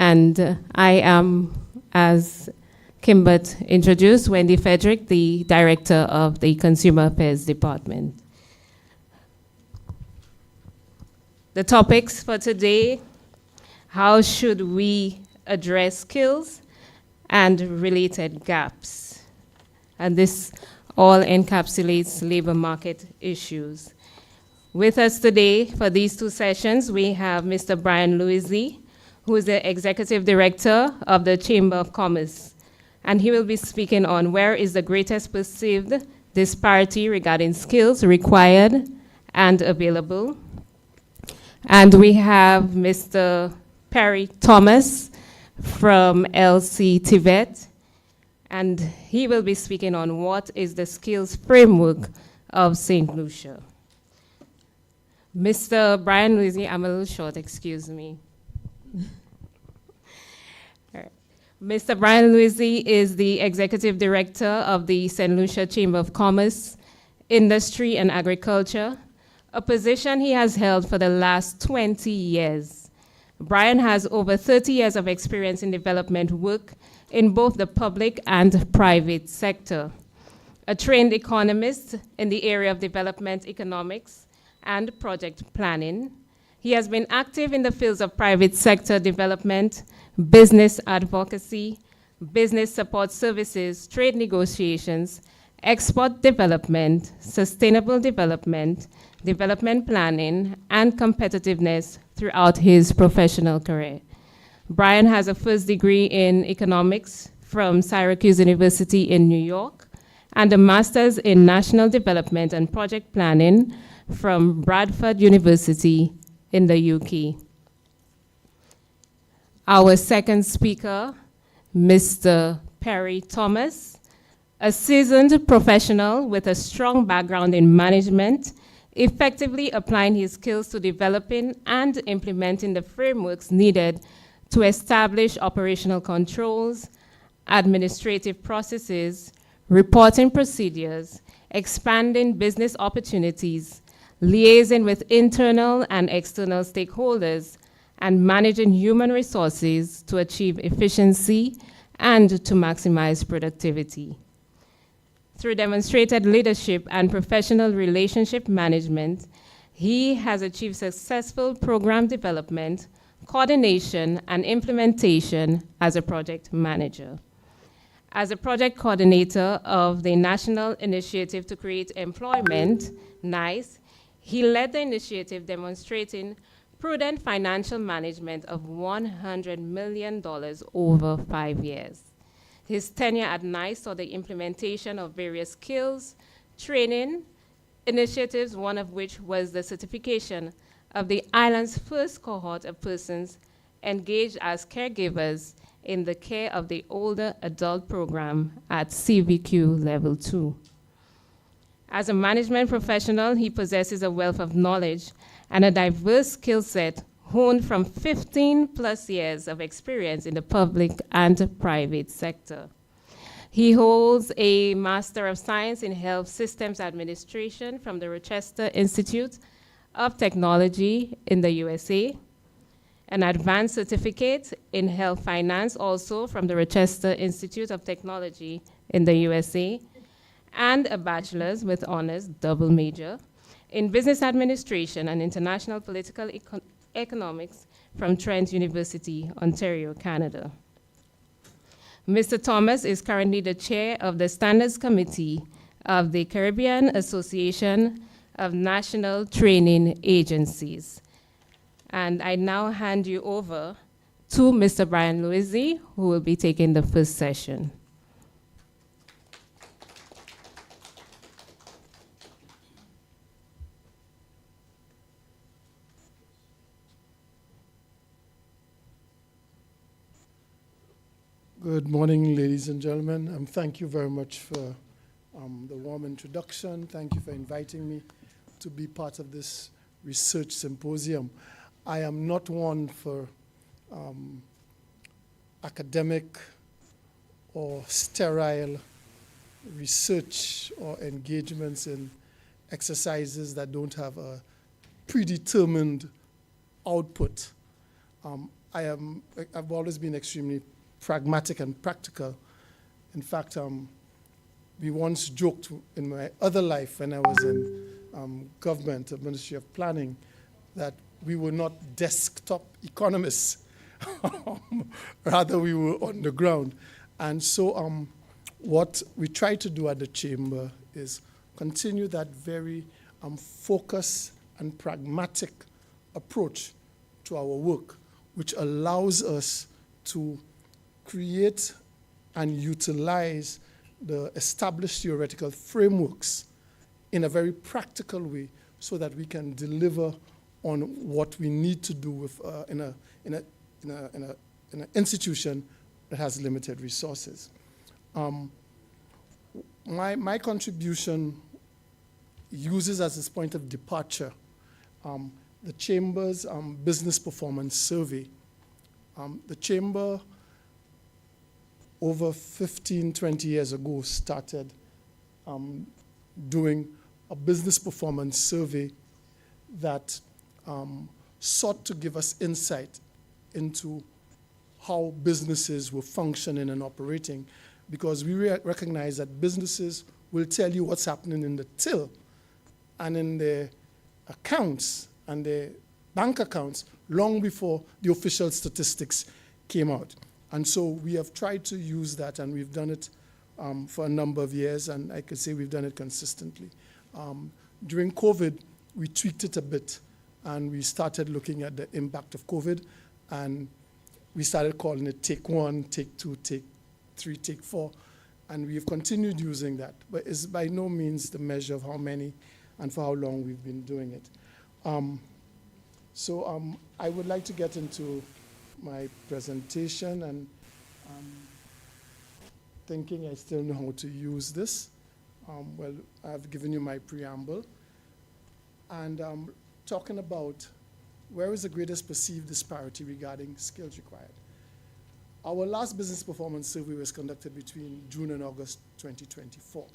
And I am, as Kimbert introduced, Wendy Frederick, the Director of the Consumer Affairs Department. The topics for today: how should we address skills and related gaps? And this all encapsulates labor market issues. With us today for these two sessions, we have Mr. Brian Louisy, who is the Executive Director of the Chamber of Commerce. And he will be speaking on where is the greatest perceived disparity regarding skills required and available. And we have Mr. Perry Thomas from LC Tibet, and he will be speaking on what is the skills framework of St. Lucia. Mr. Brian Louisy, I'm a little short, excuse me. Right. Mr. Brian Louisy is the Executive Director of the St. Lucia Chamber of Commerce, Industry and Agriculture, a position he has held for the last 20 years. Brian has over 30 years of experience in development work in both the public and private sector. A trained economist in the area of development economics and project planning, he has been active in the fields of private sector development, business advocacy, business support services, trade negotiations, export development, sustainable development, development planning, and competitiveness throughout his professional career. Brian has a first degree in economics from Syracuse University in New York and a master's in national development and project planning from Bradford University in the UK. Our second speaker, Mr. Perry Thomas, a seasoned professional with a strong background in management, effectively applying his skills to developing and implementing the frameworks needed to establish operational controls, administrative processes, reporting procedures, expanding business opportunities, liaising with internal and external stakeholders, and managing human resources to achieve efficiency and to maximize productivity. Through demonstrated leadership and professional relationship management, he has achieved successful program development, coordination, and implementation as a project manager. As a project coordinator of the National Initiative to Create Employment, NICE, he led the initiative demonstrating prudent financial management of $100 million over 5 years. His tenure at NICE saw the implementation of various skills, training initiatives, one of which was the certification of the island's first cohort of persons engaged as caregivers in the care of the older adult program at CVQ Level 2. As a management professional, he possesses a wealth of knowledge and a diverse skill set honed from 15 plus years of experience in the public and private sector. He holds a Master of Science in Health Systems Administration from the Rochester Institute of Technology in the USA, an advanced certificate in health finance also from the Rochester Institute of Technology in the USA, and a bachelor's with honors, double major, in business administration and international political economics from Trent University, Ontario, Canada. Mr. Thomas is currently the chair of the Standards Committee of the Caribbean Association of National Training Agencies. And I now hand you over to Mr. Brian Louisy, who will be taking the first session. Good morning, ladies and gentlemen. Thank you very much for the warm introduction. Thank you for inviting me to be part of this research symposium. I am not one for academic or sterile research or engagements in exercises that don't have a predetermined output. I've always been extremely pragmatic and practical. In fact, we once joked in my other life when I was in government, the Ministry of Planning, that we were not desktop economists. Rather, we were on the ground. And so what we try to do at the Chamber is continue that very focused and pragmatic approach to our work, which allows us to create and utilize the established theoretical frameworks in a very practical way so that we can deliver on what we need to do with, in an institution that has limited resources. My contribution uses as its point of departure the Chamber's business performance survey. The Chamber, over 15, 20 years ago, started doing a business performance survey that sought to give us insight into how businesses were functioning and operating, because we recognize that businesses will tell you what's happening in the till and in their accounts and their bank accounts long before the official statistics came out. And so we have tried to use that, and we've done it for a number of years, and I could say we've done it consistently. During COVID, we tweaked it a bit, and we started looking at the impact of COVID, and we started calling it take 1, take 2, take 3, take 4, and we have continued using that. But it's by no means the measure of how many and for how long we've been doing it. I would like to get into my presentation, and thinking I still know how to use this. Well, I've given you my preamble, and talking about where is the greatest perceived disparity regarding skills required. Our last business performance survey was conducted between June and August 2024.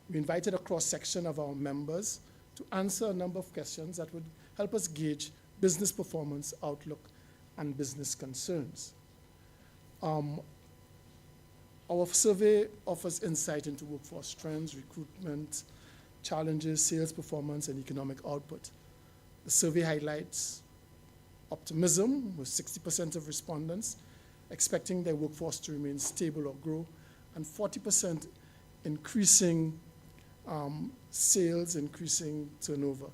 We invited a cross-section of our members to answer a number of questions that would help us gauge business performance, outlook, and business concerns. Our survey offers insight into workforce trends, recruitment, challenges, sales performance, and economic output. The survey highlights optimism, with 60% of respondents expecting their workforce to remain stable or grow, and 40% increasing sales, increasing turnover.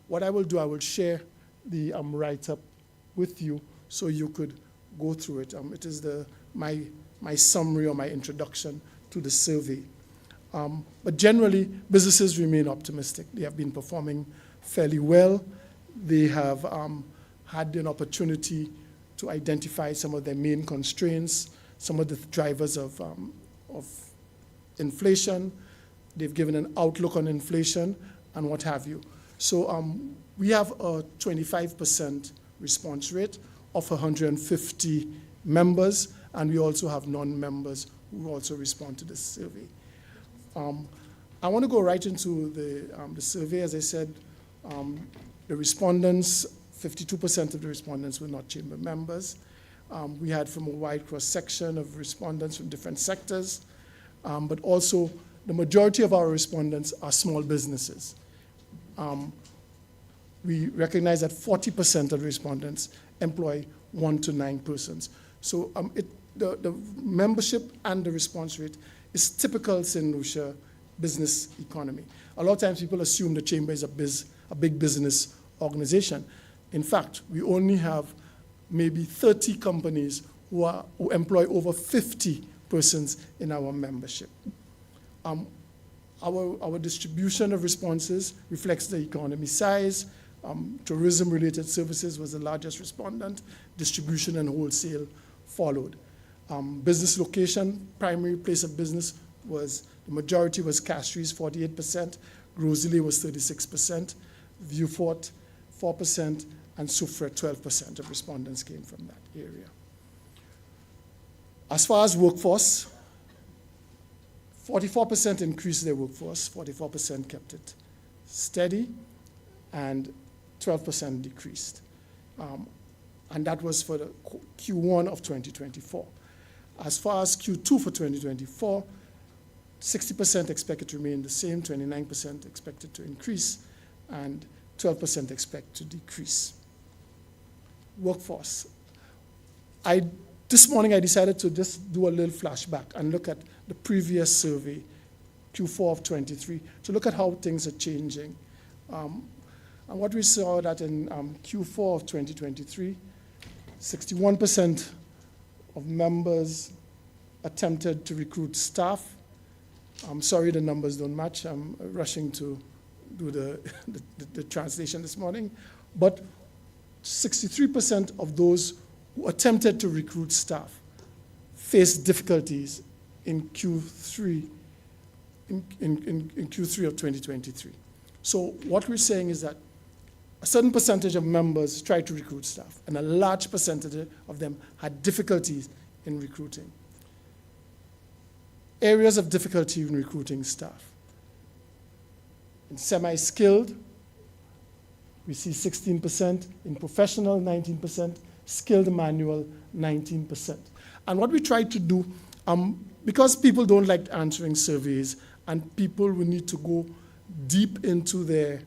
What I will do, I will share the write-up with you so you could go through it. It is my summary or my introduction to the survey. But generally, businesses remain optimistic. They have been performing fairly well. They have had an opportunity to identify some of their main constraints, some of the drivers of inflation. They've given an outlook on inflation and what have you. So we have a 25% response rate of 150 members, and we also have non-members who also respond to this survey. I want to go right into the survey. As I said, the respondents, 52% of the respondents were not chamber members. We had from a wide cross-section of respondents from different sectors, but also the majority of our respondents are small businesses. We recognize that 40% of the respondents employ 1 to 9 persons. So the membership and the response rate is typical St. Lucia business economy. A lot of times people assume the chamber is a big business organization. In fact, we only have maybe 30 companies who employ over 50 persons in our membership. Our distribution of responses reflects the economy size. Tourism-related services was the largest respondent. Distribution and wholesale followed. Business location, primary place of business, the majority was Castries, 48%, Grosley was 36%, Viewfort, 4%, and Soufrière, 12% of respondents came from that area. As far as workforce, 44% increased their workforce, 44% kept it steady, and 12% decreased. And that was for the Q1 of 2024. As far as Q2 for 2024, 60% expected to remain the same, 29% expected to increase, and 12% expect to decrease. Workforce. This morning I decided to just do a little flashback and look at the previous survey, Q4 of 23, to look at how things are changing. And what we saw that in Q4 of 2023, 61% of members attempted to recruit staff. I'm sorry the numbers don't match. I'm rushing to do the translation this morning. But 63% of those who attempted to recruit staff faced difficulties in Q3 in Q3 of 2023. So what we're saying is that a certain percentage of members tried to recruit staff, and a large percentage of them had difficulties in recruiting. Areas of difficulty in recruiting staff. In semi-skilled, we see 16%, in professional, 19%, skilled manual, 19%. And what we tried to do, because people don't like answering surveys, and people will need to go deep into their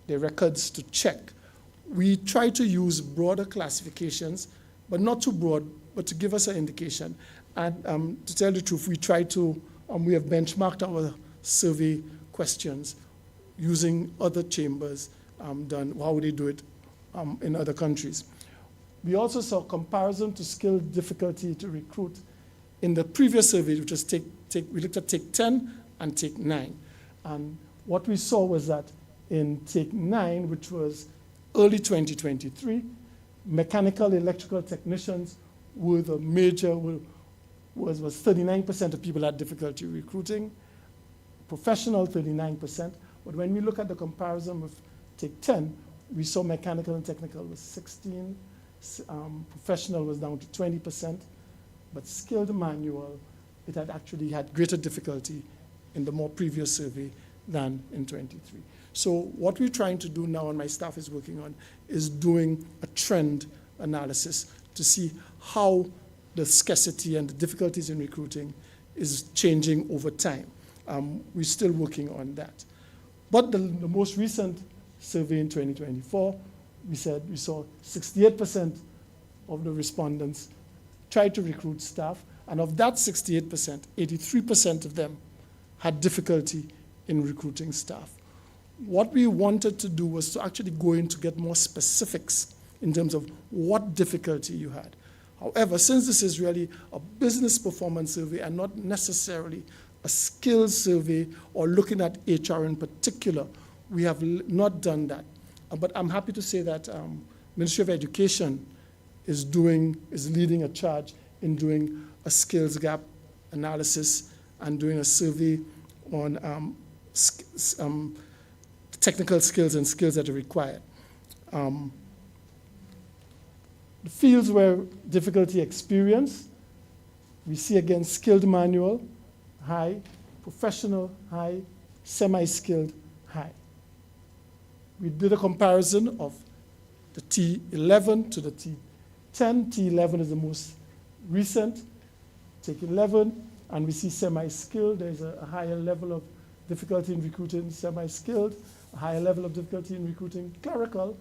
records to check, we try to use broader classifications, but not too broad, but to give us an indication. And to tell the truth, we have benchmarked our survey questions using other chambers done, how they do it in other countries. We also saw comparison to skill difficulty to recruit in the previous survey, which was we looked at Take 10 and Take 9. And what we saw was that in Take 9, which was early 2023, mechanical electrical technicians were the major, was 39% of people had difficulty recruiting, professional 39%, but when we look at the comparison with Take 10, we saw mechanical and technical was 16, professional was down to 20%, but skilled manual, it had actually had greater difficulty in the more previous survey than in 23. So what we're trying to do now, and my staff is working on, is doing a trend analysis to see how the scarcity and the difficulties in recruiting is changing over time. We're still working on that. But the most recent survey in 2024, we saw 68% of the respondents tried to recruit staff, and of that 68%, 83% of them had difficulty in recruiting staff. What we wanted to do was to actually go in to get more specifics in terms of what difficulty you had. However, since this is really a business performance survey and not necessarily a skills survey or looking at HR in particular, we have not done that. But I'm happy to say that Ministry of Education is leading a charge in doing a skills gap analysis and doing a survey on technical skills and skills that are required. The fields where difficulty experienced, we see again skilled manual, high, professional, high, semi-skilled, high. We did a comparison of the T11 to the T10. T11 is the most recent, Take 11, and we see semi-skilled. There's a higher level of difficulty in recruiting semi-skilled, a higher level of difficulty in recruiting clerical.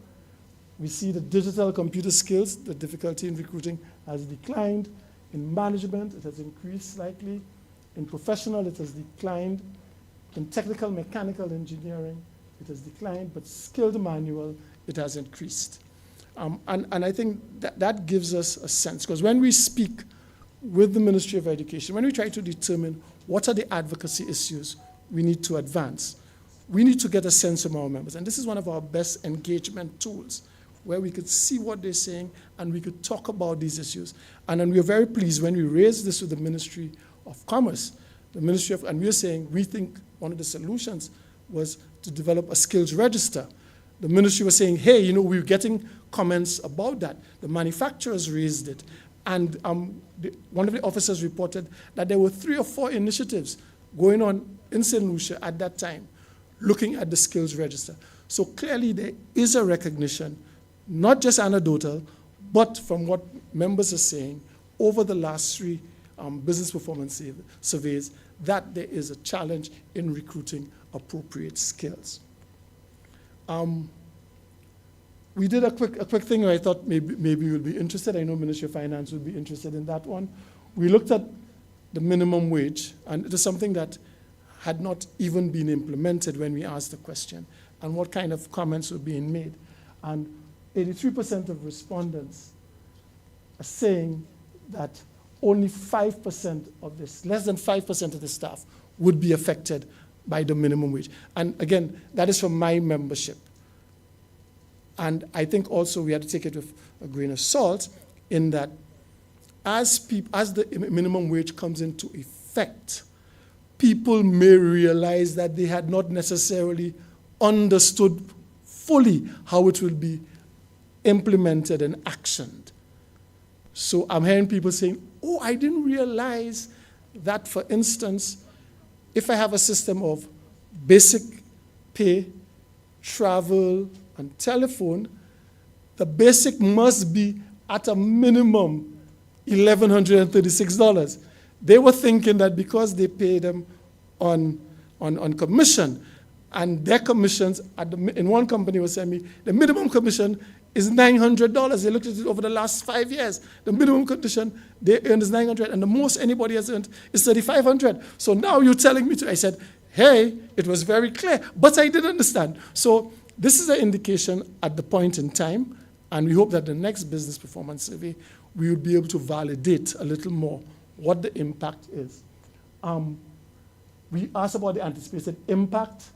We see the digital computer skills, the difficulty in recruiting has declined. In management, it has increased slightly. In professional, it has declined. In technical mechanical engineering, it has declined, but skilled manual, it has increased. And I think that gives us a sense, because when we speak with the Ministry of Education, when we try to determine what are the advocacy issues we need to advance, we need to get a sense from our members. And this is one of our best engagement tools, where we could see what they're saying and we could talk about these issues. And then we are very pleased when we raised this with the Ministry of Commerce, and we are saying we think one of the solutions was to develop a skills register. The ministry was saying, hey, we're getting comments about that. The manufacturers raised it. And one of the officers reported that there were 3 or 4 initiatives going on in St. Lucia at that time, looking at the skills register. So clearly there is a recognition, not just anecdotal, But from what members are saying, over the last three business performance surveys, that there is a challenge in recruiting appropriate skills. We did a quick thing where I thought maybe you'll be interested. I know Ministry of Finance would be interested in that one. We looked at the minimum wage, and it is something that had not even been implemented when we asked the question, and what kind of comments were being made. And 83% of respondents are saying that only 5% of this, less than 5% of the staff would be affected by the minimum wage. And again, that is from my membership. And I think also we had to take it with a grain of salt in that as the minimum wage comes into effect, people may realize that they had not necessarily understood fully how it will be implemented and actioned. So I'm hearing people saying, oh, I didn't realize that, for instance, if I have a system of basic pay, travel, and telephone, the basic must be at a minimum $1,136. They were thinking that because they pay them on commission, and their commissions in one company was saying me, the minimum commission is $900. They looked at it over the last 5 years. The minimum commission they earn is $900, and the most anybody has earned is $3,500. So now you're telling me I said, hey, it was very clear, but I didn't understand. So this is an indication at the point in time, and we hope that the next business performance survey, we will be able to validate a little more what the impact is. We asked about the anticipated impact,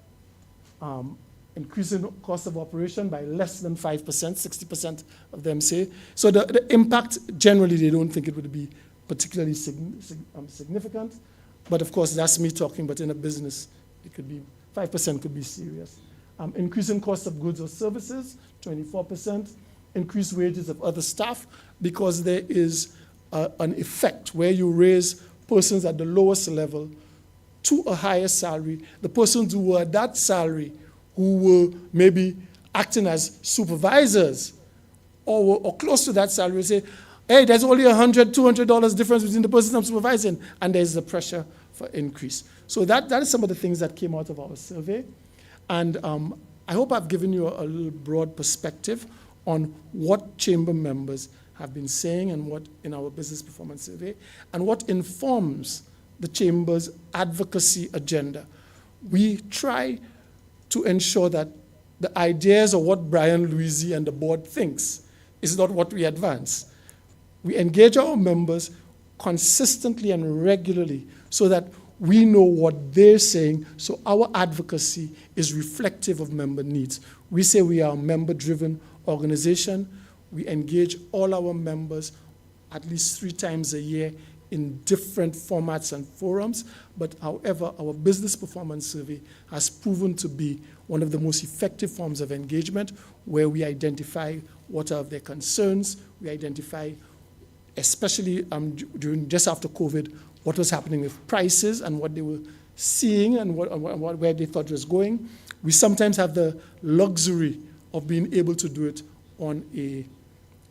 increasing cost of operation by less than 5%, 60% of them say. So the impact, generally, they don't think it would be particularly significant. But of course, that's me talking, but in a business, it could be 5% could be serious. Increasing cost of goods or services, 24%. Increased wages of other staff, because there is an effect where you raise persons at the lowest level to a higher salary. The persons who were at that salary, who were maybe acting as supervisors or close to that salary, say, hey, there's only $100, $200 difference between the person I'm supervising, and there's the pressure for increase. So that is some of the things that came out of our survey. And I hope I've given you a little broad perspective on what chamber members have been saying and what in our business performance survey, and what informs the chamber's advocacy agenda. We try to ensure that the ideas of what Brian Louisi and the board thinks is not what we advance. We engage our members consistently and regularly so that we know what they're saying, so our advocacy is reflective of member needs. We say we are a member-driven organization. We engage all our members at least 3 times a year in different formats and forums. But however, our business performance survey has proven to be one of the most effective forms of engagement, where we identify what are their concerns. We identify, especially during just after COVID, what was happening with prices and what they were seeing and where they thought it was going. We sometimes have the luxury of being able to do it on a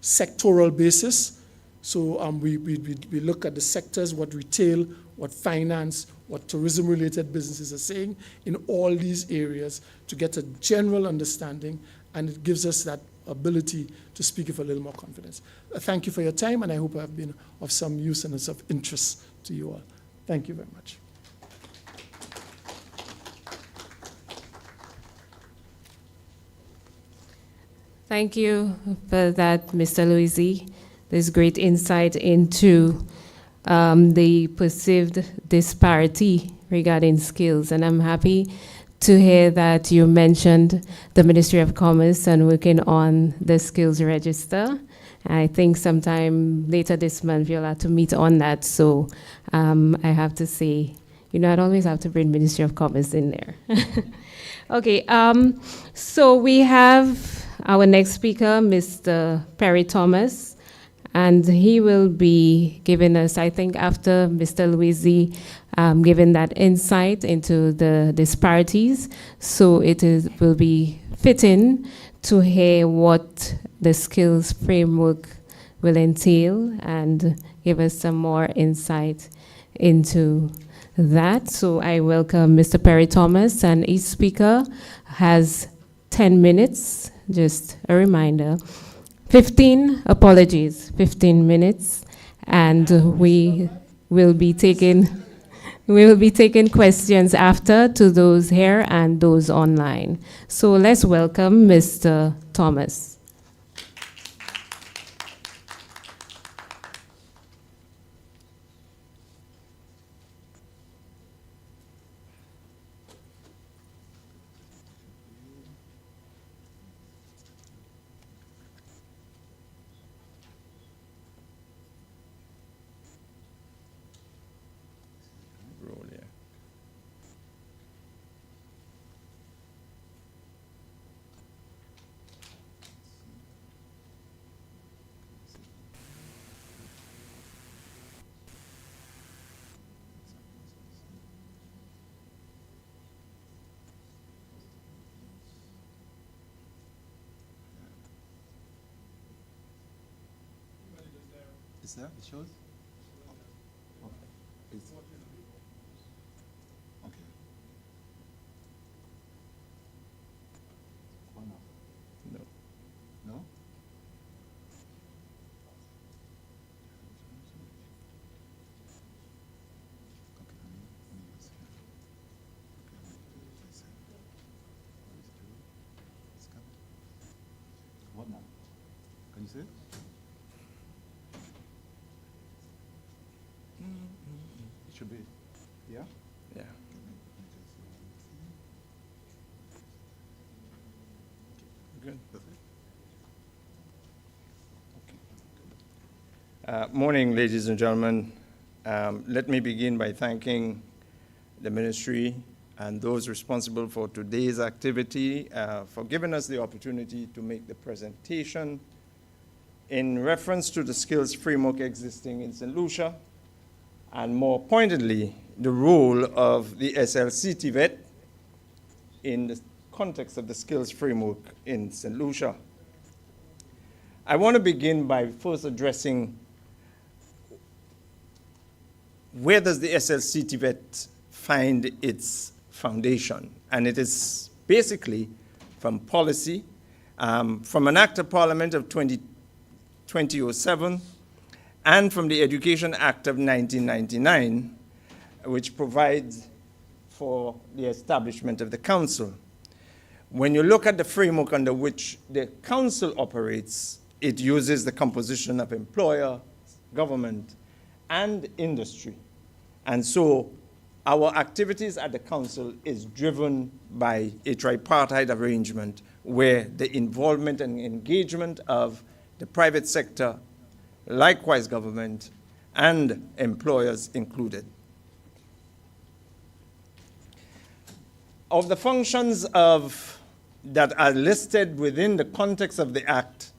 sectoral basis. So we look at the sectors, what retail, what finance, what tourism-related businesses are saying in all these areas to get a general understanding, and it gives us that ability to speak with a little more confidence. Thank you for your time, and I hope I've been of some use and of interest to you all. Thank you very much. Thank you for that, Mr. Louisi. There's great insight into the perceived disparity regarding skills, and I'm happy to hear that you mentioned the Ministry of Commerce and working on the skills register. I think sometime later this month you'll have to meet on that, so I have to say, I'd always have to bring Ministry of Commerce in there. Okay, so we have our next speaker, Mr. Perry Thomas, and he will be giving us, I think after Mr. Louisi giving that insight into the disparities, so will be fitting to hear what the skills framework will entail and give us some more insight into that. So I welcome Mr. Perry Thomas, and each speaker has 10 minutes, just a reminder. 15 minutes, and we will be taking questions after to those here and those online. So let's welcome Mr. Thomas. Is there? It shows? Okay. It's, okay. One more. No. No? Okay, let me just see. Okay, let's see. It's coming. What now? Can you see it? It should be, yeah? Yeah. Good. Morning, ladies and gentlemen. Let me begin by thanking the ministry and those responsible for today's activity for giving us the opportunity to make the presentation in reference to the skills framework existing in St. Lucia, and more pointedly, the role of the SLC TVET in the context of the skills framework in St. Lucia. I want to begin by first addressing where does the SLC TVET find its foundation? And it is basically from policy, from an Act of Parliament of 2007, and from the Education Act of 1999, which provides for the establishment of the council. When you look at the framework under which the council operates, it uses the composition of employer, government, and industry. And so our activities at the council is driven by a tripartite arrangement where the involvement and engagement of the private sector, likewise government, and employers included. Of the functions that are listed within the context of the Act,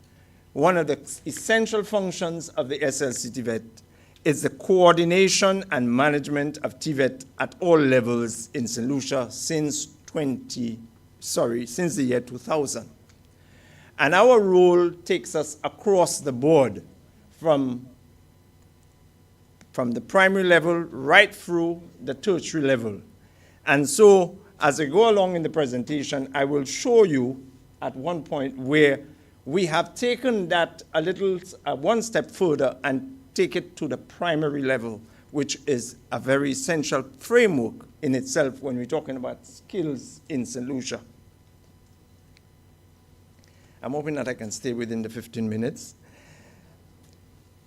one of the essential functions of the SLC TVET is the coordination and management of TVET at all levels in St. Lucia since the year 2000. And our role takes us across the board from the primary level right through the tertiary level. And so, as I go along in the presentation, I will show you at one point where we have taken that one step further and take it to the primary level, which is a very essential framework in itself when we're talking about skills in St. Lucia. I'm hoping that I can stay within the 15 minutes.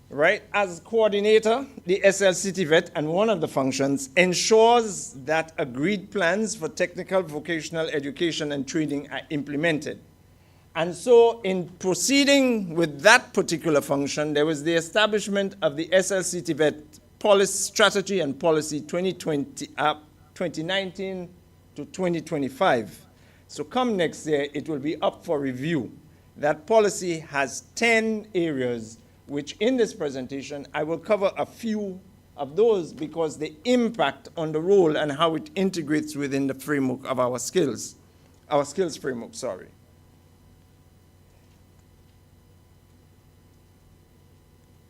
Right, as coordinator, the SLC TVET, and one of the functions, ensures that agreed plans for technical vocational education and training are implemented. And so in proceeding with that particular function, there was the establishment of the SLC TVET policy strategy and policy 2019 to 2025. So come next year, it will be up for review. That policy has 10 areas, which in this presentation, I will cover a few of those because they impact on the role and how it integrates within the framework of our skills framework, sorry.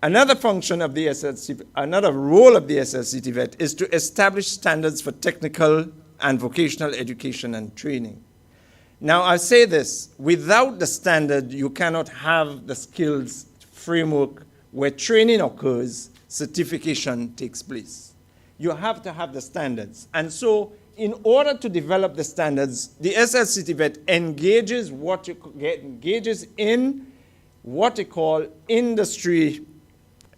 Another function of the SLC, another role of the SLC vet is to establish standards for technical and vocational education and training. Now, I say this, without the standard, you cannot have the skills framework where training occurs, certification takes place. You have to have the standards. And so, in order to develop the standards, the SLC vet engages in what they call industry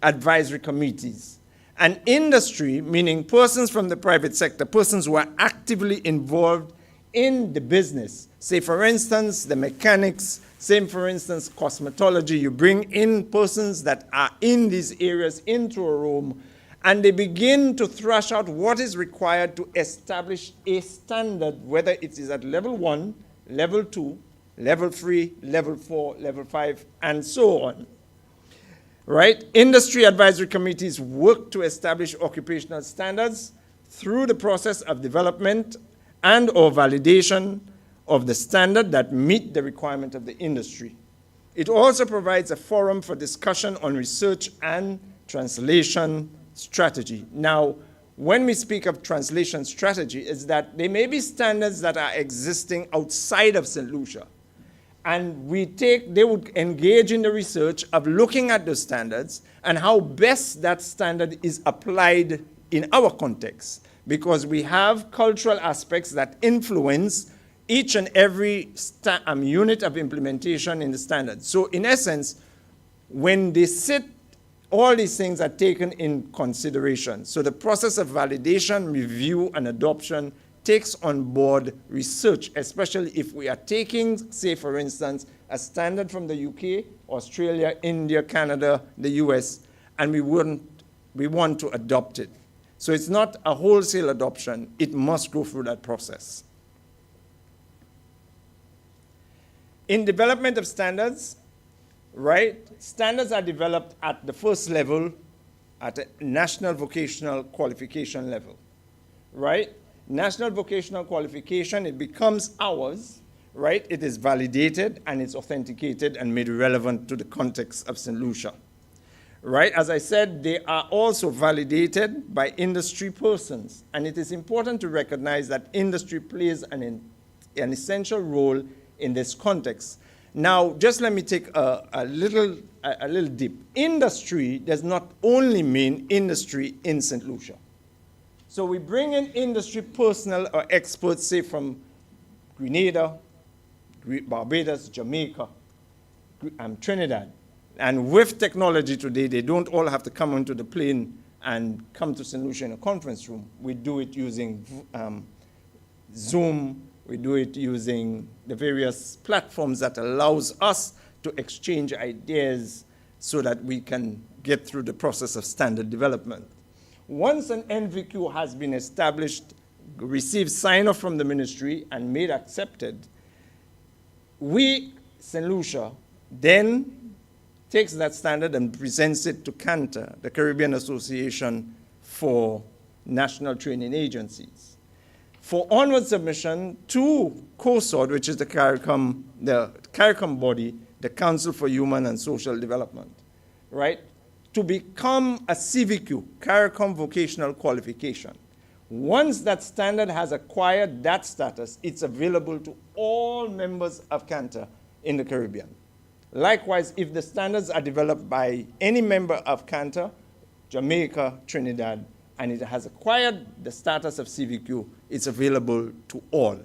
advisory committees. And industry, meaning persons from the private sector, persons who are actively involved in the business. Say, for instance, the mechanics, say, for instance, cosmetology. You bring in persons that are in these areas into a room, and they begin to thrash out what is required to establish a standard, whether it is at level 1, level 2, level 3, level 4, level 5, and so on. Right? Industry advisory committees work to establish occupational standards through the process of development and or validation of the standard that meet the requirement of the industry. It also provides a forum for discussion on research and translation strategy. Now, when we speak of translation strategy, is that there may be standards that are existing outside of St. Lucia. And they would engage in the research of looking at those standards and how best that standard is applied in our context. Because we have cultural aspects that influence each and every unit of implementation in the standard. So in essence, when they sit, all these things are taken in consideration. So the process of validation, review, and adoption takes on board research, especially if we are taking, say, for instance, a standard from the UK, Australia, India, Canada, the US, and we want to adopt it. So it's not a wholesale adoption. It must go through that process. In development of standards, right, standards are developed at the first level, at a national vocational qualification level, right? National vocational qualification, it becomes ours, right? It is validated and it's authenticated and made relevant to the context of St. Lucia. Right? As I said, they are also validated by industry persons. And it is important to recognize that industry plays an essential role in this context. Now, just let me take a little dip. Industry does not only mean industry in St. Lucia. So we bring in industry personnel or experts, say, from Grenada, Barbados, Jamaica, Trinidad. And with technology today, they don't all have to come onto the plane and come to St. Lucia in a conference room. We do it using Zoom. We do it using the various platforms that allows us to exchange ideas so that we can get through the process of standard development. Once an NVQ has been established, received sign-off from the ministry and made accepted, we, St. Lucia, then takes that standard and presents it to CANTA, the Caribbean Association for National Training Agencies, for onward submission to COSOD, which is the CARICOM body, the Council for Human and Social Development, right, to become a CVQ, CARICOM Vocational Qualification. Once that standard has acquired that status, it's available to all members of CANTA in the Caribbean. Likewise, if the standards are developed by any member of CANTA, Jamaica, Trinidad, and it has acquired the status of CVQ, it's available to all.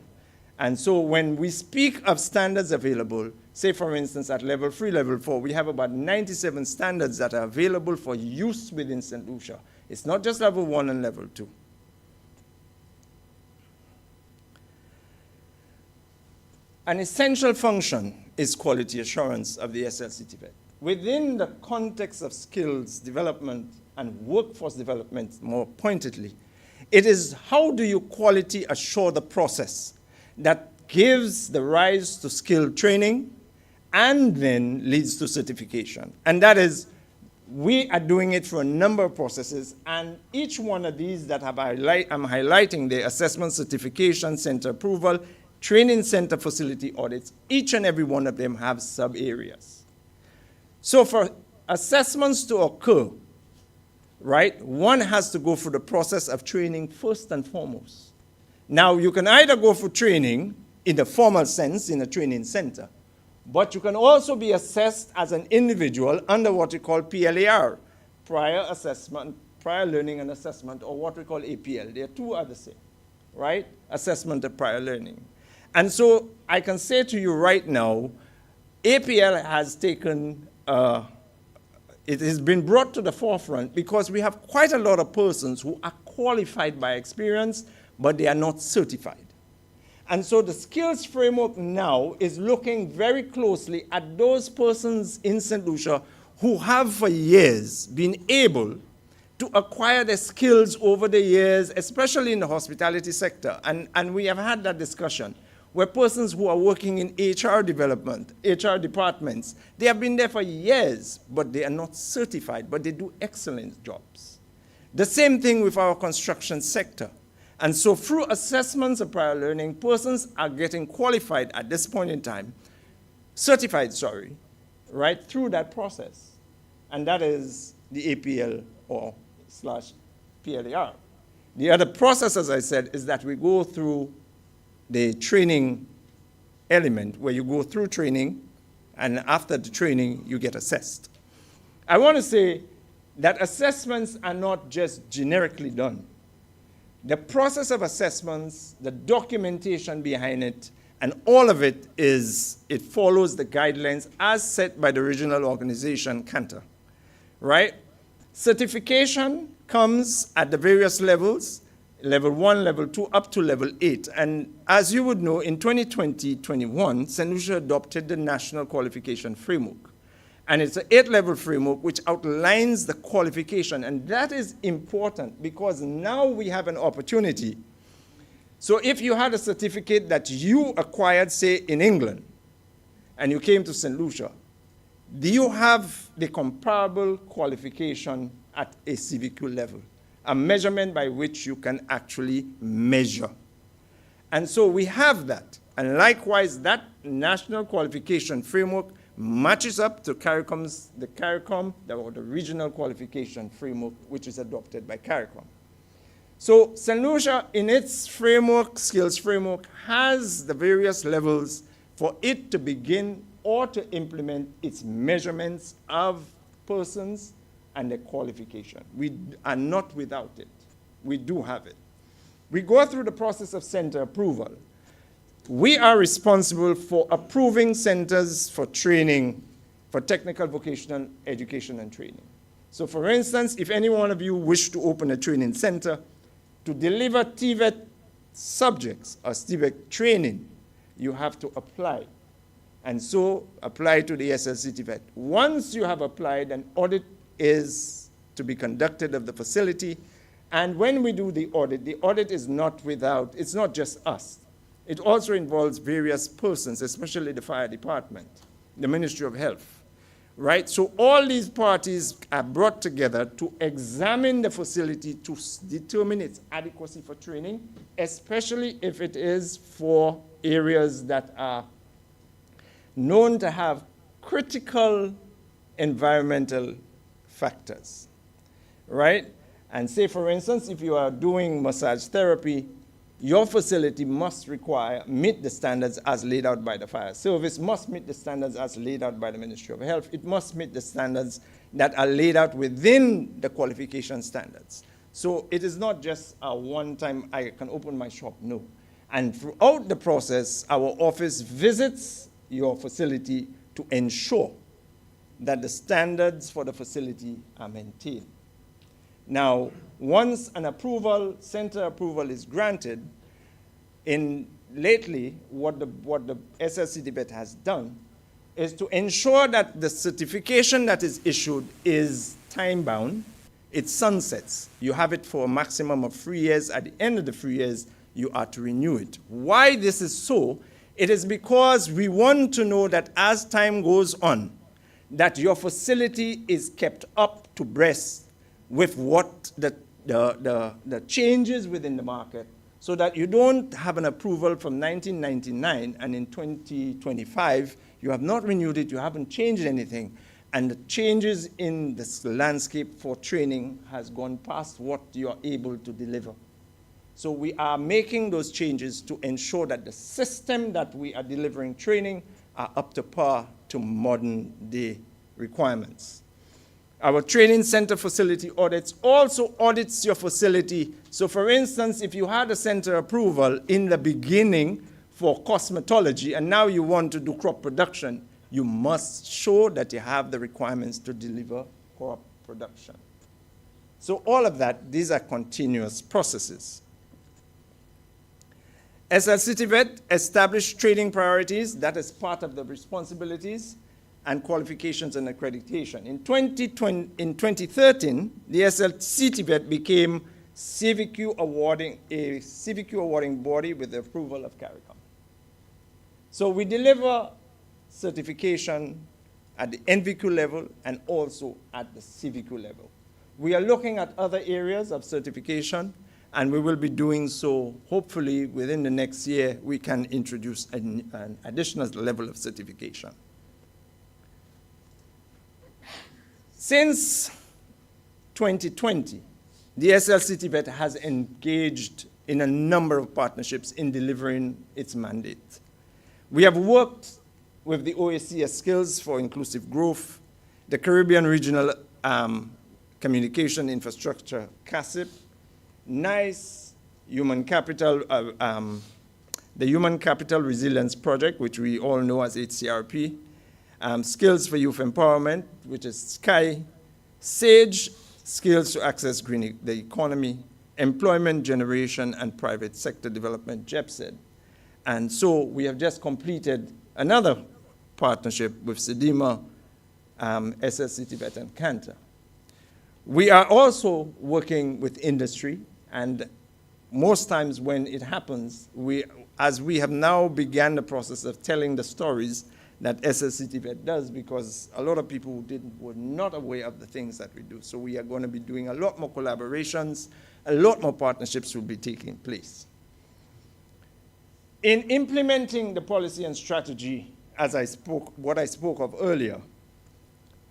And so when we speak of standards available, say for instance at level 3, level 4, we have about 97 standards that are available for use within St. Lucia. It's not just level 1 and level 2. An essential function is quality assurance of the SLC TVET. Within the context of skills development and workforce development, more pointedly, it is how do you quality assure the process that gives the rise to skill training and then leads to certification. And that is, we are doing it through a number of processes, and each one of these that I'm highlighting, the assessment, certification, center approval, training center facility audits, each and every one of them have sub-areas. So for assessments to occur, right, one has to go through the process of training first and foremost. Now, you can either go for training in the formal sense in a training center, but you can also be assessed as an individual under what we call PLAR, prior assessment, prior learning and assessment, or what we call APL. There are two are the same, right? Assessment of prior learning. And so I can say to you right now, APL has taken, it has been brought to the forefront because we have quite a lot of persons who are qualified by experience, but they are not certified. And so the skills framework now is looking very closely at those persons in St. Lucia who have for years been able to acquire the skills over the years, especially in the hospitality sector. And we have had that discussion where persons who are working in HR development, HR departments, they have been there for years, but they are not certified, but they do excellent jobs. The same thing with our construction sector. And so through assessments of prior learning, persons are getting qualified at this point in time, certified, sorry, right, through that process. And that is the APL or / PLAR. The other process, as I said, is that we go through the training element, where you go through training, and after the training, you get assessed. I want to say that assessments are not just generically done. The process of assessments, the documentation behind it, and all of it it follows the guidelines as set by the regional organization, Cantor, right? Certification comes at the various levels, level 1, level 2, up to level 8. And as you would know, in 2020-21, St. Lucia adopted the National Qualification Framework. And it's an 8-level framework which outlines the qualification. And that is important because now we have an opportunity. So if you had a certificate that you acquired, say, in England, and you came to St. Lucia, do you have the comparable qualification at a CVQ level? A measurement by which you can actually measure. And so we have that. And likewise, that National Qualification Framework matches up to the CARICOM, or the Regional Qualification Framework, which is adopted by CARICOM. So St. Lucia, in its framework, skills framework, has the various levels for it to begin or to implement its measurements of persons and the qualification. We are not without it. We do have it. We go through the process of center approval. We are responsible for approving centers for training, for technical vocational education and training. So for instance, if any one of you wish to open a training center to deliver TVET subjects or TVET training, you have to apply. And so apply to the SLC TVET. Once you have applied, an audit is to be conducted of the facility. And when we do the audit is not without, it's not just us. It also involves various persons, especially the fire department, the Ministry of Health, right? So all these parties are brought together to examine the facility to determine its adequacy for training, especially if it is for areas that are known to have critical environmental factors, right? And say, for instance, if you are doing massage therapy, your facility must meet the standards as laid out by the fire service, must meet the standards as laid out by the Ministry of Health. It must meet the standards that are laid out within the qualification standards. So it is not just a one-time, I can open my shop, no. And throughout the process, our office visits your facility to ensure that the standards for the facility are maintained. Now, once an approval, center approval is granted, lately, what the SLC debate has done is to ensure that the certification that is issued is time-bound. It sunsets. You have it for a maximum of 3 years. At the end of the 3 years, you are to renew it. Why this is so? It is because we want to know that as time goes on, that your facility is kept up to breast with what the changes within the market, so that you don't have an approval from 1999 and in 2025 you have not renewed it, you haven't changed anything, And the changes in this landscape for training has gone past what you are able to deliver. So we are making those changes to ensure that the system that we are delivering training are up to par to modern day requirements. Our training center facility audits also audits your facility. So for instance, if you had a center approval in the beginning for cosmetology and now you want to do crop production, you must show that you have the requirements to deliver crop production. So all of that, these are continuous processes. SLCTVET established training priorities. That is part of the responsibilities and qualifications and accreditation. In 2013, the SLCTVET became a CVQ awarding body with the approval of CARICOM. So we deliver certification at the NVQ level and also at the CVQ level. We are looking at other areas of certification, and we will be doing so. Hopefully, within the next year, we can introduce an additional level of certification. Since 2020, the SLCTVET has engaged in a number of partnerships in delivering its mandate. We have worked with the OACS Skills for Inclusive Growth, the Caribbean Regional Communication Infrastructure, CACIP, NICE, Human Capital, the Human Capital Resilience Project, which we all know as HCRP, Skills for Youth Empowerment, which is SKY, SAGE, Skills to Access the Economy, Employment Generation and Private Sector Development, JEPSED. And so we have just completed another partnership with SEDIMA, SLCTVET, and Cantor. We are also working with industry, and most times when it happens, as we have now begun the process of telling the stories that SLCTVET does, because a lot of people were not aware of the things that we do. So we are going to be doing a lot more collaborations, a lot more partnerships will be taking place. In implementing the policy and strategy, what I spoke of earlier,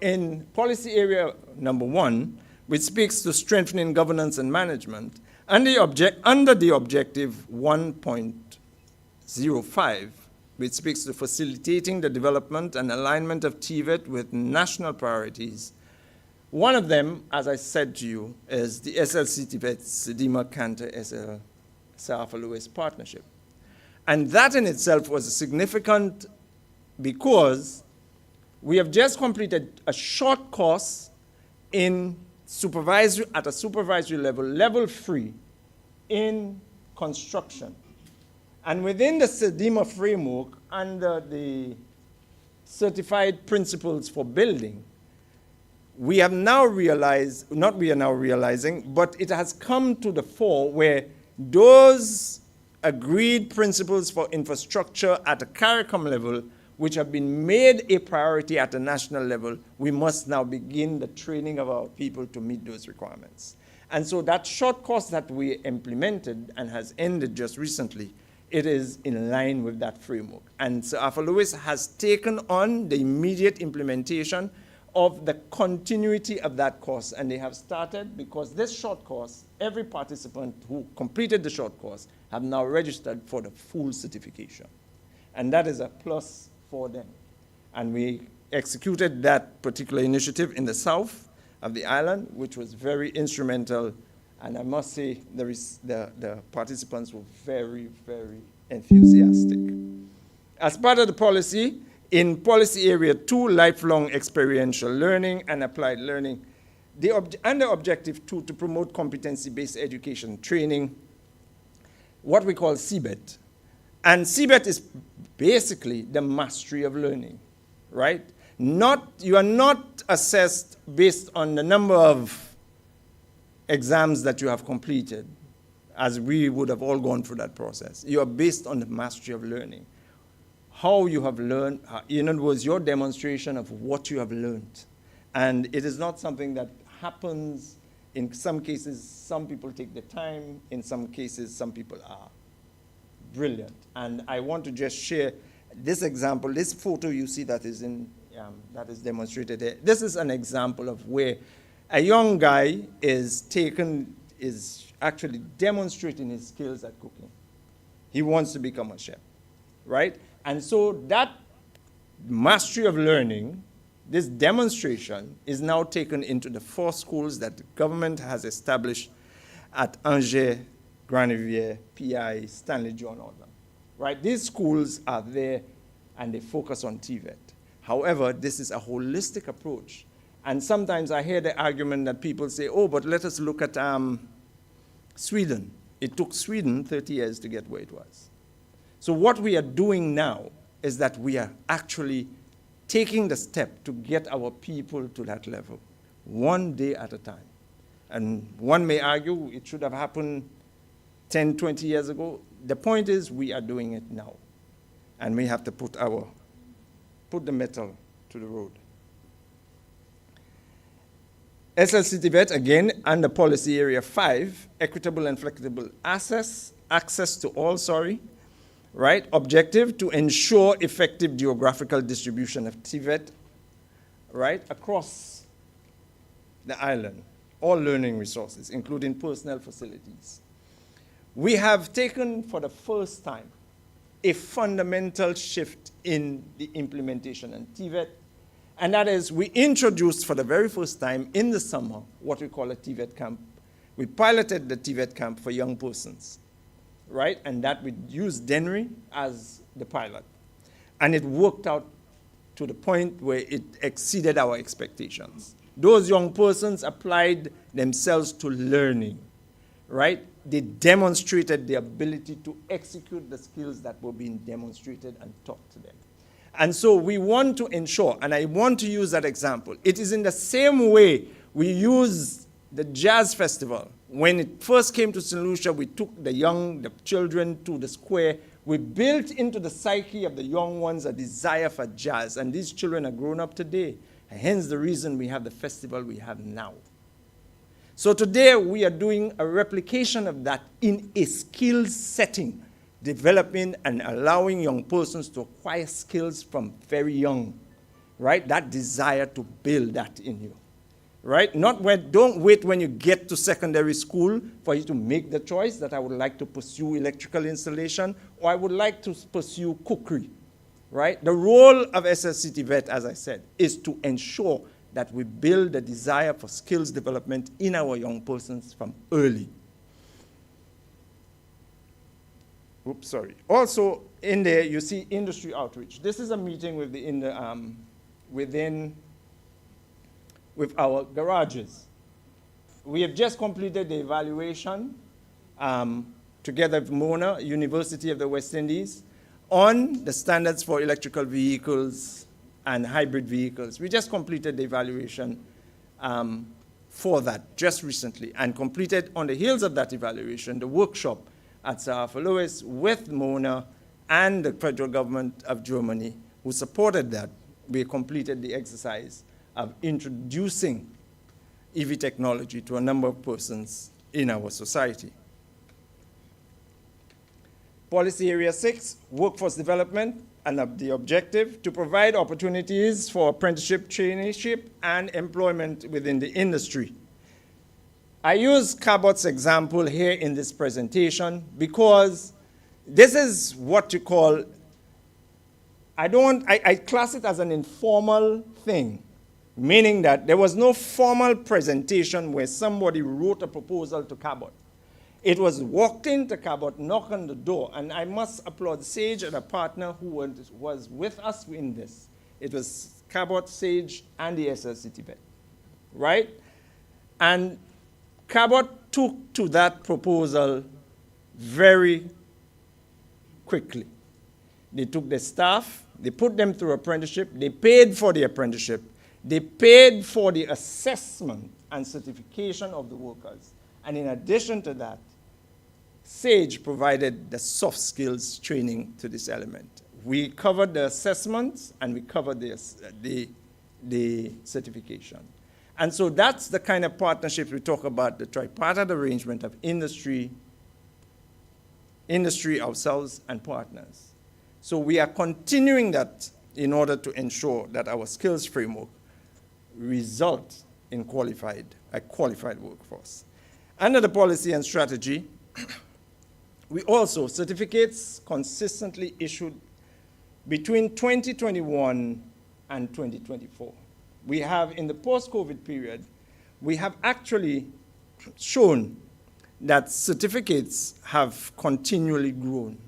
in policy area number 1, which speaks to strengthening governance and management, under the objective 1.05, which speaks to facilitating the development and alignment of TVET with national priorities. One of them, as I said to you, is the SLCTVET SEDIMA Cantor SL Sir Arthur Lewis partnership. And that in itself was significant because we have just completed a short course in supervisory, at a supervisory level, level 3, in construction. And within the SEDIMA framework, under the certified principles for building, we have now realized, not we are now realizing, but it has come to the fore where those agreed principles for infrastructure at a CARICOM level, which have been made a priority at a national level, we must now begin the training of our people to meet those requirements. And so that short course that we implemented and has ended just recently, it is in line with that framework. And Sir Arthur Lewis has taken on the immediate implementation of the continuity of that course. And they have started, because this short course, every participant who completed the short course have now registered for the full certification. And that is a plus for them. And we executed that particular initiative in the south of the island, which was very instrumental. And I must say, the participants were very, very enthusiastic. As part of the policy, in policy area 2, lifelong experiential learning and applied learning, under objective 2, to promote competency-based education training, what we call CBET. And CBET is basically the mastery of learning, right? You are not assessed based on the number of exams that you have completed, as we would have all gone through that process. You are based on the mastery of learning. How you have learned, in other words, your demonstration of what you have learned. And it is not something that happens. In some cases, some people take the time. In some cases, some people are brilliant. And I want to just share this example, this photo you see that is in that is demonstrated here. This is an example of where a young guy is actually demonstrating his skills at cooking. He wants to become a chef, right? And so that mastery of learning, this demonstration, is now taken into the 4 schools that the government has established at Angers, Grand-Rivière, PI, Stanley John Orton, right? These schools are there and they focus on TVET. However, this is a holistic approach. And sometimes I hear the argument that people say, oh, but let us look at Sweden. It took Sweden 30 years to get where it was. So what we are doing now is that we are actually taking the step to get our people to that level, one day at a time. And one may argue it should have happened 10, 20 years ago. The point is we are doing it now. And we have to put the metal to the road. SLC Tibet, again, under policy area 5, equitable and flexible access to all, right? Objective, to ensure effective geographical distribution of Tibet, right, across the island, all learning resources, including personnel facilities. We have taken, for the first time, a fundamental shift in the implementation in TVET, and that is we introduced for the very first time in the summer what we call a TVET camp. We piloted the TVET camp for young persons, right? And that we used Denry as the pilot. And it worked out to the point where it exceeded our expectations. Those young persons applied themselves to learning, right? They demonstrated the ability to execute the skills that were being demonstrated and taught to them. And so we want to ensure, and I want to use that example, it is in the same way we use the jazz festival. When it first came to St. Lucia, we took the children to the square. We built into the psyche of the young ones a desire for jazz, and these children are grown up today. And hence the reason we have the festival we have now. So today we are doing a replication of that in a skills setting, developing and allowing young persons to acquire skills from very young, right? That desire to build that in you, right? Don't wait when you get to secondary school for you to make the choice that I would like to pursue electrical installation or I would like to pursue cookery, right? The role of SLC Vet, as I said, is to ensure that we build the desire for skills development in our young persons from early. Oops, sorry. Also, in there, you see industry outreach. This is a meeting with with our garages. We have just completed the evaluation together with Mona, University of the West Indies, on the standards for electrical vehicles and hybrid vehicles. We just completed the evaluation for that just recently and completed on the heels of that evaluation the workshop at Sir Arthur Lewis with Mona and the federal government of Germany who supported that. We completed the exercise of introducing EV technology to a number of persons in our society. Policy Area 6, workforce development, and the objective to provide opportunities for apprenticeship, traineeship, and employment within the industry. I use Cabot's example here in this presentation because this is what you call, I class it as an informal thing, meaning that there was no formal presentation where somebody wrote a proposal to Cabot. It was walked into Cabot, knocked on the door, and I must applaud Sage and a partner who was with us in this. It was Cabot, Sage, and the SLC Tibet, right? And Cabot took to that proposal very quickly. They took the staff, they put them through apprenticeship, they paid for the apprenticeship, they paid for the assessment and certification of the workers. And in addition to that, Sage provided the soft skills training to this element. We covered the assessments and we covered the certification. And so that's the kind of partnerships we talk about, the tripartite arrangement of industry ourselves, and partners. So we are continuing that in order to ensure that our skills framework results in a qualified workforce. Under the policy and strategy, we also, certificates consistently issued between 2021 and 2024. We have, in the post-COVID period, we have actually shown that certificates have continually grown.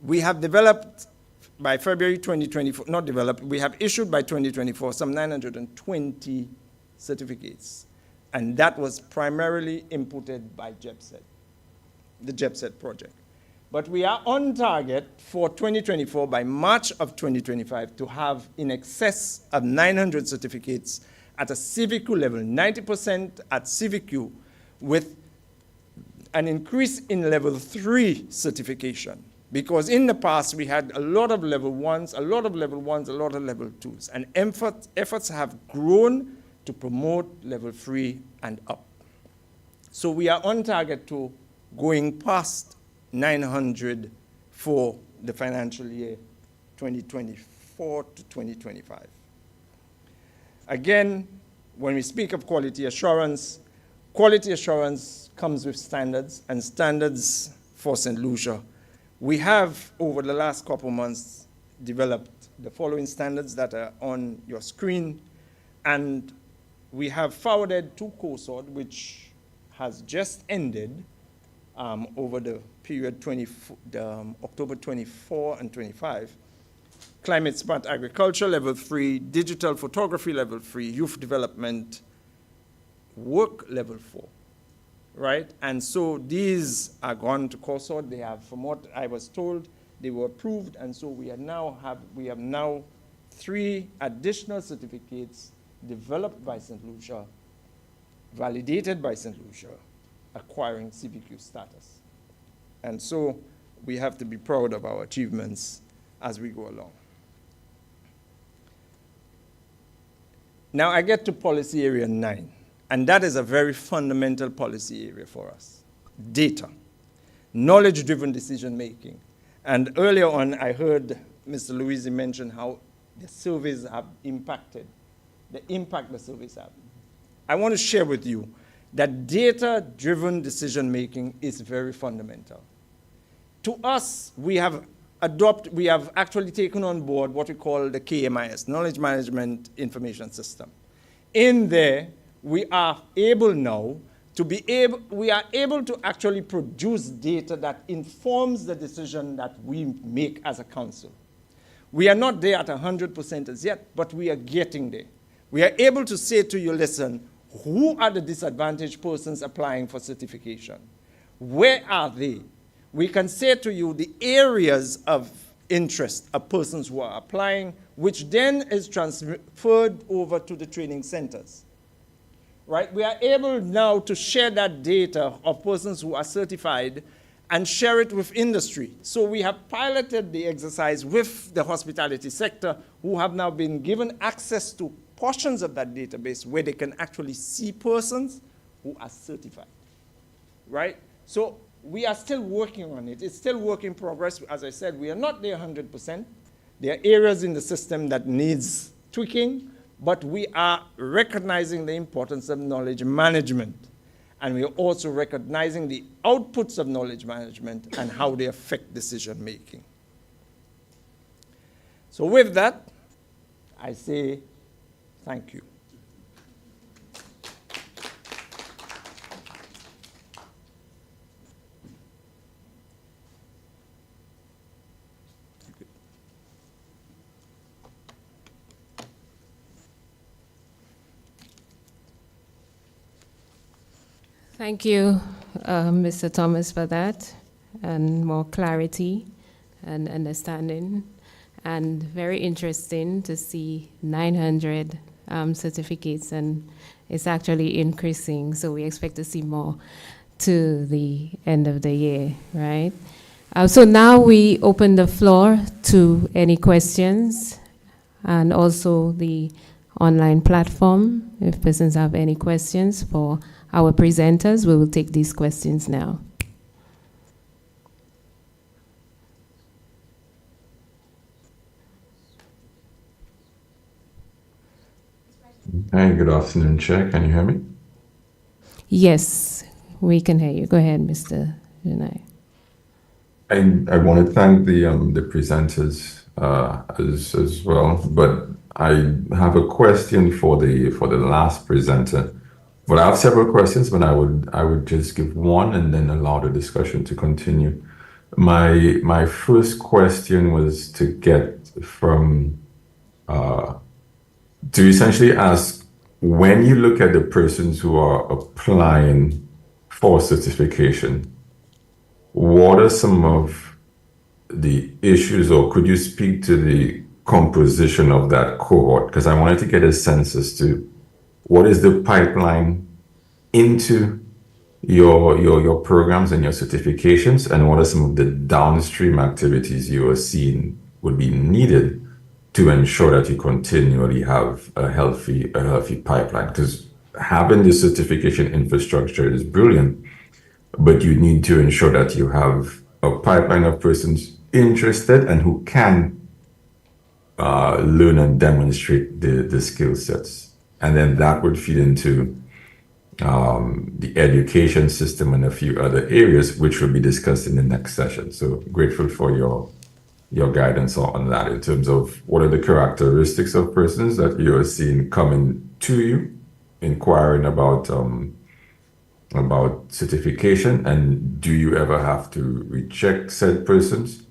We have developed by February 2024, not developed, we have issued by 2024 some 920 certificates. And that was primarily inputted by JEPSET, the JEPSET project. But we are on target for 2024 by March of 2025 to have in excess of 900 certificates at a CVQ level, 90% at CVQ, with an increase in level 3 certification. Because in the past, we had a lot of level 1s, a lot of level 1s, a lot of level 2s. And efforts have grown to promote level 3 and up. So we are on target to going past 900 for the financial year 2024 to 2025. Again, when we speak of quality assurance comes with standards, and standards for St. Lucia. We have, over the last couple months, developed the following standards that are on your screen, and we have forwarded to COSOD, which has just ended over the period October 24 and 25. Climate smart agriculture, level 3, digital photography, level 3, youth development, work, level 4, right? And so these are gone to COSOD. They have, from what I was told, they were approved, and so we have now 3 additional certificates developed by St. Lucia, validated by St. Lucia, acquiring CVQ status. And so we have to be proud of our achievements as we go along. Now I get to policy area 9, and that is a very fundamental policy area for us. Data, knowledge-driven decision-making. And earlier on, I heard Mr. Louisi mention how the surveys have impacted, the impact the surveys have. I want to share with you that data-driven decision-making is very fundamental. To us, we have actually taken on board what we call the KMIS, Knowledge Management Information System. In there, we are able now to actually produce data that informs the decision that we make as a council. We are not there at 100% as yet, but we are getting there. We are able to say to you, listen, who are the disadvantaged persons applying for certification? Where are they? We can say to you the areas of interest of persons who are applying, which then is transferred over to the training centers. Right? We are able now to share that data of persons who are certified and share it with industry. So we have piloted the exercise with the hospitality sector, who have now been given access to portions of that database where they can actually see persons who are certified, right? So we are still working on it. It's still work in progress. As I said, we are not there 100%. There are areas in the system that needs tweaking, but we are recognizing the importance of knowledge management. And we are also recognizing the outputs of knowledge management and how they affect decision making. So with that, I say thank you. Thank you, Mr. Thomas, for that, and more clarity and understanding. And very interesting to see 900 certificates, and it's actually increasing. So we expect to see more to the end of the year, right? So now we open the floor to any questions, and also the online platform. If persons have any questions for our presenters, we will take these questions now. Hey, good afternoon, Chair. Can you hear me? Yes, we can hear you. Go ahead, Mr. Janai. I want to thank the presenters as well, but I have a question for the last presenter. But I have several questions, but I would just give one and then allow the discussion to continue. My first question was to get from to essentially ask, when you look at the persons who are applying for certification, what are some of the issues, or could you speak to the composition of that cohort? Because I wanted to get a sense as to what is the pipeline into your programs and your certifications, and what are some of the downstream activities you are seeing would be needed to ensure that you continually have a healthy pipeline? Because having the certification infrastructure is brilliant, but you need to ensure that you have a pipeline of persons interested and who can learn and demonstrate the skill sets. And then that would feed into the education system and a few other areas, which will be discussed in the next session. So grateful for your guidance on that in terms of what are the characteristics of persons that you're seeing coming to you, inquiring about certification, and do you ever have to reject said persons?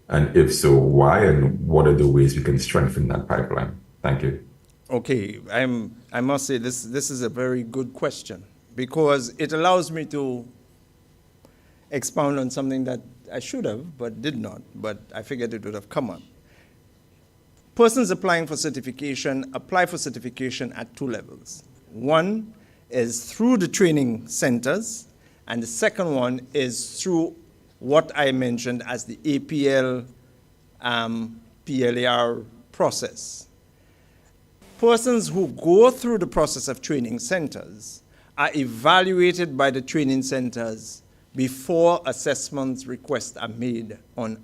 And if so, why? And what are the ways we can strengthen that pipeline? Thank you. Okay, I must say this is a very good question, because it allows me to expound on something that I should have but did not, but I figured it would have come up. Persons applying for certification apply for certification at two levels. One is through the training centers, and the second one is through what I mentioned as the APL PLAR process. Persons who go through the process of training centers are evaluated by the training centers before assessment requests are made on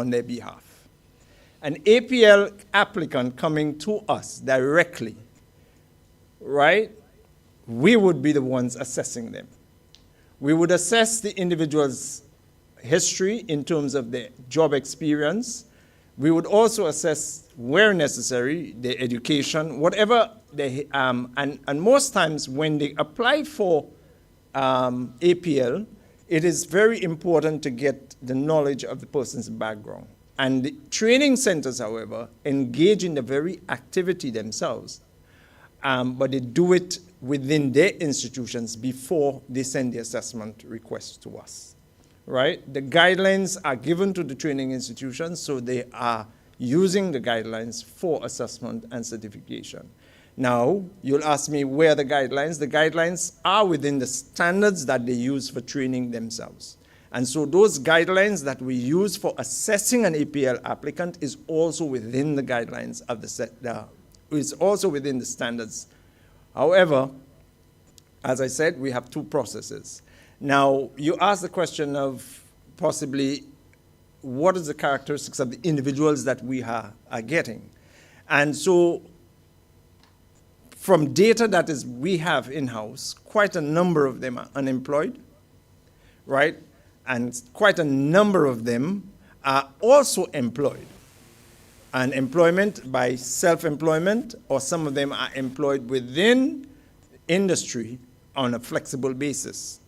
their behalf. An APL applicant coming to us directly, right, we would be the ones assessing them. We would assess the individual's history in terms of their job experience. We would also assess, where necessary, their education, whatever they, and most times when they apply for APL, it is very important to get the knowledge of the person's background. And the training centers, however, engage in the very activity themselves, but they do it within their institutions before they send the assessment request to us, right? The guidelines are given to the training institutions, so they are using the guidelines for assessment and certification. Now, you'll ask me where are the guidelines? The guidelines are within the standards that they use for training themselves. And so those guidelines that we use for assessing an APL applicant is also within the guidelines of is also within the standards. However, as I said, we have two processes. Now, you asked the question of possibly what is the characteristics of the individuals that we are getting. And so from data that we have in-house, quite a number of them are unemployed, right? And quite a number of them are also employed. And employment by self-employment, or some of them are employed within industry on a flexible basis.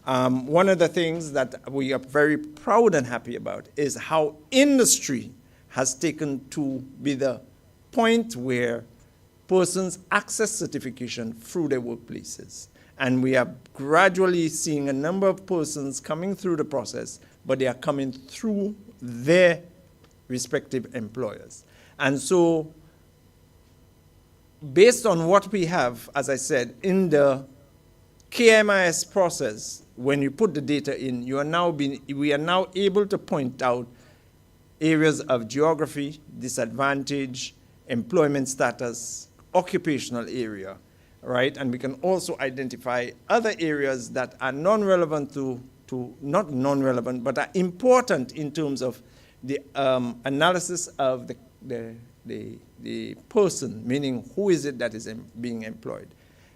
One of the things that we are very proud and happy about is how industry has taken to be the point where persons access certification through their workplaces. And we are gradually seeing a number of persons coming through the process, but they are coming through their respective employers. And so, based on what we have, as I said, in the KMIS process, when you put the data in, we are now able to point out areas of geography, disadvantage, employment status, occupational area, right? And we can also identify other areas that are non-relevant not non-relevant, but are important in terms of the analysis of the the person, meaning who is it that is being employed.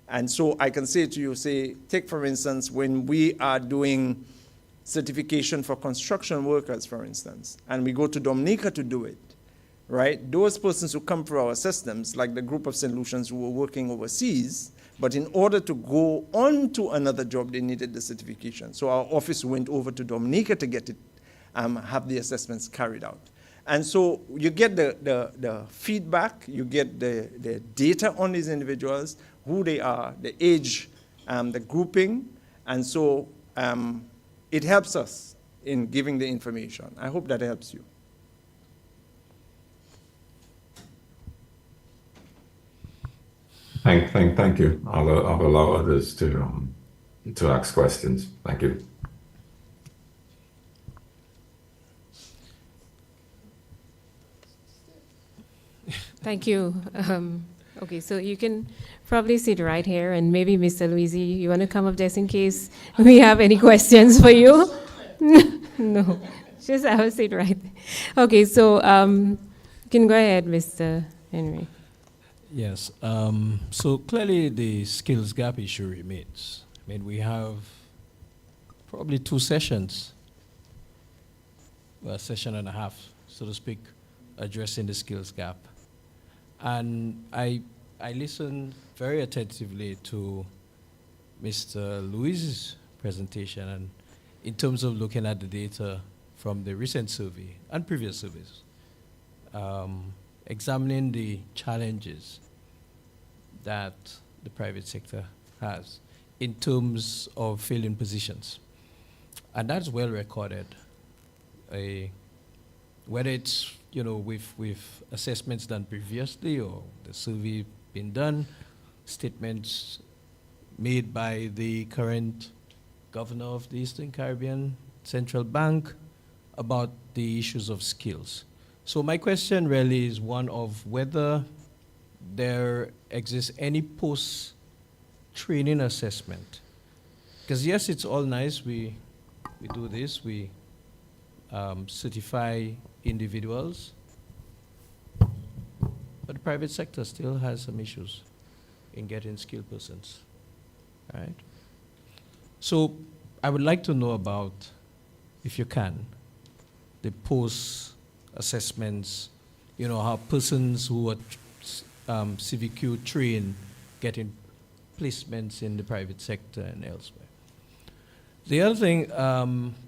And so I can say to you, say, take for instance, when we are doing certification for construction workers, for instance, and we go to Dominica to do it, right? Those persons who come through our systems, like the group of St. Lucians who were working overseas, but in order to go on to another job, they needed the certification. So our office went over to Dominica to get it, have the assessments carried out. And so you get the feedback, you get the data on these individuals, who they are, the age, the grouping, and so it helps us in giving the information. I hope that helps you. Thank you. I'll allow others to ask questions. Thank you. Thank you. Okay, so you can probably sit right here, and maybe Mr. Luisi, you want to come up just in case we have any questions for you? No, just have a seat right there. Okay, so you can go ahead, Mr. Henry. Yes. So clearly the skills gap issue remains. I mean, we have probably 2 sessions, well, a session and a half, so to speak, addressing the skills gap. And I listened very attentively to Mr. Luis's presentation, and in terms of looking at the data from the recent survey and previous surveys, examining the challenges that the private sector has in terms of filling positions. And that's well recorded. Whether it's, with assessments done previously or the survey been done, statements made by the current governor of the Eastern Caribbean Central Bank about the issues of skills. So my question really is one of whether there exists any post-training assessment. Because yes, it's all nice, we do this, we certify individuals, but the private sector still has some issues in getting skilled persons, right? So I would like to know about, if you can, the post-assessments, how persons who are CVQ trained getting placements in the private sector and elsewhere. The other thing,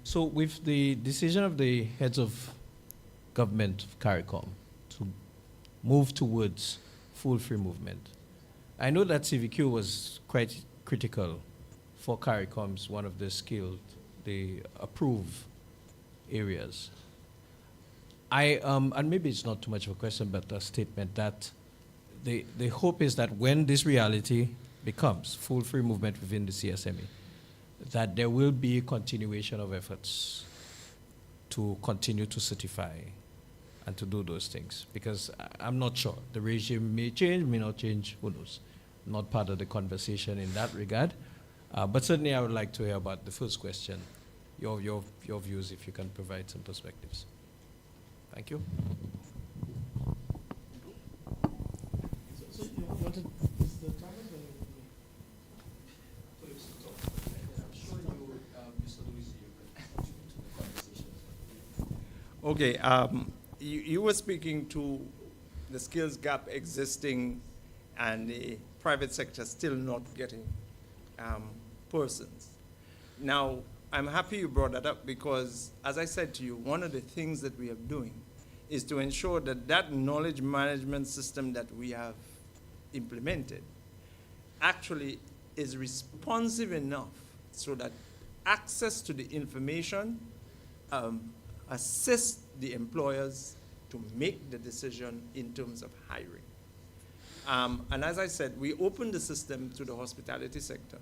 so with the decision of the heads of government of CARICOM to move towards full free movement, I know that CVQ was quite critical for CARICOM's one of the skilled, the approved areas. And maybe it's not too much of a question, but a statement that the hope is that when this reality becomes full free movement within the CSME, that there will be a continuation of efforts to continue to certify and to do those things. Because I'm not sure. The regime may change, may not change, who knows. Not part of the conversation in that regard. But certainly I would like to hear about the first question, your views, if you can provide some perspectives. Thank you. So you wanted Mr. Thomas or Okay, you were speaking to the skills gap existing and the private sector still not getting persons. Now, I'm happy you brought that up because, as I said to you, one of the things that we are doing is to ensure that that knowledge management system that we have implemented actually is responsive enough so that access to the information assist the employers to make the decision in terms of hiring. And as I said, we opened the system to the hospitality sector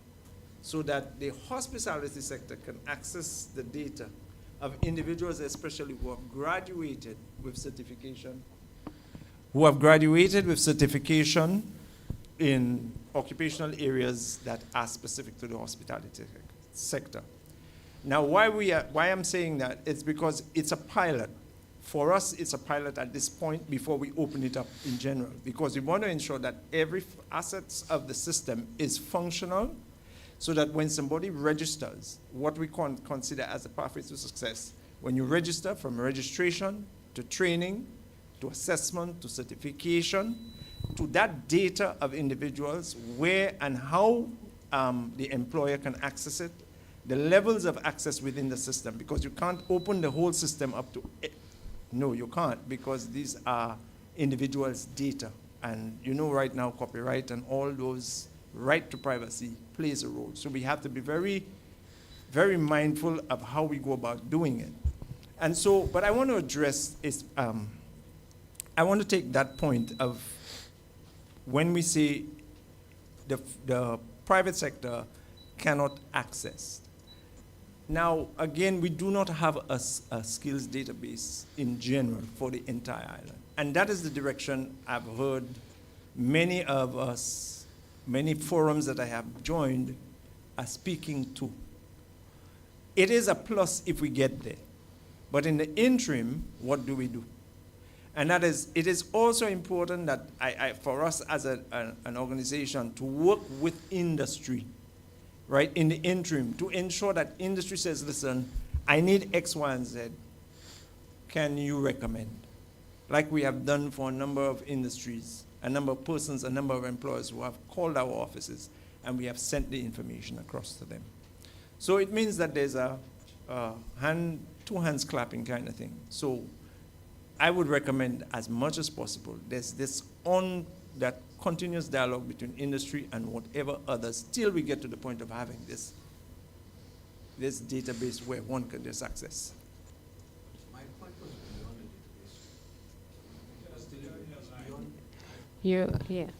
so that the hospitality sector can access the data of individuals, especially who have graduated with certification, in occupational areas that are specific to the hospitality sector. Now, why I'm saying that, it's because it's a pilot For us, it's a pilot at this point before we open it up in general, because we want to ensure that every assets of the system is functional, so that when somebody registers, what we consider as a pathway to success, when you register, from registration to training, to assessment, to certification, to that data of individuals, where and how the employer can access it, the levels of access within the system, because you can't open the whole system up to it. No, you can't, because these are individuals' data. And you know right now copyright and all those right to privacy plays a role. So we have to be very, very mindful of how we go about doing it. And so, but I want to address is, I want to take that point of when we say the private sector cannot access. Now, again, we do not have a skills database in general for the entire island. And that is the direction I've heard many of us, many forums that I have joined are speaking to. It is a plus if we get there. But in the interim, what do we do? And that is, it is also important that for us as an organization to work with industry, right, in the interim, to ensure that industry says, listen, I need X, Y, and Z. Can you recommend? Like we have done for a number of industries, a number of persons, a number of employers who have called our offices, and we have sent the information across to them. So it means that there's a two hands clapping kind of thing. So I would recommend as much as possible, there's this that continuous dialogue between industry and whatever others till we get to the point of having this database where one can just access. My point was beyond the database. Yes.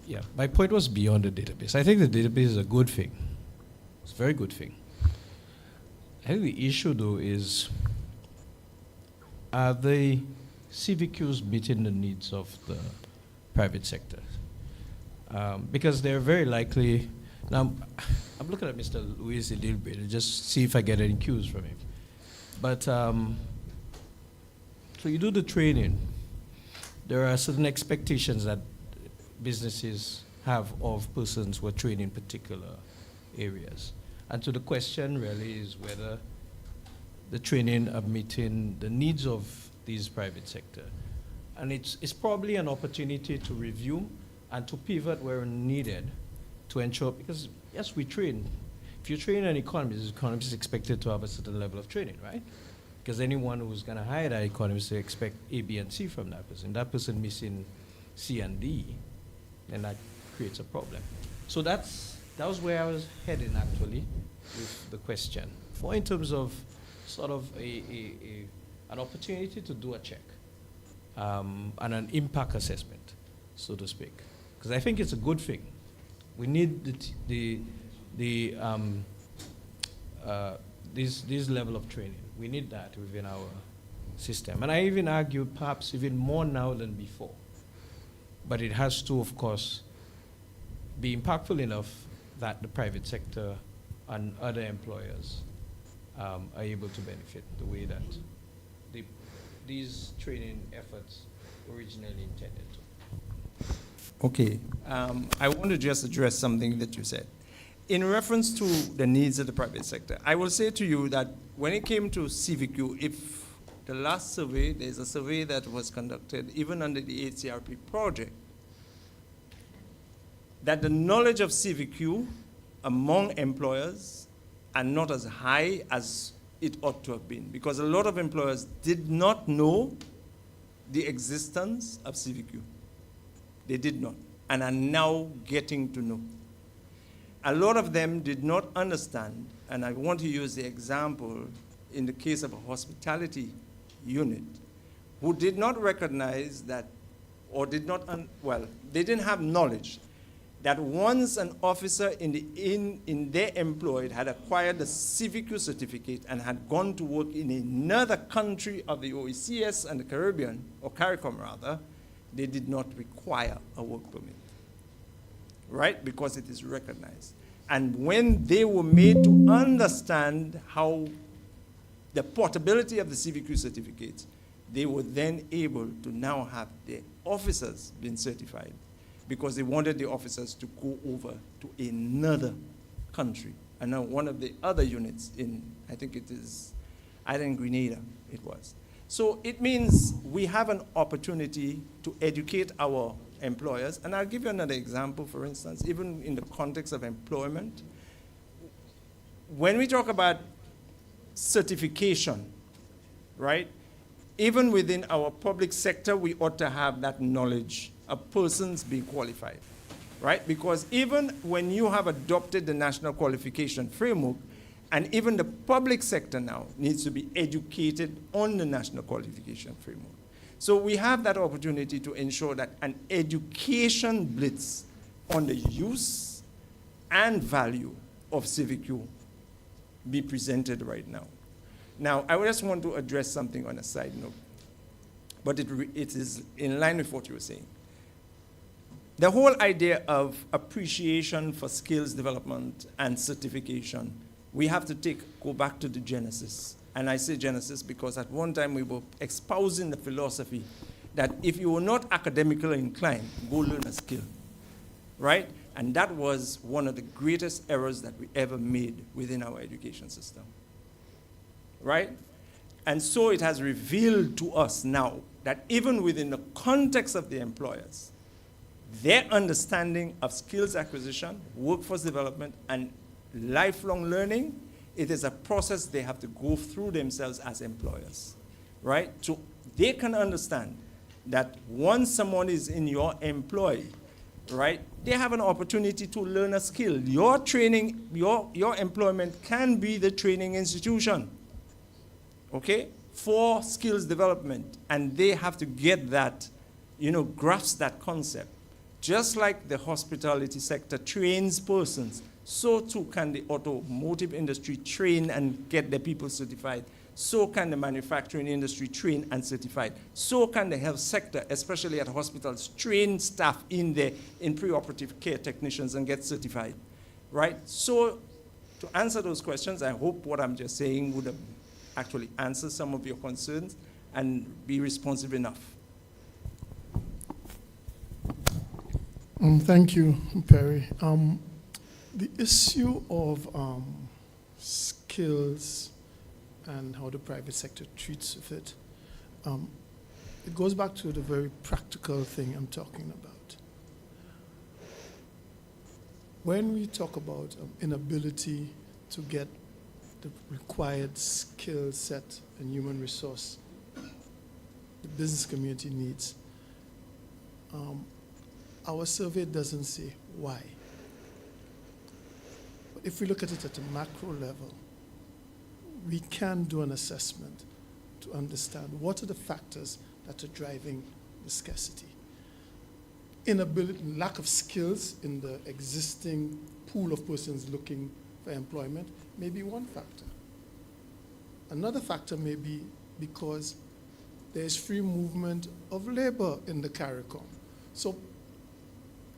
Yeah, my point was beyond the database. I think the database is a good thing. It's a very good thing. I think the issue, though, is are the CVQs meeting the needs of the private sector? Because they're very likely, now I'm looking at Mr. Luis Idilbe to just see if I get any cues from him. But, so you do the training. There are certain expectations that businesses have of persons who are trained in particular areas. And so the question really is whether the training are meeting the needs of these private sector. And it's probably an opportunity to review and to pivot where needed to ensure, because yes, we train. If you train an economist, the economist is expected to have a certain level of training, right? Because anyone who's gonna hire that economist, they expect A, B, and C from that person. That person missing C and D, then that creates a problem. So that was where I was heading actually with the question. For in terms of sort of an opportunity to do a check and an impact assessment, so to speak. Because I think it's a good thing. We need this level of training. We need that within our system. And I even argue perhaps even more now than before. But it has to, of course, be impactful enough that the private sector and other employers are able to benefit the way that these training efforts originally intended to. Okay, I want to just address something that you said. In reference to the needs of the private sector, I will say to you that when it came to CVQ, if the last survey, there's a survey that was conducted even under the HCRP project, that the knowledge of CVQ among employers are not as high as it ought to have been, because a lot of employers did not know the existence of CVQ. They did not, and are now getting to know. A lot of them did not understand, and I want to use the example in the case of a hospitality unit, who did not recognize that, or did not, they didn't have knowledge that once an officer in their employed had acquired the CVQ certificate and had gone to work in another country of the OECS and the Caribbean, or CARICOM rather, they did not require a work permit, right? Because it is recognized. And when they were made to understand how the portability of the CVQ certificates, they were then able to now have their officers being certified, because they wanted the officers to go over to another country. And now one of the other units in, I think it is, either in Grenada it was. So it means we have an opportunity to educate our employers. And I'll give you another example, for instance, even in the context of employment. When we talk about certification, right? Even within our public sector, we ought to have that knowledge of persons being qualified, right? Because even when you have adopted the national qualification framework, and even the public sector now needs to be educated on the national qualification framework. So we have that opportunity to ensure that an education blitz on the use and value of CVQ be presented right now. Now, I just want to address something on a side note, but it is in line with what you were saying. The whole idea of appreciation for skills development and certification, we have to go back to the genesis. And I say genesis because at one time we were espousing the philosophy that if you were not academically inclined, go learn a skill, right? And that was one of the greatest errors that we ever made within our education system, right? And so it has revealed to us now that even within the context of the employers, their understanding of skills acquisition, workforce development, and lifelong learning, it is a process they have to go through themselves as employers, right? So they can understand that once someone is in your employ, right, they have an opportunity to learn a skill. Your training, your employment can be the training institution, okay, for skills development. And they have to get that, grasp that concept. Just like the hospitality sector trains persons, so too can the automotive industry train and get their people certified. So can the manufacturing industry train and certified. So can the health sector, especially at hospitals, train staff in preoperative care technicians and get certified, right? So to answer those questions, I hope what I'm just saying would have actually answered some of your concerns and be responsive enough. Thank you, Perry. The issue of skills and how the private sector treats with it, it goes back to the very practical thing I'm talking about. When we talk about inability to get the required skill set and human resource the business community needs, our survey doesn't say why. But if we look at it at a macro level, we can do an assessment to understand what are the factors that are driving the scarcity. Inability, lack of skills in the existing pool of persons looking for employment may be one factor. Another factor may be because there's free movement of labor in the CARICOM. So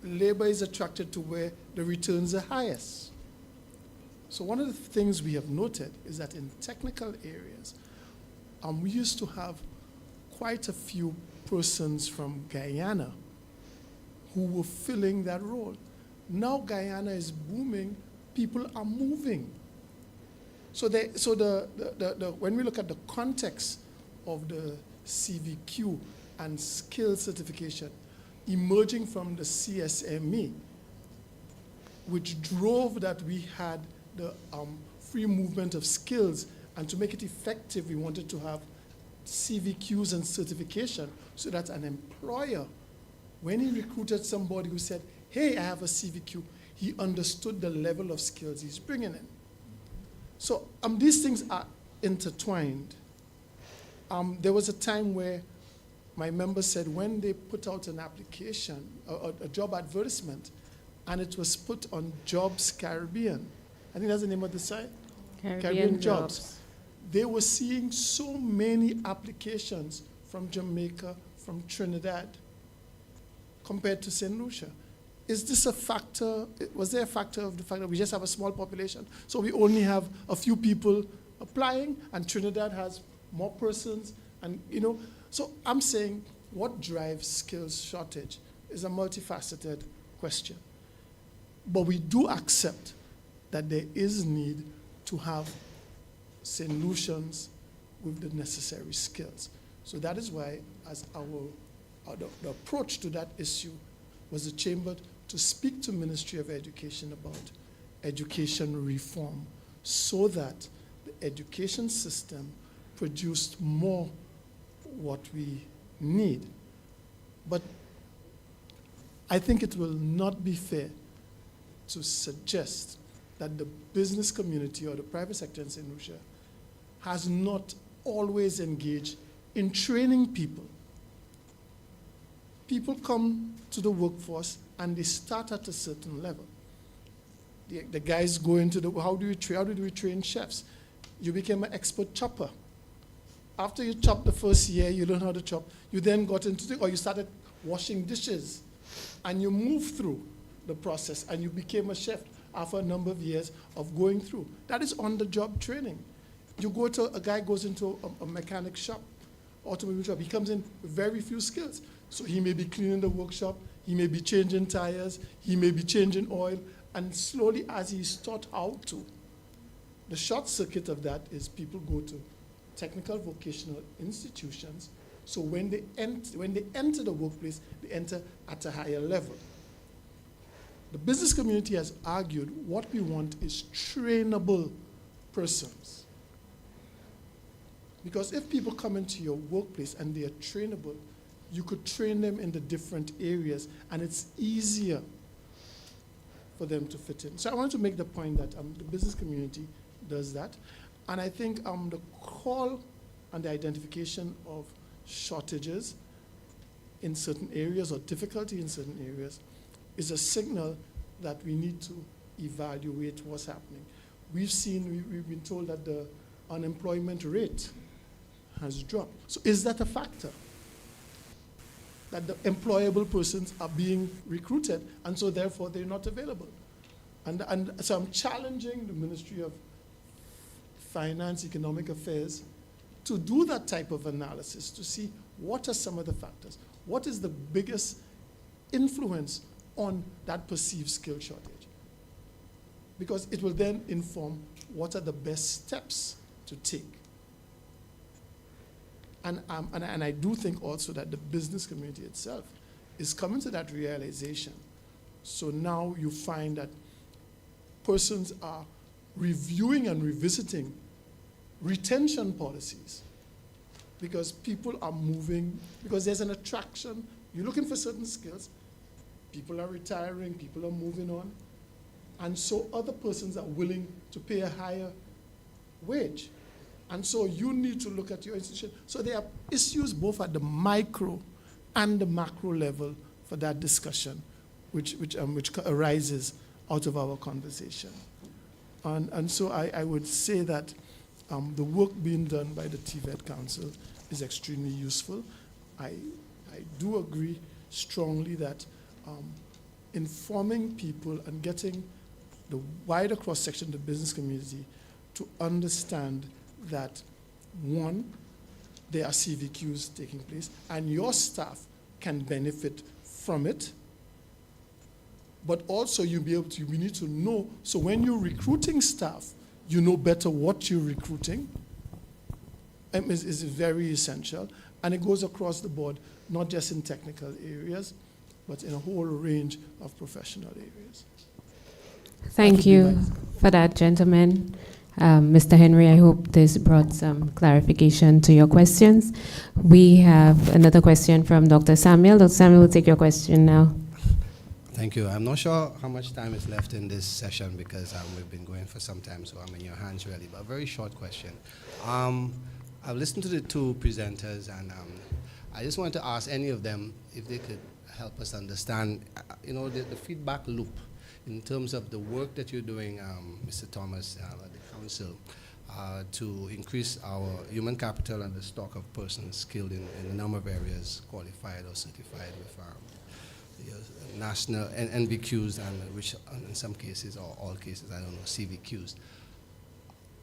labor is attracted to where the returns are highest. So one of the things we have noted is that in technical areas, we used to have quite a few persons from Guyana who were filling that role. Now Guyana is booming, people are moving. So when we look at the context of the CVQ and skill certification emerging from the CSME, which drove that we had the free movement of skills, and to make it effective, we wanted to have CVQs and certification so that an employer, when he recruited somebody who said, hey, I have a CVQ, he understood the level of skills he's bringing in. So these things are intertwined. There was a time where my members said when they put out an application, a job advertisement, and it was put on Jobs Caribbean, I think that's the name of the site? Caribbean Jobs. They were seeing so many applications from Jamaica, from Trinidad, compared to St. Lucia. is this a factor? Was there a factor of the fact that we just have a small population? So we only have a few people applying, and Trinidad has more persons, and so I'm saying what drives skills shortage is a multifaceted question. But we do accept that there is need to have solutions with the necessary skills. So that is why, as the approach to that issue was the Chamber to speak to Ministry of Education about education reform so that the education system produced more what we need. But I think it will not be fair to suggest that the business community or the private sector in St. Lucia has not always engaged in training people. People come to the workforce and they start at a certain level. The guys go into how do we train chefs? You became an expert chopper. After you chop the first year, you learn how to chop. You then got into or you started washing dishes, and you moved through the process, and you became a chef after a number of years of going through. That is on-the-job training. A guy goes into a mechanic shop, automobile shop. He comes in with very few skills. So he may be cleaning the workshop, he may be changing tires, he may be changing oil, and slowly as he's taught how to, the short circuit of that is people go to technical vocational institutions, so when they enter the workplace, they enter at a higher level. The business community has argued what we want is trainable persons. Because if people come into your workplace and they are trainable, you could train them in the different areas, and it's easier for them to fit in. So I want to make the point that the business community does that. And I think the call and the identification of shortages in certain areas or difficulty in certain areas is a signal that we need to evaluate what's happening. We've been told that the unemployment rate has dropped. So is that a factor? That the employable persons are being recruited, and so therefore they're not available. And so I'm challenging the Ministry of Finance, Economic Affairs to do that type of analysis to see what are some of the factors. What is the biggest influence on that perceived skill shortage? Because it will then inform what are the best steps to take. And I do think also that the business community itself is coming to that realization. So now you find that persons are reviewing and revisiting retention policies because people are moving, because there's an attraction. You're looking for certain skills. People are retiring, people are moving on. And so other persons are willing to pay a higher wage. And so you need to look at your institution. So there are issues both at the micro and the macro level for that discussion, which arises out of our conversation. And so I would say that the work being done by the TVET Council is extremely useful. I do agree strongly that informing people and getting the wider cross-section of the business community to understand that, one, there are CVQs taking place, and your staff can benefit from it. But also we need to know, so when you're recruiting staff, you know better what you're recruiting. Is very essential. And it goes across the board, not just in technical areas, but in a whole range of professional areas. Thank you for that, gentlemen. Mr. Henry, I hope this brought some clarification to your questions. We have another question from Dr. Samuel. Dr. Samuel will take your question now. Thank you. I'm not sure how much time is left in this session because we've been going for some time, so I'm in your hands really, but a very short question. I've listened to the two presenters, and I just wanted to ask any of them if they could help us understand, the feedback loop in terms of the work that you're doing, Mr. Thomas, at the Council, to increase our human capital and the stock of persons skilled in a number of areas, qualified or certified with national NVQs and which in some cases or all cases, I don't know, CVQs.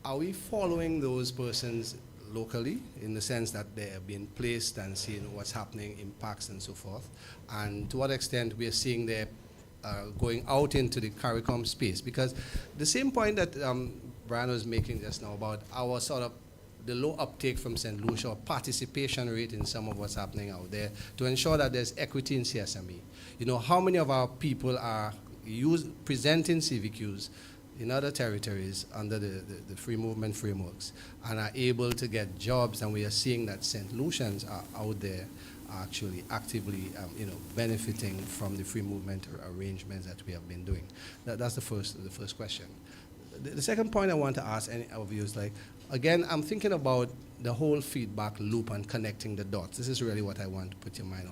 Are we following those persons locally in the sense that they are being placed and seeing what's happening, impacts and so forth? And to what extent we are seeing their going out into the CARICOM space? Because the same point that Brian was making just now about our sort of the low uptake from St. Lucia or participation rate in some of what's happening out there to ensure that there's equity in CSME. You know, how many of our people are presenting CVQs in other territories under the free movement frameworks and are able to get jobs, and we are seeing that St. Lucians are out there actually actively benefiting from the free movement arrangements that we have been doing. That's the first question. The second point I want to ask any of you is like, again, I'm thinking about the whole feedback loop and connecting the dots. This is really what I want to put your mind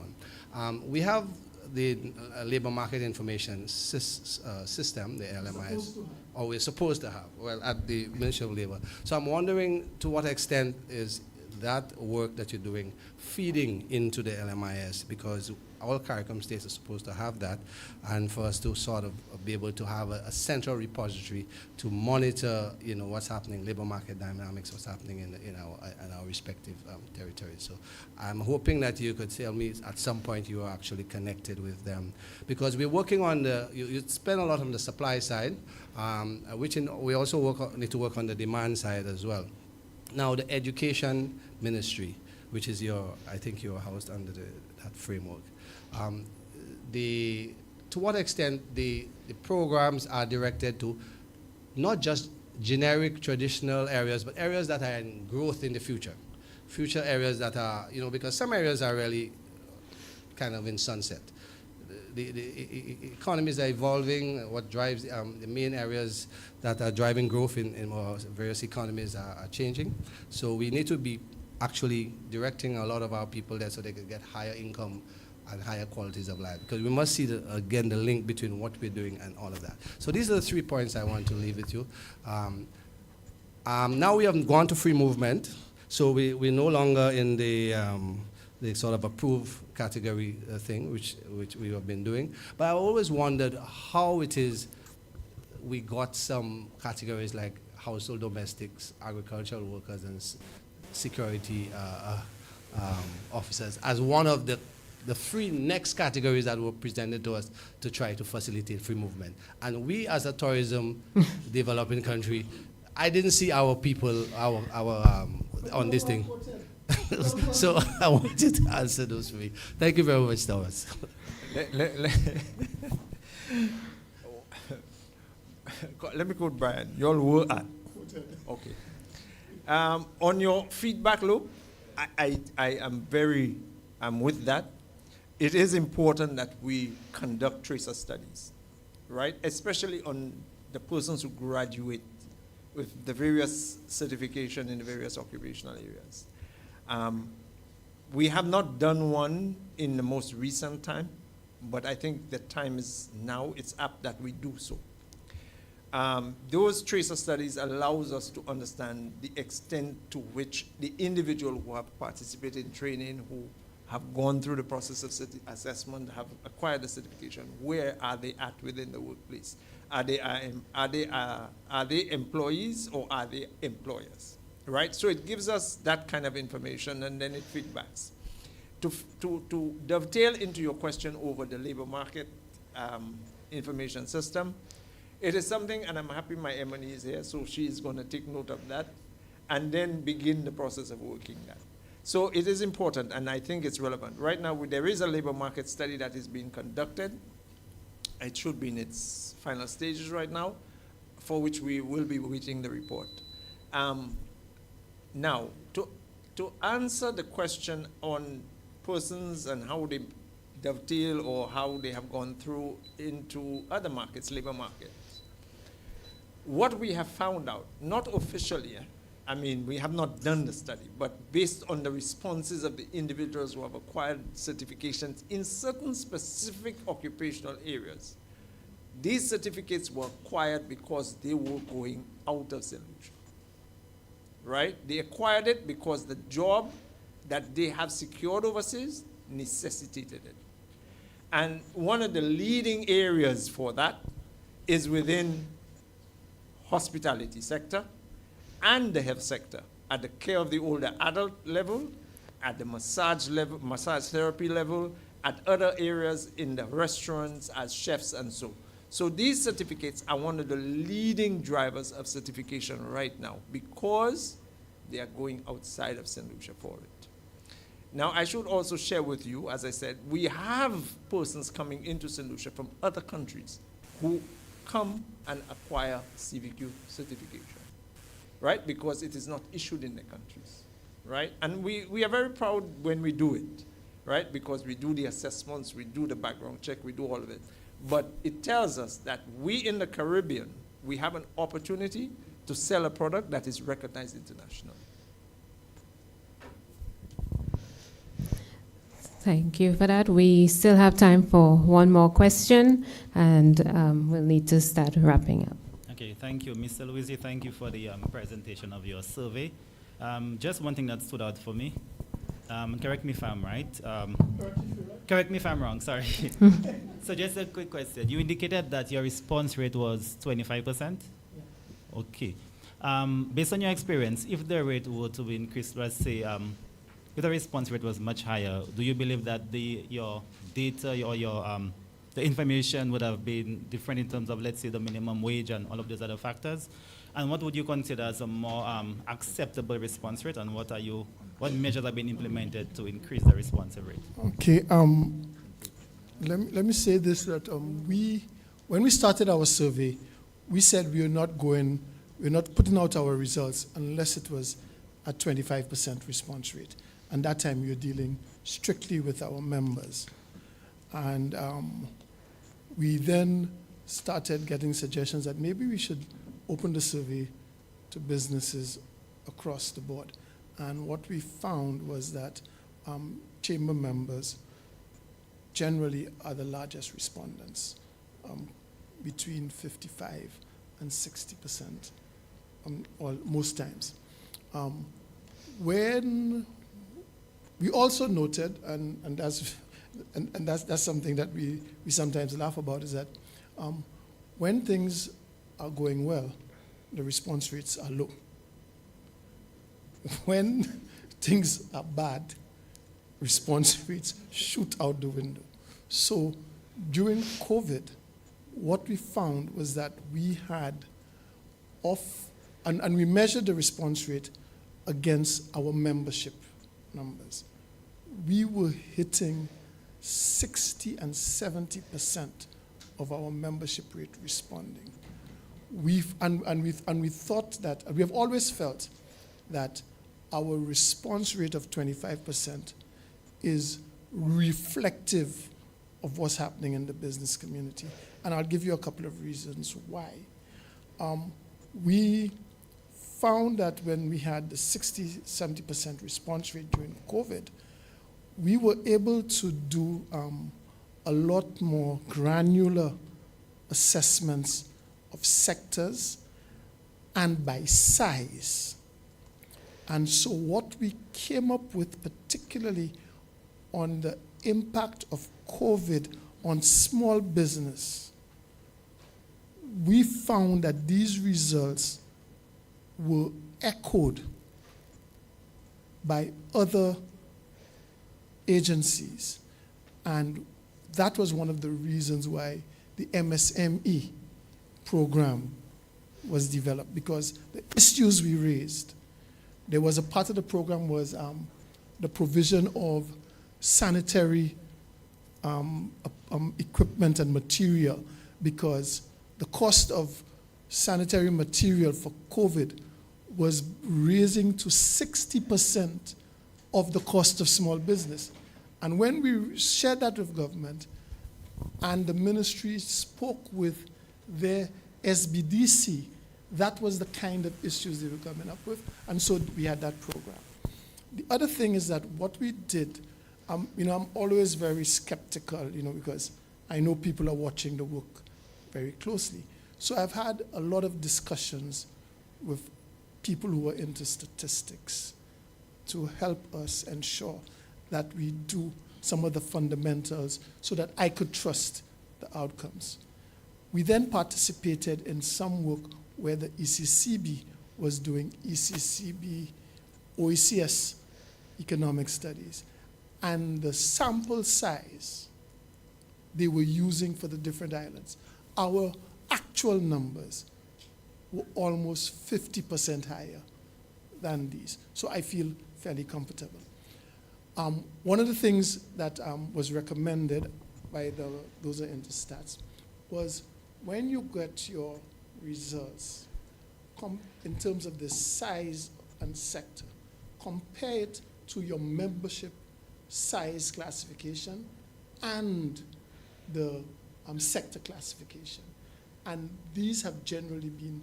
on. We have the labor market information system, the LMIS, or we're supposed to have, well, at the Ministry of Labor. So I'm wondering to what extent is that work that you're doing feeding into the LMIS, because all CARICOM states are supposed to have that, and for us to sort of be able to have a central repository to monitor, what's happening, labor market dynamics, what's happening in our respective territories. So I'm hoping that you could tell me at some point you are actually connected with them, because we're working on you spend a lot on the supply side, we also need to work on the demand side as well. Now, the education ministry, which is I think you're housed under that framework. To what extent the programs are directed to not just generic traditional areas, but areas that are in growth in the future areas that are, because some areas are really kind of in sunset. The economies are evolving. What drives the main areas that are driving growth in various economies are changing. So we need to be actually directing a lot of our people there so they can get higher income and higher qualities of life. Because we must see, again, the link between what we're doing and all of that. So these are the 3 points I want to leave with you. Now we have gone to free movement, so we're no longer in the sort of approved category thing, which we have been doing. But I always wondered how it is we got some categories like household domestics, agricultural workers, and security officers as one of the 3 next categories that were presented to us to try to facilitate free movement. And we, as a tourism developing country, I didn't see our people on this thing. So I want you to answer those 3. Thank you very much, Thomas. Let me quote Brian. You all were at. Okay. On your feedback loop, I'm with that. It is important that we conduct tracer studies, right? Especially on the persons who graduate with the various certification in the various occupational areas. We have not done one in the most recent time, but I think the time is now, it's apt that we do so. Those tracer studies allows us to understand the extent to which the individual who have participated in training, who have gone through the process of assessment, have acquired the certification, where are they at within the workplace? Are they employees or are they employers? Right? So it gives us that kind of information, and then it feedbacks. To dovetail into your question over the labor market information system, it is something, and I'm happy my Emily is here, so she is going to take note of that and then begin the process of working that. So it is important, and I think it's relevant. Right now, there is a labor market study that is being conducted. It should be in its final stages right now, for which we will be waiting the report. Now, to answer the question on persons and how they dovetail or how they have gone through into other markets, labor markets, what we have found out, not officially, I mean, we have not done the study, but based on the responses of the individuals who have acquired certifications in certain specific occupational areas, these certificates were acquired because they were going out of St. Lucia. Right? They acquired it because the job that they have secured overseas necessitated it. And one of the leading areas for that is within hospitality sector and the health sector, at the care of the older adult level, at the massage level, massage therapy level, at other areas in the restaurants as chefs and so. So these certificates are one of the leading drivers of certification right now because they are going outside of St. Lucia for it. Now, I should also share with you, as I said, we have persons coming into St. Lucia from other countries who come and acquire CVQ certification, right? Because it is not issued in their countries, right? And we are very proud when we do it, right? Because we do the assessments, we do the background check, we do all of it. But it tells us that we in the Caribbean, we have an opportunity to sell a product that is recognized internationally. Thank you for that. We still have time for one more question, and we'll need to start wrapping up. Okay, thank you. Mr. Louisi, thank you for the presentation of your survey. Just one thing that stood out for me. Correct me if I'm right. Correct me if I'm wrong, sorry. So just a quick question. You indicated that your response rate was 25%? Yeah. Okay. Based on your experience, if the rate were to be increased, let's say, if the response rate was much higher, do you believe that your data or the information would have been different in terms of, let's say, the minimum wage and all of those other factors? And what would you consider as a more acceptable response rate, and what measures have been implemented to increase the response rate? Okay, let me say this, that when we started our survey, we said we're not putting out our results unless it was at 25% response rate. And that time we were dealing strictly with our members. And we then started getting suggestions that maybe we should open the survey to businesses across the board. And what we found was that chamber members generally are the largest respondents, between 55 and 60%, or most times. When we also noted, and that's something that we sometimes laugh about, is that when things are going well, the response rates are low. When things are bad, response rates shoot out the window. So during COVID, what we found was that we had and we measured the response rate against our membership numbers. We were hitting 60 and 70% of our membership rate responding. We thought that, we have always felt that our response rate of 25% is reflective of what's happening in the business community. And I'll give you a couple of reasons why. We found that when we had the 60-70% response rate during COVID, we were able to do a lot more granular assessments of sectors and by size. And so what we came up with, particularly on the impact of COVID on small business, we found that these results were echoed by other agencies. And that was one of the reasons why the MSME program was developed, because the issues we raised, there was a part of the program was the provision of sanitary equipment and material, because the cost of sanitary material for COVID was raising to 60% of the cost of small business. And when we shared that with government, and the ministry spoke with their SBDC, that was the kind of issues they were coming up with, and so we had that program. The other thing is that what we did, I'm always very skeptical, because I know people are watching the work very closely. So I've had a lot of discussions with people who are into statistics to help us ensure that we do some of the fundamentals so that I could trust the outcomes. We then participated in some work where the ECCB was doing ECCB OECS economic studies. And the sample size they were using for the different islands, our actual numbers were almost 50% higher than these. So I feel fairly comfortable. One of the things that was recommended by those are into stats was when you get your results in terms of the size and sector, compare it to your membership size classification and the sector classification. And these have generally been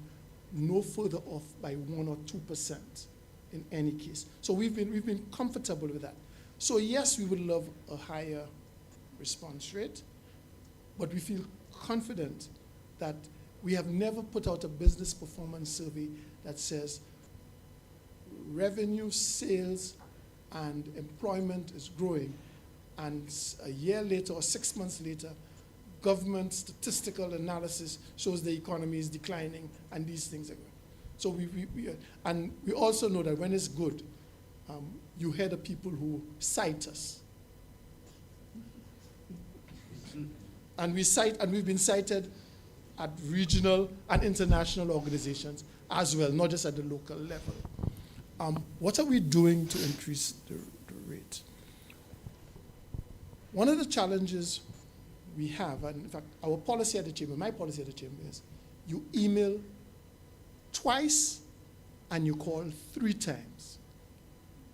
no further off by 1 or 2% in any case. So we've been comfortable with that. So yes, we would love a higher response rate, but we feel confident that we have never put out a business performance survey that says revenue, sales, and employment is growing, and a year later or 6 months later, government statistical analysis shows the economy is declining and these things are good. So we also know that when it's good, you hear the people who cite us. And we've been cited at regional and international organizations as well, not just at the local level. What are we doing to increase the rate? One of the challenges we have, and in fact, our policy at the Chamber, my policy at the Chamber is you email twice and you call 3 times.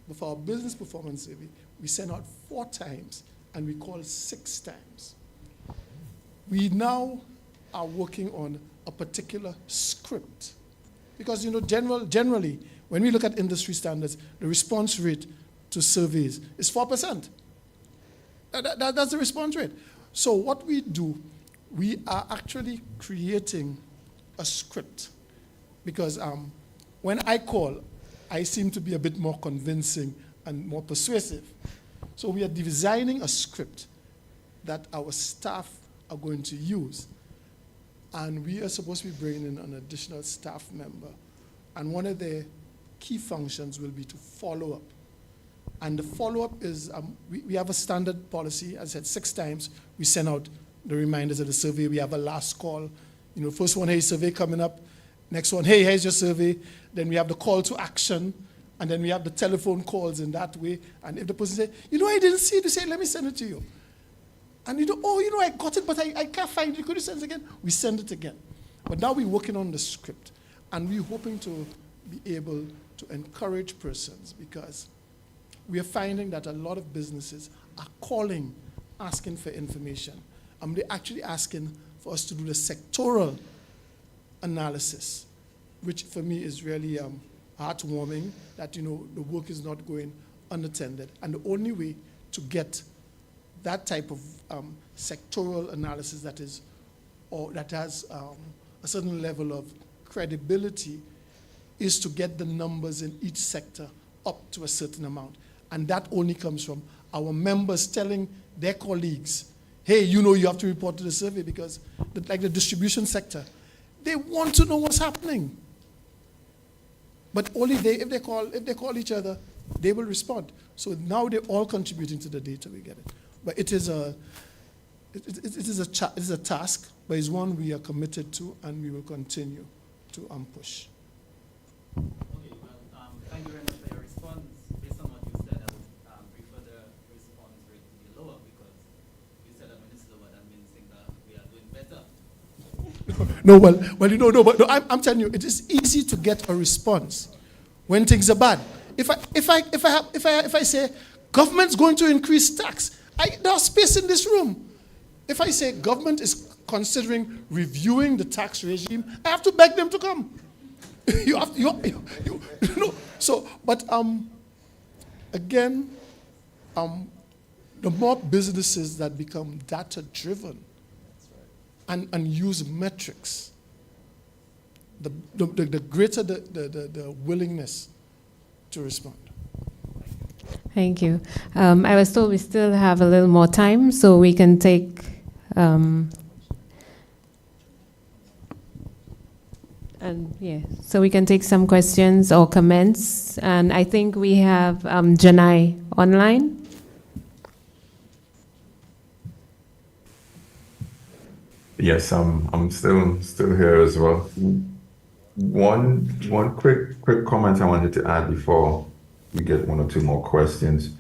But for our business performance survey, we send out 4 times and we call 6 times. We now are working on a particular script. Because, generally, when we look at industry standards, the response rate to surveys is 4%. That's the response rate. So what we do, we are actually creating a script. Because when I call, I seem to be a bit more convincing and more persuasive. So we are designing a script that our staff are going to use. And we are supposed to be bringing in an additional staff member. And one of their key functions will be to follow up. And the follow-up is, we have a standard policy. As I said, 6 times we send out the reminders of the survey. We have a last call. First one, hey, survey coming up. Next one, hey, here's your survey. Then we have the call to action. And then we have the telephone calls in that way. And if the person says, I didn't see it, you say, let me send it to you. And I got it, but I can't find it. Could you send it again? We send it again. But now we're working on the script. And we're hoping to be able to encourage persons because we are finding that a lot of businesses are calling, asking for information. They're actually asking for us to do the sectoral analysis, which for me is really heartwarming that, the work is not going unattended. And the only way to get that type of sectoral analysis that has a certain level of credibility is to get the numbers in each sector up to a certain amount. And that only comes from our members telling their colleagues, hey, you have to report to the survey because, like the distribution sector, they want to know what's happening. But only if they call each other, they will respond. So now they're all contributing to the data we get it. But it is a task, but it's one we are committed to, and we will continue to push. Okay, well, thank you very much for your response. Based on what you said, I would prefer the response rate to be lower because you said that when it's lower, that means that we are doing better. But I'm telling you, it is easy to get a response when things are bad. If I say government's going to increase tax, there's space in this room. If I say government is considering reviewing the tax regime, I have to beg them to come. Again, the more businesses that become data-driven and use metrics, the greater the willingness to respond. Thank you. I was told we still have a little more time, so we can take so we can take some questions or comments. And I think we have Janai online. Yes, I'm still here as well. One quick comment I wanted to add before we get one or two more questions.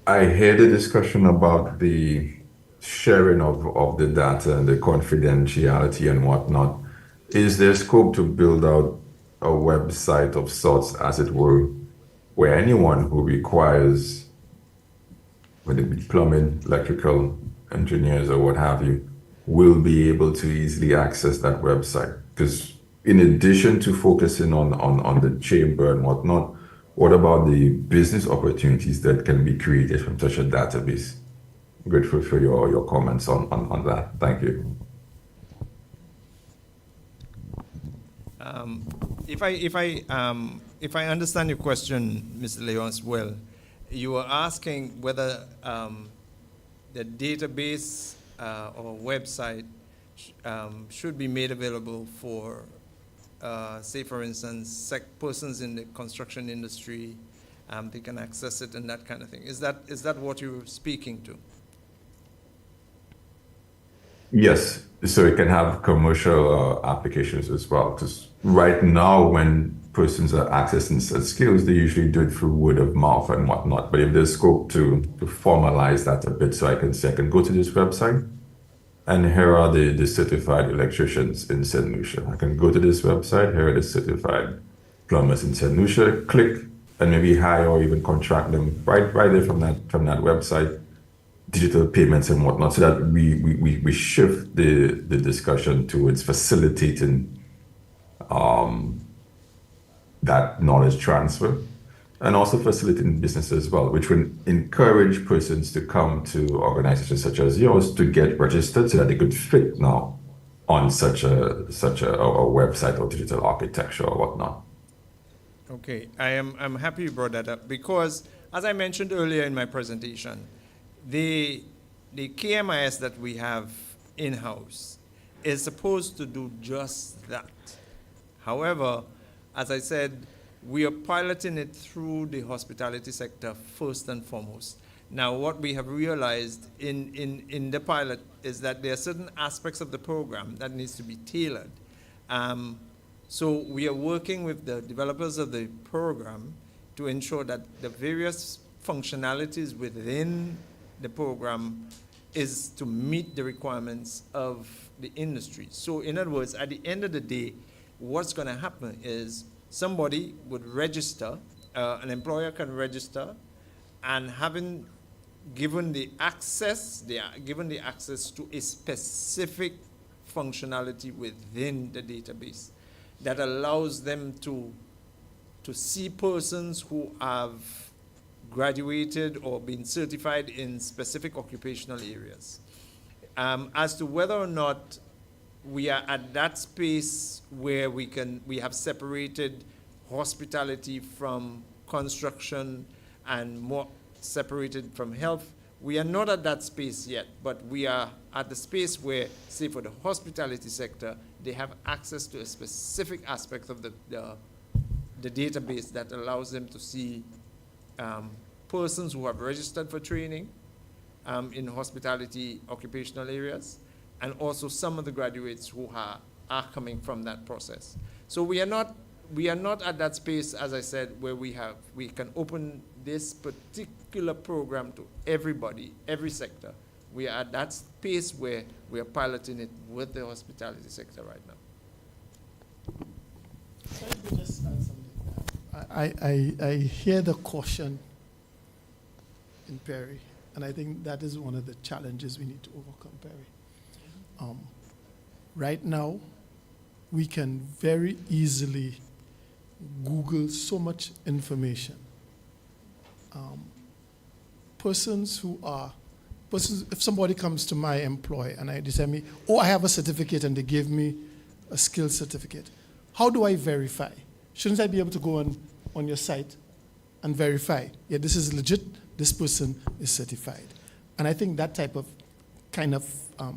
I heard a discussion about the sharing of the data and the confidentiality and whatnot. Is there scope to build out a website of sorts, as it were, where anyone who requires, whether it be plumbing, electrical engineers, or what have you, will be able to easily access that website? Because in addition to focusing on the chamber and whatnot, what about the business opportunities that can be created from such a database? Grateful for your comments on that. Thank you. If I understand your question, Mr. Leonce, well, you are asking whether the database or website should be made available for, say, for instance, persons in the construction industry. They can access it and that kind of thing. Is that what you're speaking to? Yes, so it can have commercial applications as well. Because right now, when persons are accessing such skills, they usually do it through word of mouth and whatnot. But if there's scope to formalize that a bit, so I can go to this website, and here are the certified electricians in St. Lucia. I can go to this website, here are the certified plumbers in St. Lucia, click, and maybe hire or even contract them right there from that website, digital payments and whatnot, so that we shift the discussion towards facilitating that knowledge transfer, and also facilitating business as well, which will encourage persons to come to organizations such as yours to get registered so that they could fit now on such a website or digital architecture or whatnot. Okay, I'm happy you brought that up, because as I mentioned earlier in my presentation, the KMIS that we have in-house is supposed to do just that. However, as I said, we are piloting it through the hospitality sector first and foremost. Now, what we have realized in the pilot is that there are certain aspects of the program that needs to be tailored. So we are working with the developers of the program to ensure that the various functionalities within the program is to meet the requirements of the industry. So in other words, at the end of the day, what's going to happen is somebody would register, an employer can register, and having given the access, they are given the access to a specific functionality within the database that allows them to see persons who have graduated or been certified in specific occupational areas. As to whether or not we are at that space where we have separated hospitality from construction and more separated from health, we are not at that space yet, but we are at the space where, say for the hospitality sector, they have access to a specific aspect of the database that allows them to see persons who have registered for training in hospitality occupational areas, and also some of the graduates who are coming from that process. So we are not at that space, as I said, where we can open this particular program to everybody, every sector. We are at that space where we are piloting it with the hospitality sector right now. So let me just add something. I hear the caution in Perry, and I think that is one of the challenges we need to overcome, Perry. Right now, we can very easily Google so much information. If somebody comes to my employer and they tell me, oh, I have a certificate, and they give me a skills certificate, how do I verify? Shouldn't I be able to go on your site and verify, yeah, this is legit, this person is certified. And I think that type of kind of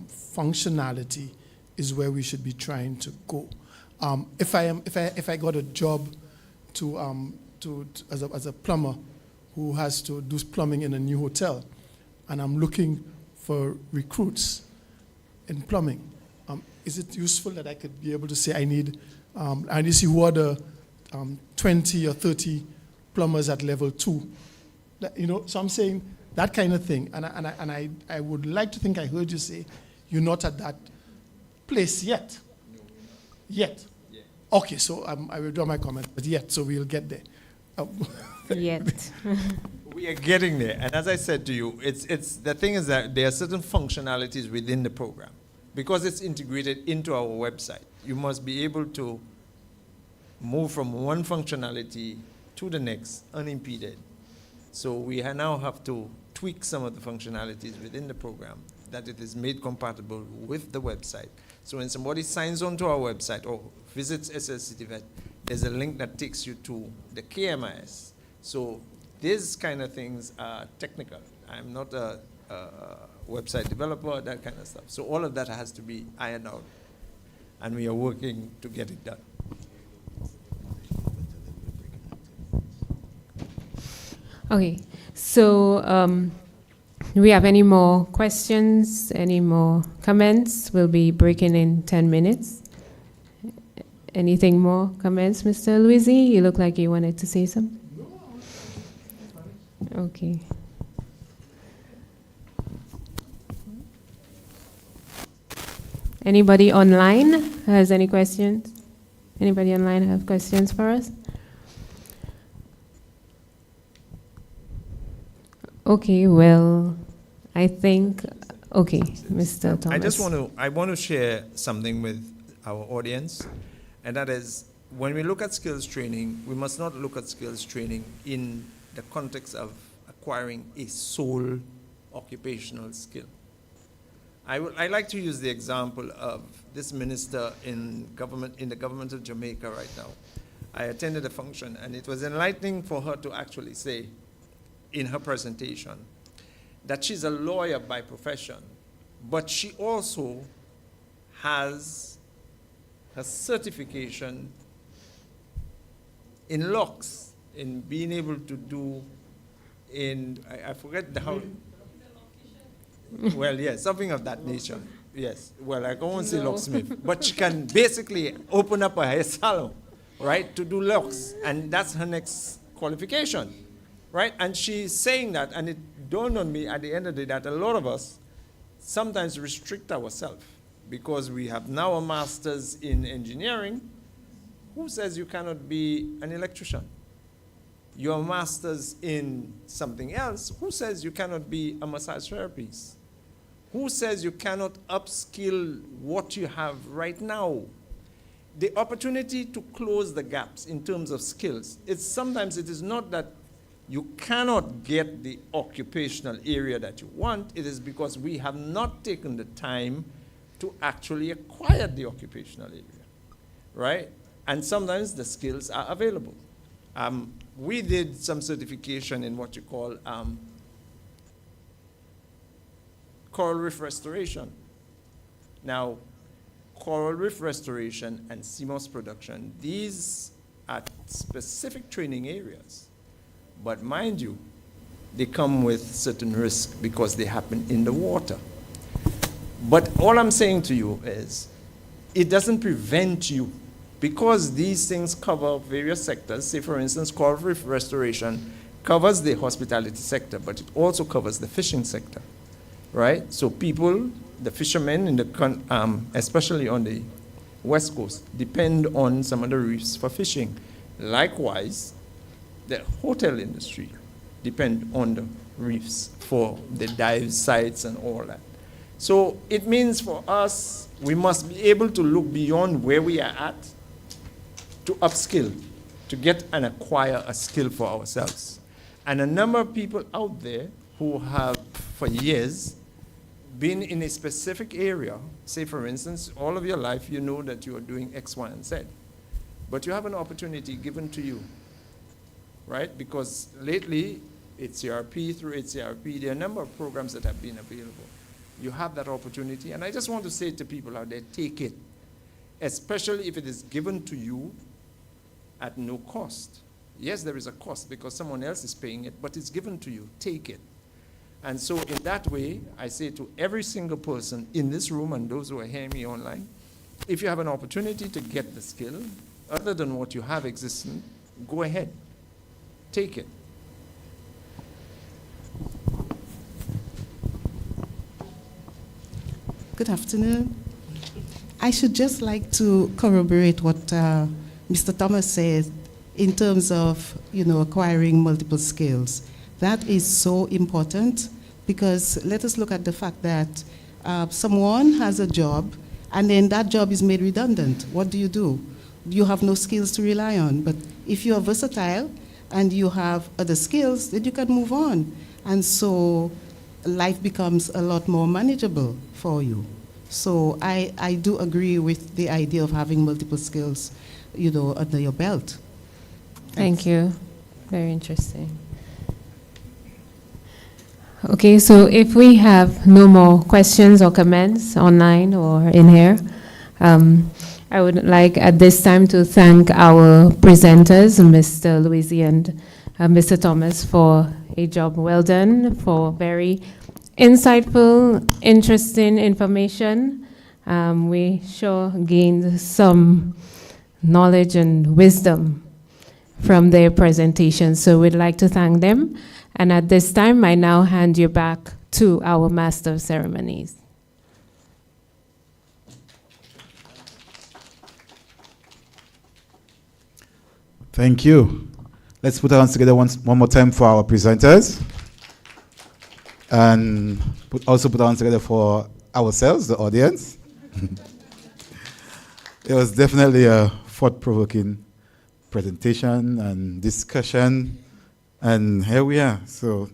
functionality is where we should be trying to go. If I got a job as a plumber who has to do plumbing in a new hotel, and I'm looking for recruits in plumbing, is it useful that I could be able to say I need to see who are the 20 or 30 plumbers at level 2? So I'm saying that kind of thing. And I would like to think I heard you say you're not at that place yet. Yet. Yeah. Okay, so I will draw my comment, but yet, so we'll get there. Yet. We are getting there. And as I said to you, it's the thing is that there are certain functionalities within the program. Because it's integrated into our website, you must be able to move from one functionality to the next unimpeded. So we now have to tweak some of the functionalities within the program that it is made compatible with the website. So when somebody signs on to our website or visits SLCTVET, there's a link that takes you to the KMIS. So these kind of things are technical. I'm not a website developer, that kind of stuff. So all of that has to be ironed out, and we are working to get it done. Okay, so do we have any more questions, any more comments? We'll be breaking in 10 minutes. Anything more comments, Mr. Luisi? You look like you wanted to say something. Okay. Anybody online has any questions? Anybody online have questions for us? Okay, well, I think, okay, Mr. Thomas. I want to share something with our audience, and that is, when we look at skills training, we must not look at skills training in the context of acquiring a sole occupational skill. I like to use the example of this minister in the government of Jamaica right now. I attended a function, and it was enlightening for her to actually say in her presentation that she's a lawyer by profession, but she also has her certification in locks, in being able to do I forget how. Well, yes, something of that nature. Yes. Well, I won't say locksmith, but she can basically open up a hair salon, right, to do locks, and that's her next qualification, right? And she's saying that, and it dawned on me at the end of the day that a lot of us sometimes restrict ourselves because we have now a master's in engineering. Who says you cannot be an electrician? Your master's in something else. Who says you cannot be a massage therapist? Who says you cannot upskill what you have right now? The opportunity to close the gaps in terms of skills, sometimes it is not that you cannot get the occupational area that you want. It is because we have not taken the time to actually acquire the occupational area, right? And sometimes the skills are available. We did some certification in what you call coral reef restoration. Now, coral reef restoration and CMOS production, these are specific training areas. But mind you, they come with certain risks because they happen in the water. But all I'm saying to you is, it doesn't prevent you, because these things cover various sectors. Say, for instance, coral reef restoration covers the hospitality sector, but it also covers the fishing sector, right? So people, the fishermen, especially on the West Coast, depend on some of the reefs for fishing. Likewise, the hotel industry depend on the reefs for the dive sites and all that. So it means for us, we must be able to look beyond where we are at to upskill, to get and acquire a skill for ourselves. And a number of people out there who have, for years, been in a specific area, say for instance, all of your life you know that you are doing X, Y, and Z, but you have an opportunity given to you, right? Because lately, HCRP, through HCRP, there are a number of programs that have been available. You have that opportunity, and I just want to say to people out there, take it, especially if it is given to you at no cost. Yes, there is a cost because someone else is paying it, but it's given to you. Take it. And so in that way, I say to every single person in this room and those who are hearing me online, if you have an opportunity to get the skill, other than what you have existing, go ahead. Take it. Good afternoon. I should just like to corroborate what Mr. Thomas said in terms of, acquiring multiple skills. That is so important because let us look at the fact that someone has a job and then that job is made redundant. What do? You have no skills to rely on. But if you are versatile and you have other skills, then you can move on. And so life becomes a lot more manageable for you. So I do agree with the idea of having multiple skills, under your belt. Thank you. Very interesting. Okay, so if we have no more questions or comments online or in here, I would like at this time to thank our presenters, Mr. Louisi and Mr. Thomas, for a job well done, for very insightful, interesting information. We sure gained some knowledge and wisdom from their presentation. So we'd like to thank them. And at this time, I now hand you back to our Master of Ceremonies. Thank you. Let's put our hands together one more time for our presenters. And also put our hands together for ourselves, the audience. It was definitely a thought-provoking presentation and discussion. And here we are. So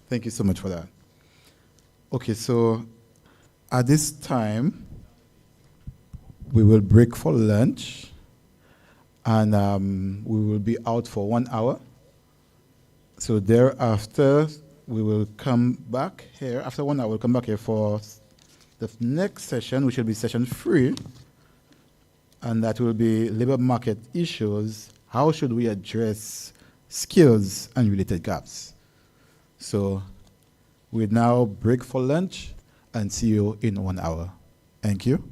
thank you so much for that. Okay, so at this time, we will break for lunch. And we will be out for 1 hour. So thereafter, we will come back here. After 1 hour, we'll come back here for the next session, which will be session 3. And that will be labor market issues. How should we address skills and related gaps? So we now break for lunch and see you in 1 hour. Thank you.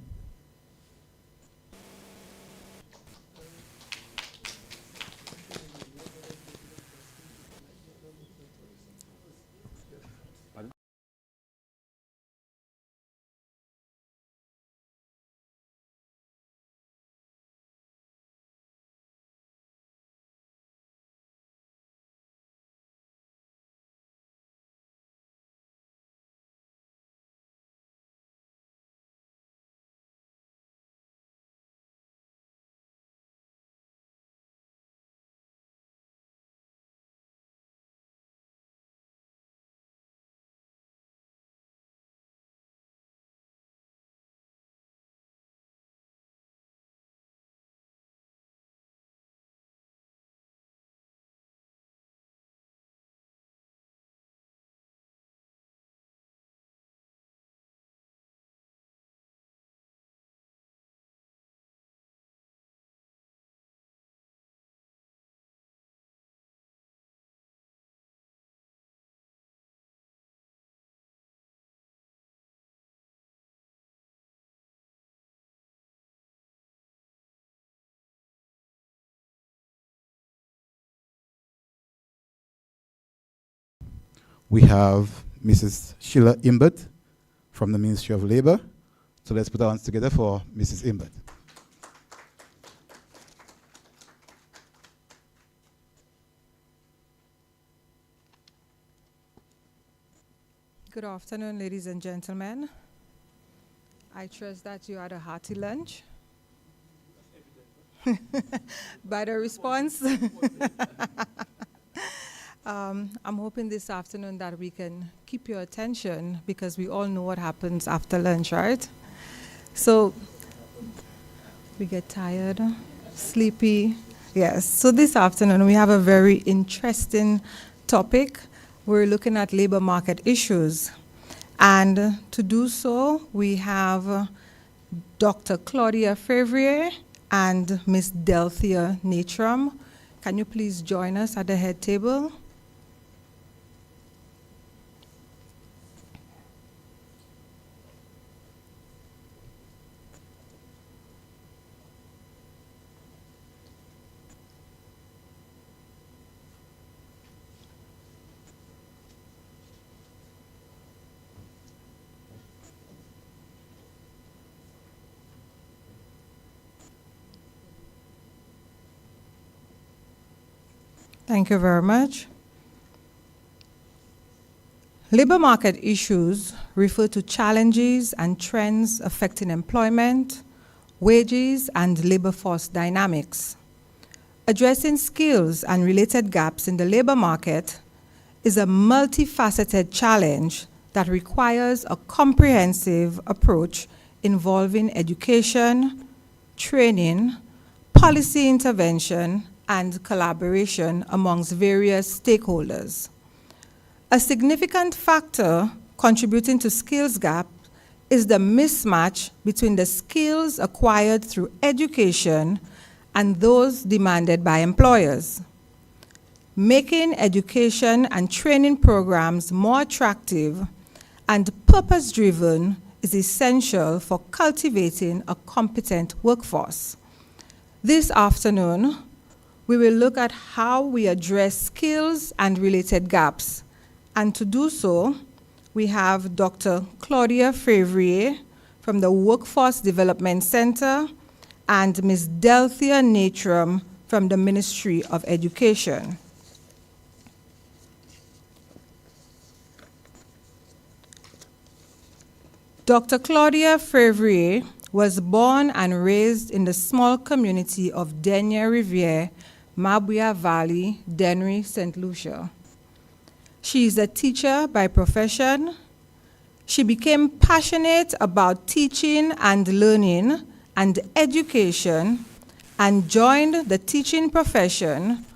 We have Mrs. Sheila Imbert from the Ministry of Labor. So let's put our hands together for Mrs. Imbert. Good afternoon, ladies and gentlemen. I trust that you had a hearty lunch. By the response. I'm hoping this afternoon that we can keep your attention because we all know what happens after lunch, right? So we get tired, sleepy, Yes, so this afternoon we have a very interesting topic. We're looking at labor market issues. And to do so, we have Dr. Claudia Fevrier and Ms. Delthea Natram. Can you please join us at the head table? Thank you very much. Labor market issues refer to challenges and trends affecting employment, wages, and labor force dynamics. Addressing skills and related gaps in the labor market is a multifaceted challenge that requires a comprehensive approach involving education, training, policy intervention, and collaboration amongst various stakeholders. A significant factor contributing to skills gap is the mismatch between the skills acquired through education and those demanded by employers. Making education and training programs more attractive and purpose-driven is essential for cultivating a competent workforce. This afternoon, we will look at how we address skills and related gaps. And to do so, we have Dr. Claudia Fevrier from the Workforce Development Center and Ms. Delthea Natram from the Ministry of Education. Dr. Claudia Fevrier was born and raised in the small community of Denier Riviere, Mabuya Valley, Dennery, St. Lucia. She is a teacher by profession. She became passionate about teaching and learning and education and joined the teaching profession,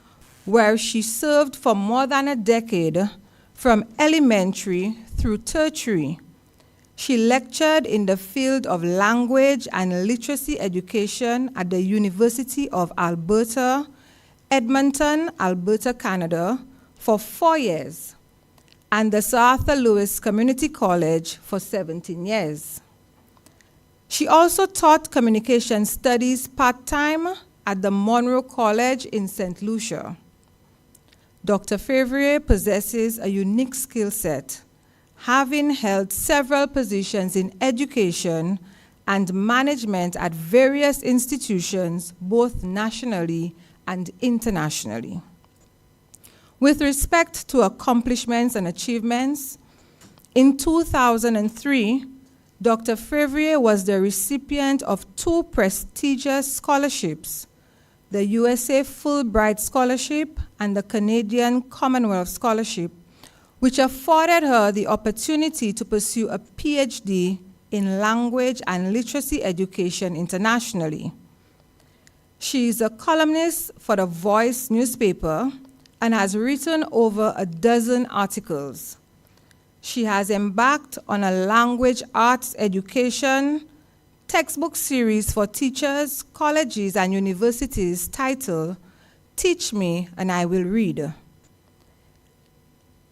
where she served for more than a decade from elementary through tertiary. She lectured in the field of language and literacy education at the University of Alberta, Edmonton, Alberta, Canada, for 4 years, and the Sir Arthur Lewis Community College for 17 years. She also taught communication studies part-time at the Monroe College in St. Lucia. Dr. Fevrier possesses a unique skill set, having held several positions in education and management at various institutions, both nationally and internationally. With respect to accomplishments and achievements, in 2003, Dr. Fevrier was the recipient of 2 prestigious scholarships, the USA Fulbright Scholarship and the Canadian Commonwealth Scholarship, which afforded her the opportunity to pursue a PhD in language and literacy education internationally. She is a columnist for the Voice newspaper and has written over a dozen articles. She has embarked on a language arts education textbook series for teachers, colleges, and universities titled Teach Me and I Will Read.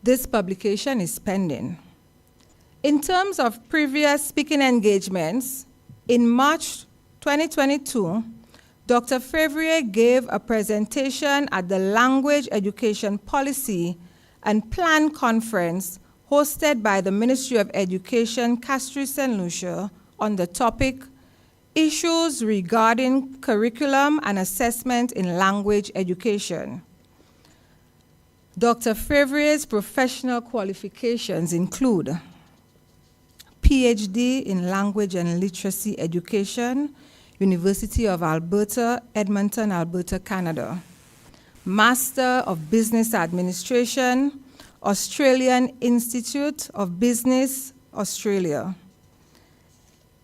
This publication is pending. In terms of previous speaking engagements, in March 2022, Dr. Fevrier gave a presentation at the Language Education Policy and Plan Conference hosted by the Ministry of Education, Castries, St. Lucia, on the topic, Issues Regarding Curriculum and Assessment in Language Education. Dr. Fevrier's professional qualifications include PhD in Language and Literacy Education, University of Alberta, Edmonton, Alberta, Canada. Master of Business Administration, Australian Institute of Business, Australia.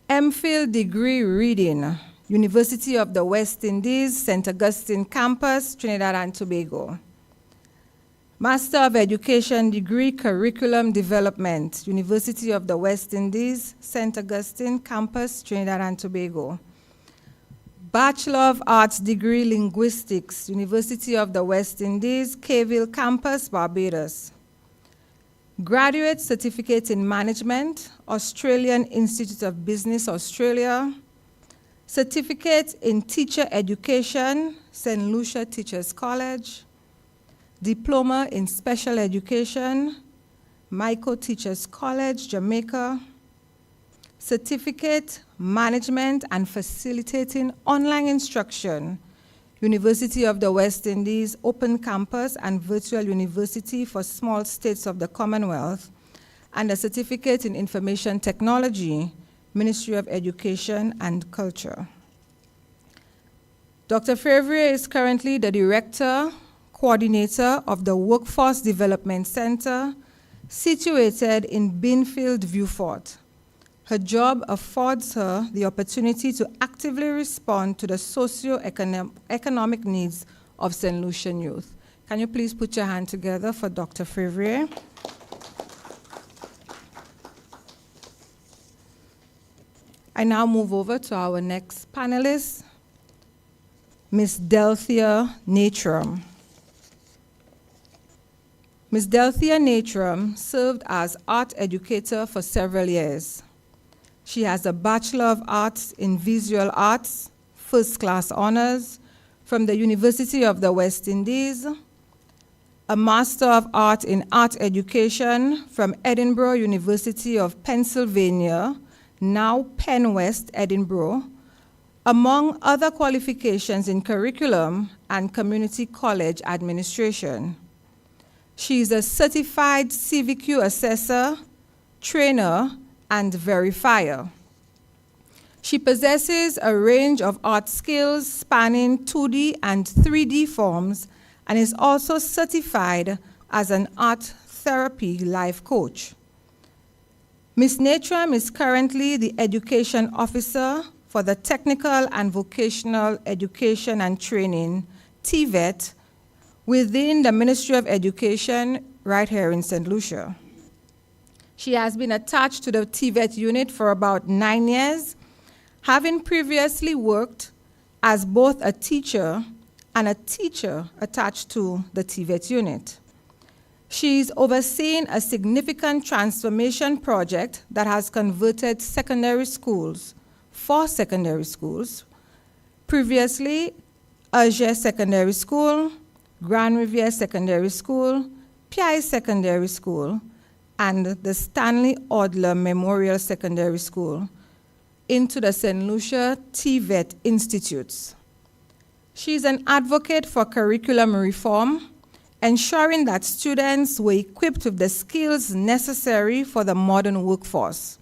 MPhil degree reading, University of the West Indies, St. Augustine Campus, Trinidad and Tobago. Master of Education degree, Curriculum Development, University of the West Indies, St. Augustine Campus, Trinidad and Tobago. Bachelor of Arts degree, Linguistics, University of the West Indies, Cayville Campus, Barbados. Graduate Certificate in Management, Australian Institute of Business, Australia. Certificate in Teacher Education, St. Lucia Teachers College. Diploma in Special Education, Michael Teachers College, Jamaica. Certificate, Management and Facilitating Online Instruction, University of the West Indies, Open Campus and Virtual University for Small States of the Commonwealth, and a Certificate in Information Technology, Ministry of Education and Culture. Dr. Fevrier is currently the Director, Coordinator of the Workforce Development Center, situated in Binfield, Viewfort. Her job affords her the opportunity to actively respond to the socio-economic needs of St. Lucian youth. Can you please put your hand together for Dr. Fevrier? I now move over to our next panelist, Ms. Delthea Natrum. Ms. Delthea Natrum served as art educator for several years. She has a Bachelor of Arts in Visual Arts, First Class Honors, from the University of the West Indies, a Master of Art in Art Education from Edinburgh University of Pennsylvania, now Penn West, Edinburgh, among other qualifications in curriculum and community college administration. She is a certified CVQ assessor, trainer, and verifier. She possesses a range of art skills spanning 2D and 3D forms and is also certified as an art therapy life coach. Ms. Natrum is currently the Education Officer for the Technical and Vocational Education and Training, TVET, within the Ministry of Education right here in St. Lucia. She has been attached to the TVET unit for about 9 years, having previously worked as both a teacher and a teacher attached to the TVET unit. She's overseen a significant transformation project that has converted secondary schools, 4 secondary schools, previously Auger Secondary School, Grand Riviere Secondary School, Piaille Secondary School, and the Stanley Adler Memorial Secondary School into the St. Lucia TVET Institutes. She's an advocate for curriculum reform, ensuring that students were equipped with the skills necessary for the modern workforce.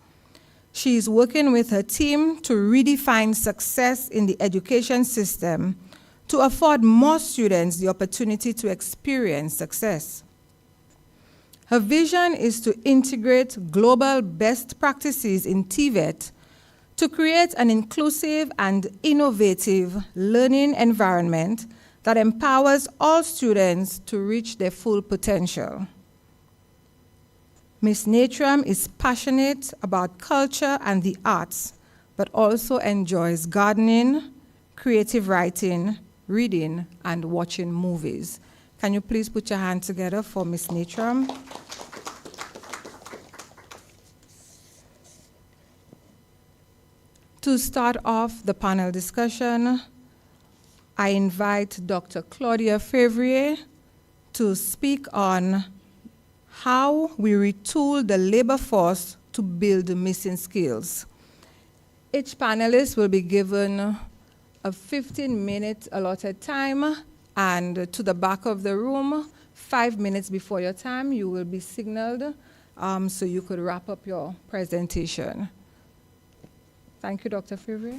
She is working with her team to redefine success in the education system to afford more students the opportunity to experience success. Her vision is to integrate global best practices in TVET to create an inclusive and innovative learning environment that empowers all students to reach their full potential. Ms. Natrum is passionate about culture and the arts, but also enjoys gardening, creative writing, reading, and watching movies. Can you please put your hand together for Ms. Natrum? To start off the panel discussion, I invite Dr. Claudia Fevrier to speak on how we retool the labor force to build missing skills. Each panelist will be given a 15-minute allotted time, and to the back of the room, 5 minutes before your time, you will be signaled so you could wrap up your presentation. Thank you, Dr. Fevrier.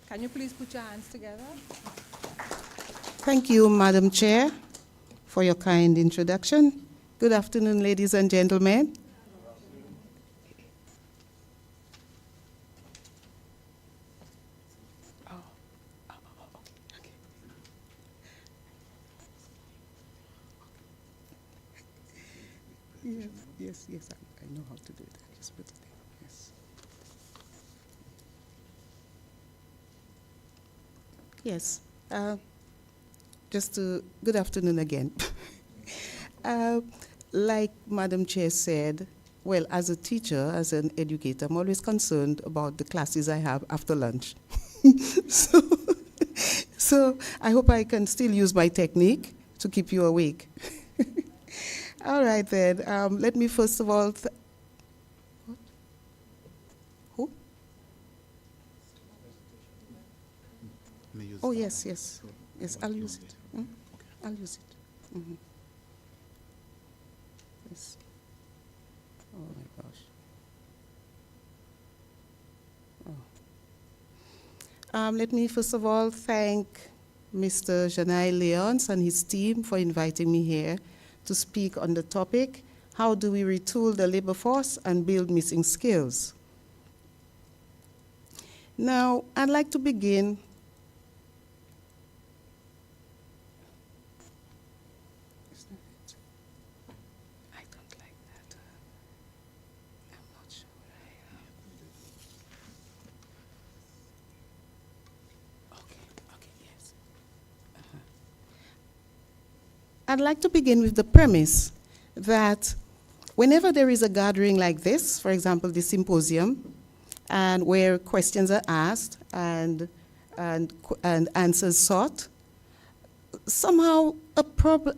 Can you please put your hands together? Thank you, Madam Chair, for your kind introduction. Good afternoon, ladies and gentlemen. Yes, I know how to do it. I just put it there. Yes. Yes. Good afternoon again. uh, like Madam Chair said, well, as a teacher, as an educator, I'm always concerned about the classes I have after lunch. So I hope I can still use my technique to keep you awake. All right, then. Let me first of all... What? Who? Oh, yes. Yes, I'll use it. I'll use it. Mm-hmm. Yes. Oh, my gosh. Let me first of all thank Mr. Janai Leons and his team for inviting me here to speak on the topic, how do we retool the labor force and build missing skills? Now, I'd like to begin I'd like to begin with the premise that whenever there is a gathering like this, for example, the symposium, and where questions are asked and answers sought, somehow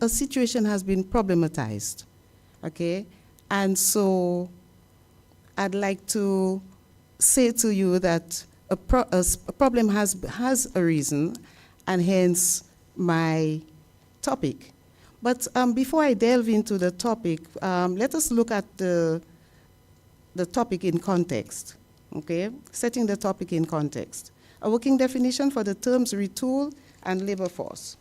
a situation has been problematized, okay? And so I'd like to say to you that a problem has a reason, and hence my topic. But before I delve into the topic, let us look at the topic in context, okay? Setting the topic in context. A working definition for the terms retool and labor force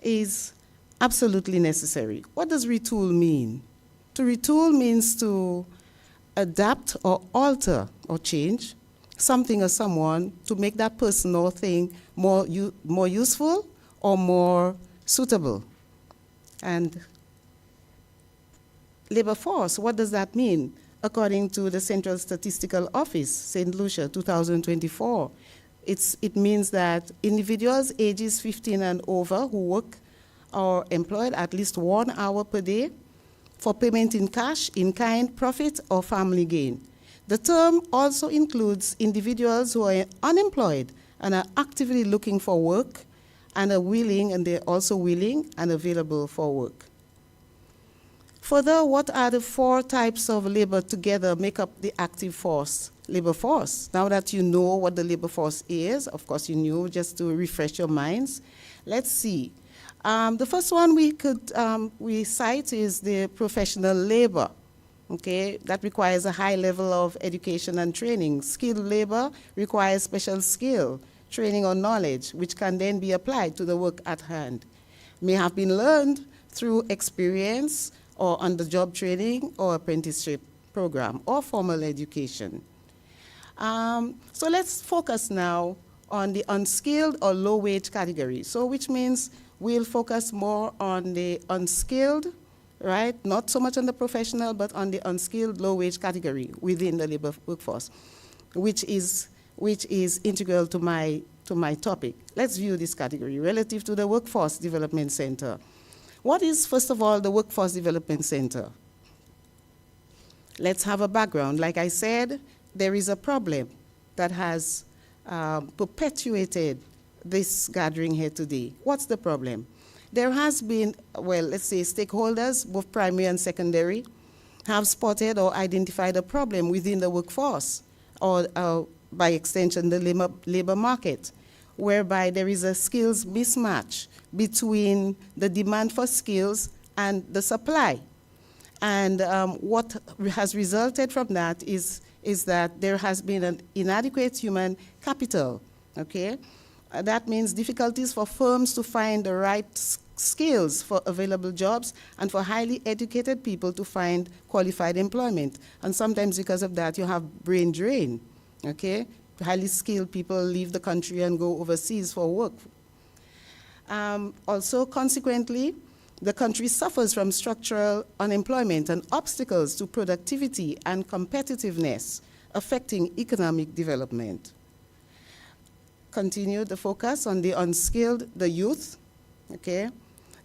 is absolutely necessary. What does retool mean? To retool means to adapt or alter or change something or someone to make that person or thing more useful or more suitable. And labor force, what does that mean? According to the Central Statistical Office, St. Lucia, 2024, it means that individuals ages 15 and over who work or employed at least 1 hour per day for payment in cash, in kind, profit, or family gain. The term also includes individuals who are unemployed and are actively looking for work and they're also willing and available for work. Further, what are the 4 types of labor together make up the active force, labor force? Now that you know what the labor force is, of course you knew, just to refresh your minds, let's see. The first one we cite is the professional labor. Okay, that requires a high level of education and training. Skilled labor requires special skill, training or knowledge, which can then be applied to the work at hand. May have been learned through experience or on-the-job training or apprenticeship program or formal education. So let's focus now on the unskilled or low-wage category. So which means we'll focus more on the unskilled, right? Not so much on the professional, but on the unskilled low-wage category within the labor workforce, which is integral to my topic. Let's view this category relative to the Workforce Development Center. What is, first of all, the Workforce Development Center? Let's have a background. Like I said, there is a problem that has perpetuated this gathering here today. What's the problem? There has been, well, let's say stakeholders, both primary and secondary, have spotted or identified a problem within the workforce or by extension, the labor market, whereby there is a skills mismatch between the demand for skills and the supply. And what has resulted from that is that there has been an inadequate human capital, okay? That means difficulties for firms to find the right skills for available jobs and for highly educated people to find qualified employment. And sometimes because of that, you have brain drain. Okay, highly skilled people leave the country and go overseas for work. Also, consequently, the country suffers from structural unemployment and obstacles to productivity and competitiveness, affecting economic development. Continue the focus on the unskilled, the youth, okay?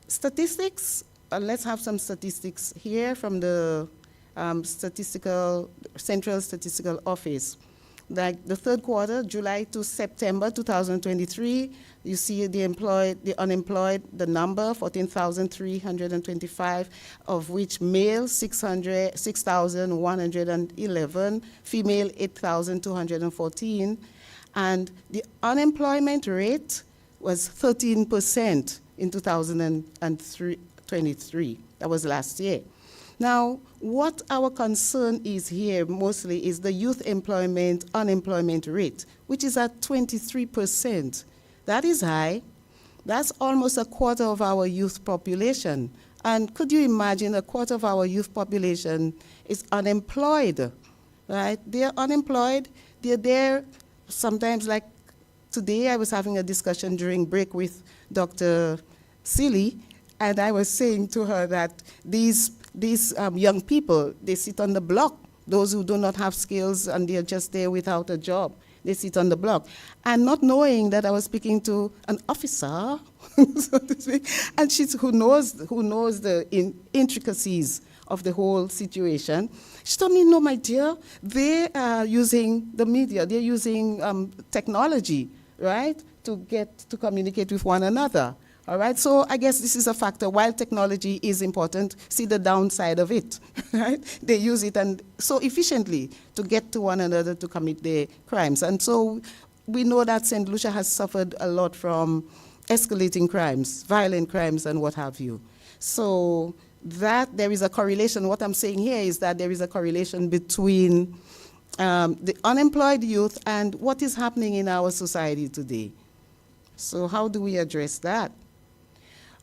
Statistics, let's have some statistics here from the Central Statistical Office. Like the third quarter, July to September 2023, you see the unemployed, the number 14,325, of which male 6,111, female 8,214, and the unemployment rate was 13% in 2023. That was last year. Now, what our concern is here mostly is the youth unemployment rate, which is at 23%. That is high. That's almost a quarter of our youth population. And could you imagine a quarter of our youth population is unemployed, right? They're unemployed. They're there sometimes, like today I was having a discussion during break with Dr. Silly, and I was saying to her that these young people, they sit on the block. Those who do not have skills and they're just there without a job, they sit on the block. And not knowing that I was speaking to an officer, so to speak, and who knows the intricacies of the whole situation. She told me, no, my dear, they are using the media, they're using technology, right, to communicate with one another. All right, so I guess this is a factor. While technology is important, see the downside of it, right? They use it and so efficiently to get to one another to commit their crimes. And so we know that St. Lucia has suffered a lot from escalating crimes, violent crimes and what have you. So that there is a correlation. What I'm saying here is that there is a correlation between the unemployed youth and what is happening in our society today. So how do we address that?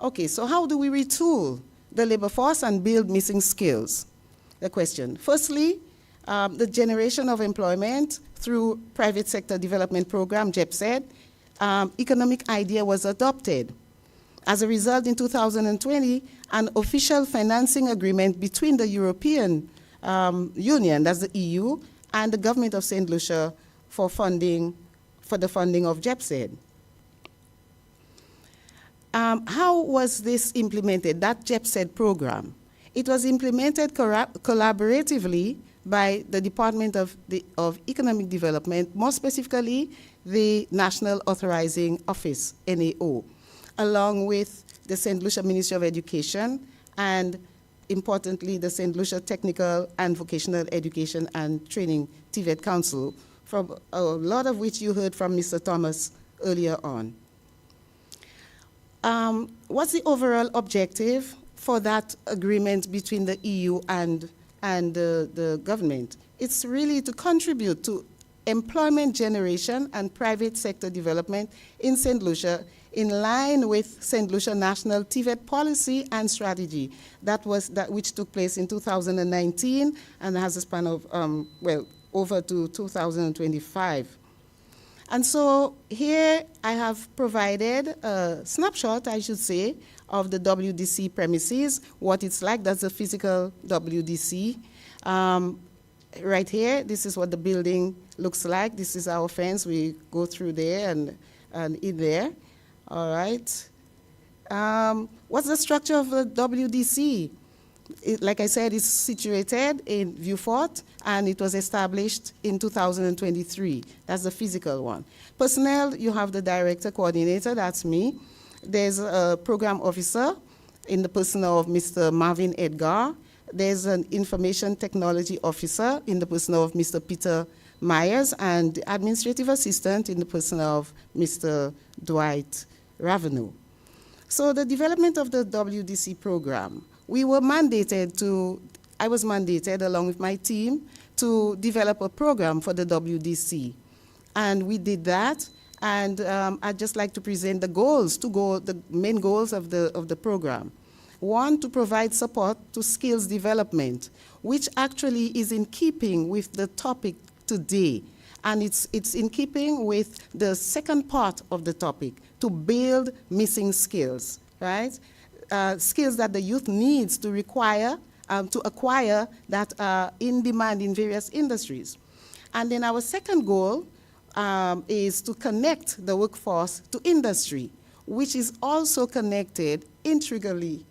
Okay, so how do we retool the labor force and build missing skills? The question. Firstly, the generation of employment through private sector development program, JEPSED, economic idea was adopted. As a result, in 2020, an official financing agreement between the European Union, that's the EU, and the government of St. Lucia for the funding of JEPSED. How was this implemented, that JEPSED program? It was implemented collaboratively by the Department of Economic Development, more specifically the National Authorizing Office, NAO, along with the St. Lucia Ministry of Education and, importantly, the St. Lucia Technical and Vocational Education and Training TVET Council, from a lot of which you heard from Mr. Thomas earlier on. What's the overall objective for that agreement between the EU and the government? It's really to contribute to employment generation and private sector development in St. Lucia in line with St. Lucia National TVET policy and strategy. That which took place in 2019 and has a span of, over to 2025. And so here I have provided a snapshot, I should say, of the WDC premises, what it's like. That's the physical WDC. Right here, this is what the building looks like. This is our fence. We go through there and in there. All right. What's the structure of the WDC? Like I said, it's situated in Vieux-Fort, and it was established in 2023. That's the physical one. Personnel, you have the director coordinator, that's me. There's a program officer in the person of Mr. Marvin Edgar. There's an information technology officer in the person of Mr. Peter Myers, and the administrative assistant in the person of Mr. Dwight Ravenel. So the development of the WDC program, I was mandated along with my team to develop a program for the WDC. And we did that, and I'd just like to present the goals, the main goals of the program. One, to provide support to skills development, which actually is in keeping with the topic today. And it's in keeping with the second part of the topic, to build missing skills, right? skills that the youth needs to acquire that are in demand in various industries. And then our second goal is to connect the workforce to industry, which is also connected intricately,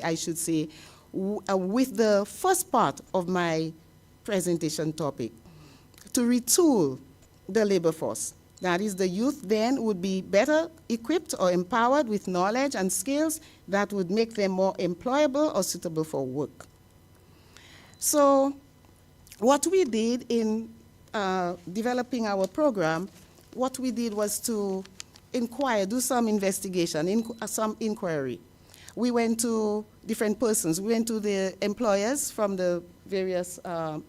I should say, with the first part of my presentation topic, to retool the labor force. That is, the youth then would be better equipped or empowered with knowledge and skills that would make them more employable or suitable for work. So what we did in developing our program, what we did was to do some investigation, some inquiry. We went to different persons. We went to the employers from the various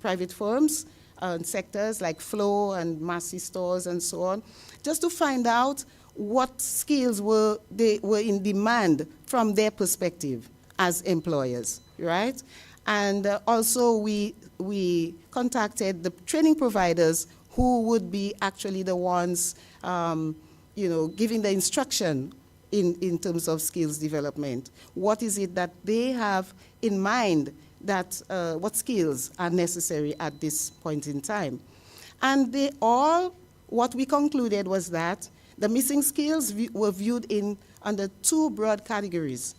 private firms and sectors like Flow and Massey Stores and so on, just to find out what skills were in demand from their perspective as employers, right? And also we contacted the training providers who would be actually the ones giving the instruction in terms of skills development. What is it that they have in mind, that what skills are necessary at this point in time? And what we concluded was that the missing skills were viewed under two broad categories.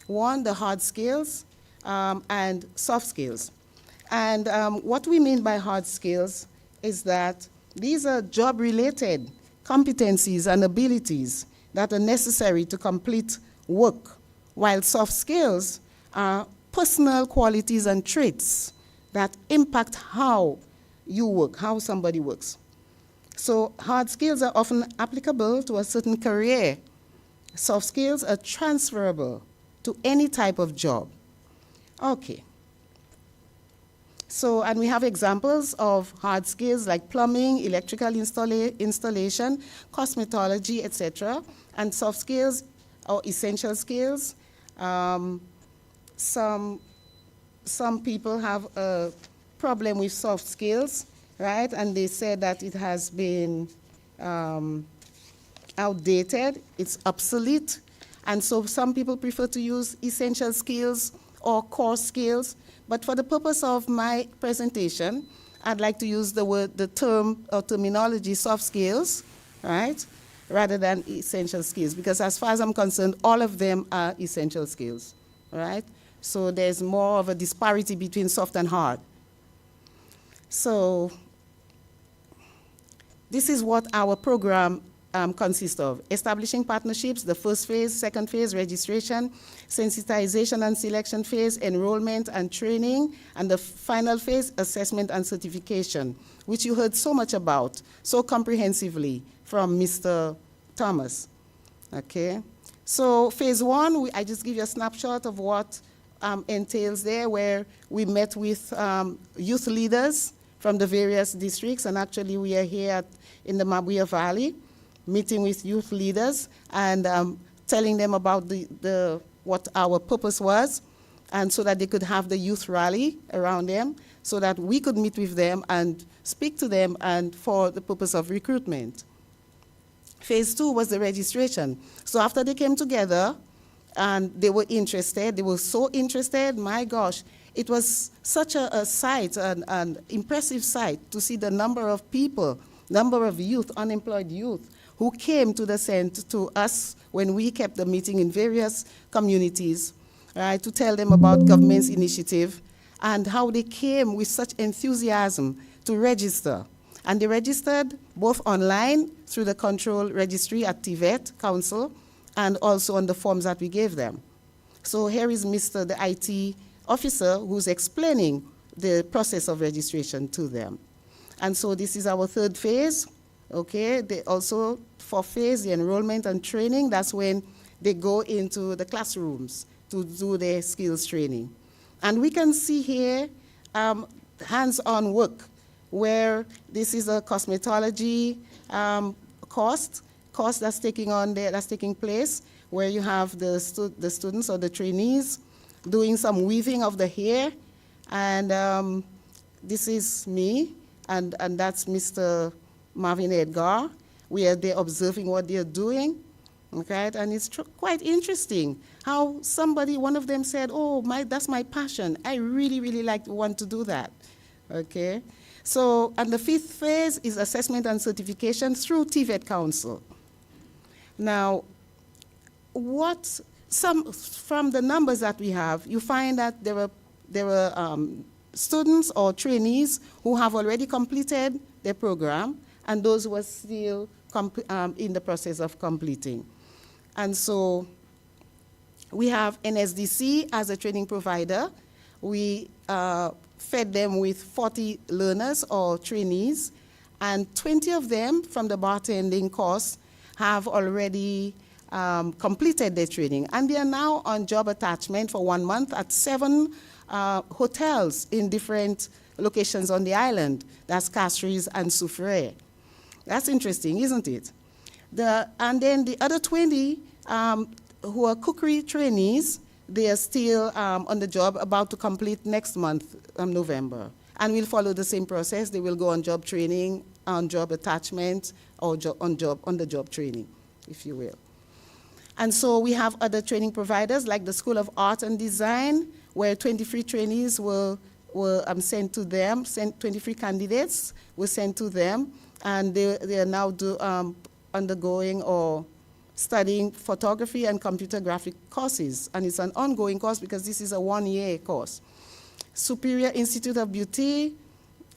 One, the hard skills, and soft skills. And what we mean by hard skills is that these are job-related competencies and abilities that are necessary to complete work, while soft skills are personal qualities and traits that impact how you work, how somebody works. So hard skills are often applicable to a certain career. Soft skills are transferable to any type of job. Okay. So, and we have examples of hard skills like plumbing, electrical installation, cosmetology, etc. And soft skills or essential skills. Some people have a problem with soft skills, right? And they said that it has been outdated, it's obsolete. And so some people prefer to use essential skills or core skills. But for the purpose of my presentation, I'd like to use the term or terminology soft skills, right, rather than essential skills, because as far as I'm concerned, all of them are essential skills, right? So there's more of a disparity between soft and hard. So this is what our program consists of: establishing partnerships, the first phase; second phase, registration; sensitization and selection phase, enrollment and training; and the final phase, assessment and certification, which you heard so much about, so comprehensively from Mr. Thomas. Okay, so phase one, I just give you a snapshot of what entails there, where we met with youth leaders from the various districts, and actually we are here in the Mabuya Valley, meeting with youth leaders and telling them about what our purpose was, and so that they could have the youth rally around them, so that we could meet with them and speak to them and for the purpose of recruitment. Phase two was the registration. So after they came together and they were interested, they were so interested, my gosh, it was such a sight, an impressive sight to see the number of people, number of youth, unemployed youth, who came to the center, to us when we kept the meeting in various communities, right, to tell them about government's initiative and how they came with such enthusiasm to register. And they registered both online through the control registry at TVET Council and also on the forms that we gave them. So here is Mr. the IT officer who's explaining the process of registration to them. And so this is our third phase. Okay, they also, for phase, the enrollment and training, that's when they go into the classrooms to do their skills training. And we can see here hands-on work, where this is a cosmetology course that's taking place, where you have the students or the trainees doing some weaving of the hair. And this is me, and that's Mr. Marvin Edgar. We are there observing what they're doing. Okay, and it's quite interesting how somebody, one of them said, oh, that's my passion. I really, really want to do that. Okay, so, and the fifth phase is assessment and certification through TVET Council. Now, from the numbers that we have, you find that there were students or trainees who have already completed their program, and those who are still in the process of completing. And so we have NSDC as a training provider. We fed them with 40 learners or trainees, and 20 of them from the bartending course have already completed their training. And they are now on job attachment for 1 month at 7 hotels in different locations on the island. That's Castries and Soufriere. That's interesting, isn't it? And then the other 20 who are cookery trainees, they are still on the job, about to complete next month, November. And we'll follow the same process. They will go on job training, on job attachment, or on the job training, if you will. And so we have other training providers like the School of Art and Design, where 23 trainees were sent to them, 23 candidates were sent to them, and they are now undergoing or studying photography and computer graphic courses. And it's an ongoing course because this is a 1-year course. Superior Institute of Beauty,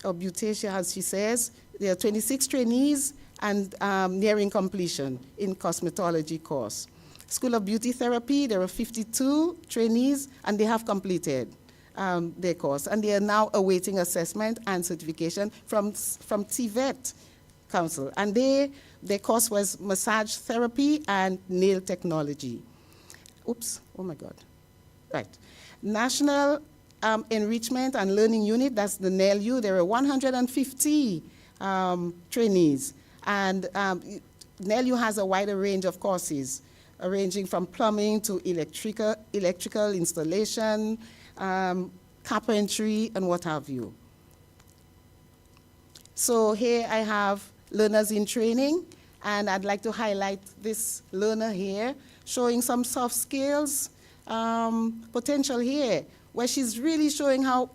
or Beautacia as she says, there are 26 trainees and nearing completion in cosmetology course. School of Beauty Therapy, there are 52 trainees and they have completed their course. And they are now awaiting assessment and certification from TVET Council. And their course was massage therapy and nail technology. Oops, oh my God. Right. National Enrichment and Learning Unit, that's the NELU, there are 150 trainees. And NELU has a wider range of courses, ranging from plumbing to electrical installation, carpentry, and what have you. So here I have learners in training, and I'd like to highlight this learner here, showing some soft skills potential here, where she's really showing how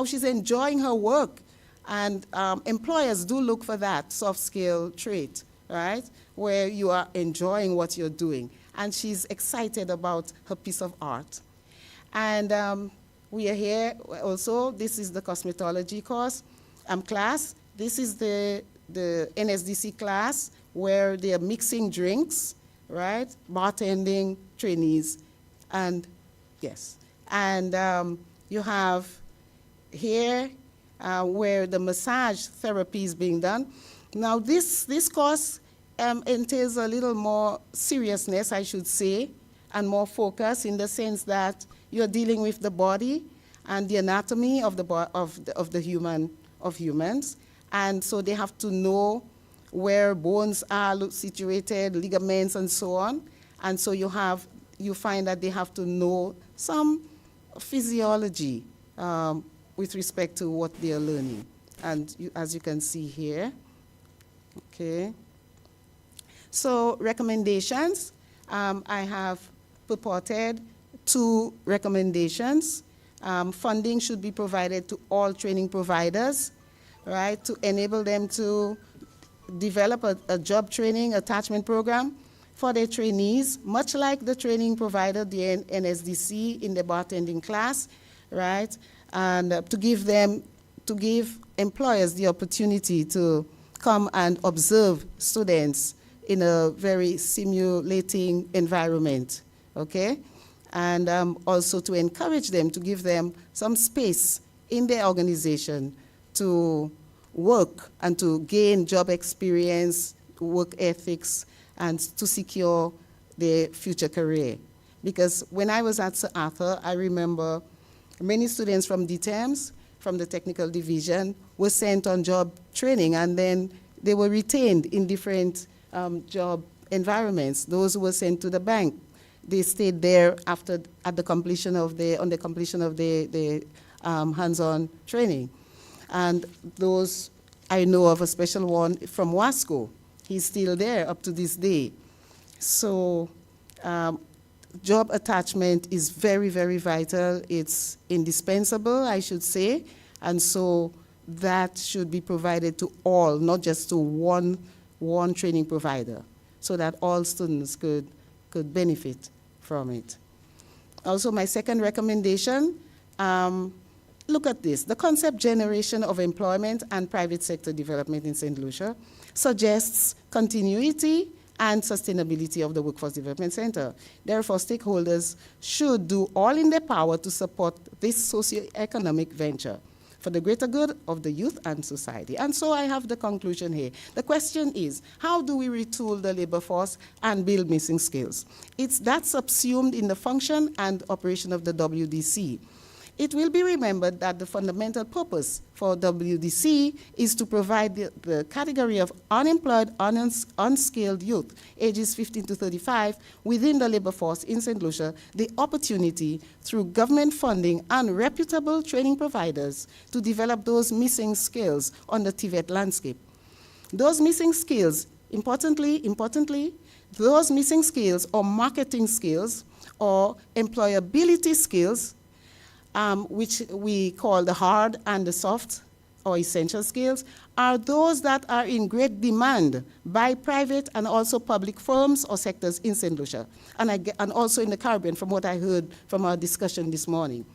she's enjoying her work. And employers do look for that soft skill trait, right, where you are enjoying what you're doing. And she's excited about her piece of art. And we are here also, this is the cosmetology course class. This is the NSDC class where they are mixing drinks, right? Bartending trainees, and yes. And you have here where the massage therapy is being done. Now this course entails a little more seriousness, I should say, and more focus in the sense that you're dealing with the body and the anatomy of humans. And so they have to know where bones are situated, ligaments, and so on. And so you find that they have to know some physiology with respect to what they are learning. And as you can see here, okay. So recommendations, I have purported 2 recommendations. Funding should be provided to all training providers, right, to enable them to develop a job training attachment program for their trainees, much like the training provider, the NSDC in the bartending class, right, and to give employers the opportunity to come and observe students in a very simulating environment, okay? And also to encourage them, to give them some space in their organization to work and to gain job experience, work ethics, and to secure their future career. Because when I was at Sir Arthur, I remember many students from DTEMS, from the technical division, were sent on job training, and then they were retained in different job environments. Those who were sent to the bank, they stayed there at the completion of the hands-on training. And those, I know of a special one from Wasco. He's still there up to this day. So job attachment is very, very vital. It's indispensable, I should say. And so that should be provided to all, not just to one training provider, so that all students could benefit from it. Also, my second recommendation, look at this. The concept generation of employment and private sector development in St. Lucia suggests continuity and sustainability of the Workforce Development Center. Therefore, stakeholders should do all in their power to support this socio-economic venture for the greater good of the youth and society. And so I have the conclusion here. The question is, how do we retool the labor force and build missing skills? It's that subsumed in the function and operation of the WDC. It will be remembered that the fundamental purpose for WDC is to provide the category of unemployed, unskilled youth, ages 15 to 35, within the labor force in St. Lucia, the opportunity through government funding and reputable training providers to develop those missing skills on the TVET landscape. Those missing skills, importantly, those missing skills or marketing skills or employability skills, which we call the hard and the soft or essential skills, are those that are in great demand by private and also public firms or sectors in St. Lucia, and also in the Caribbean, from what I heard from our discussion this morning,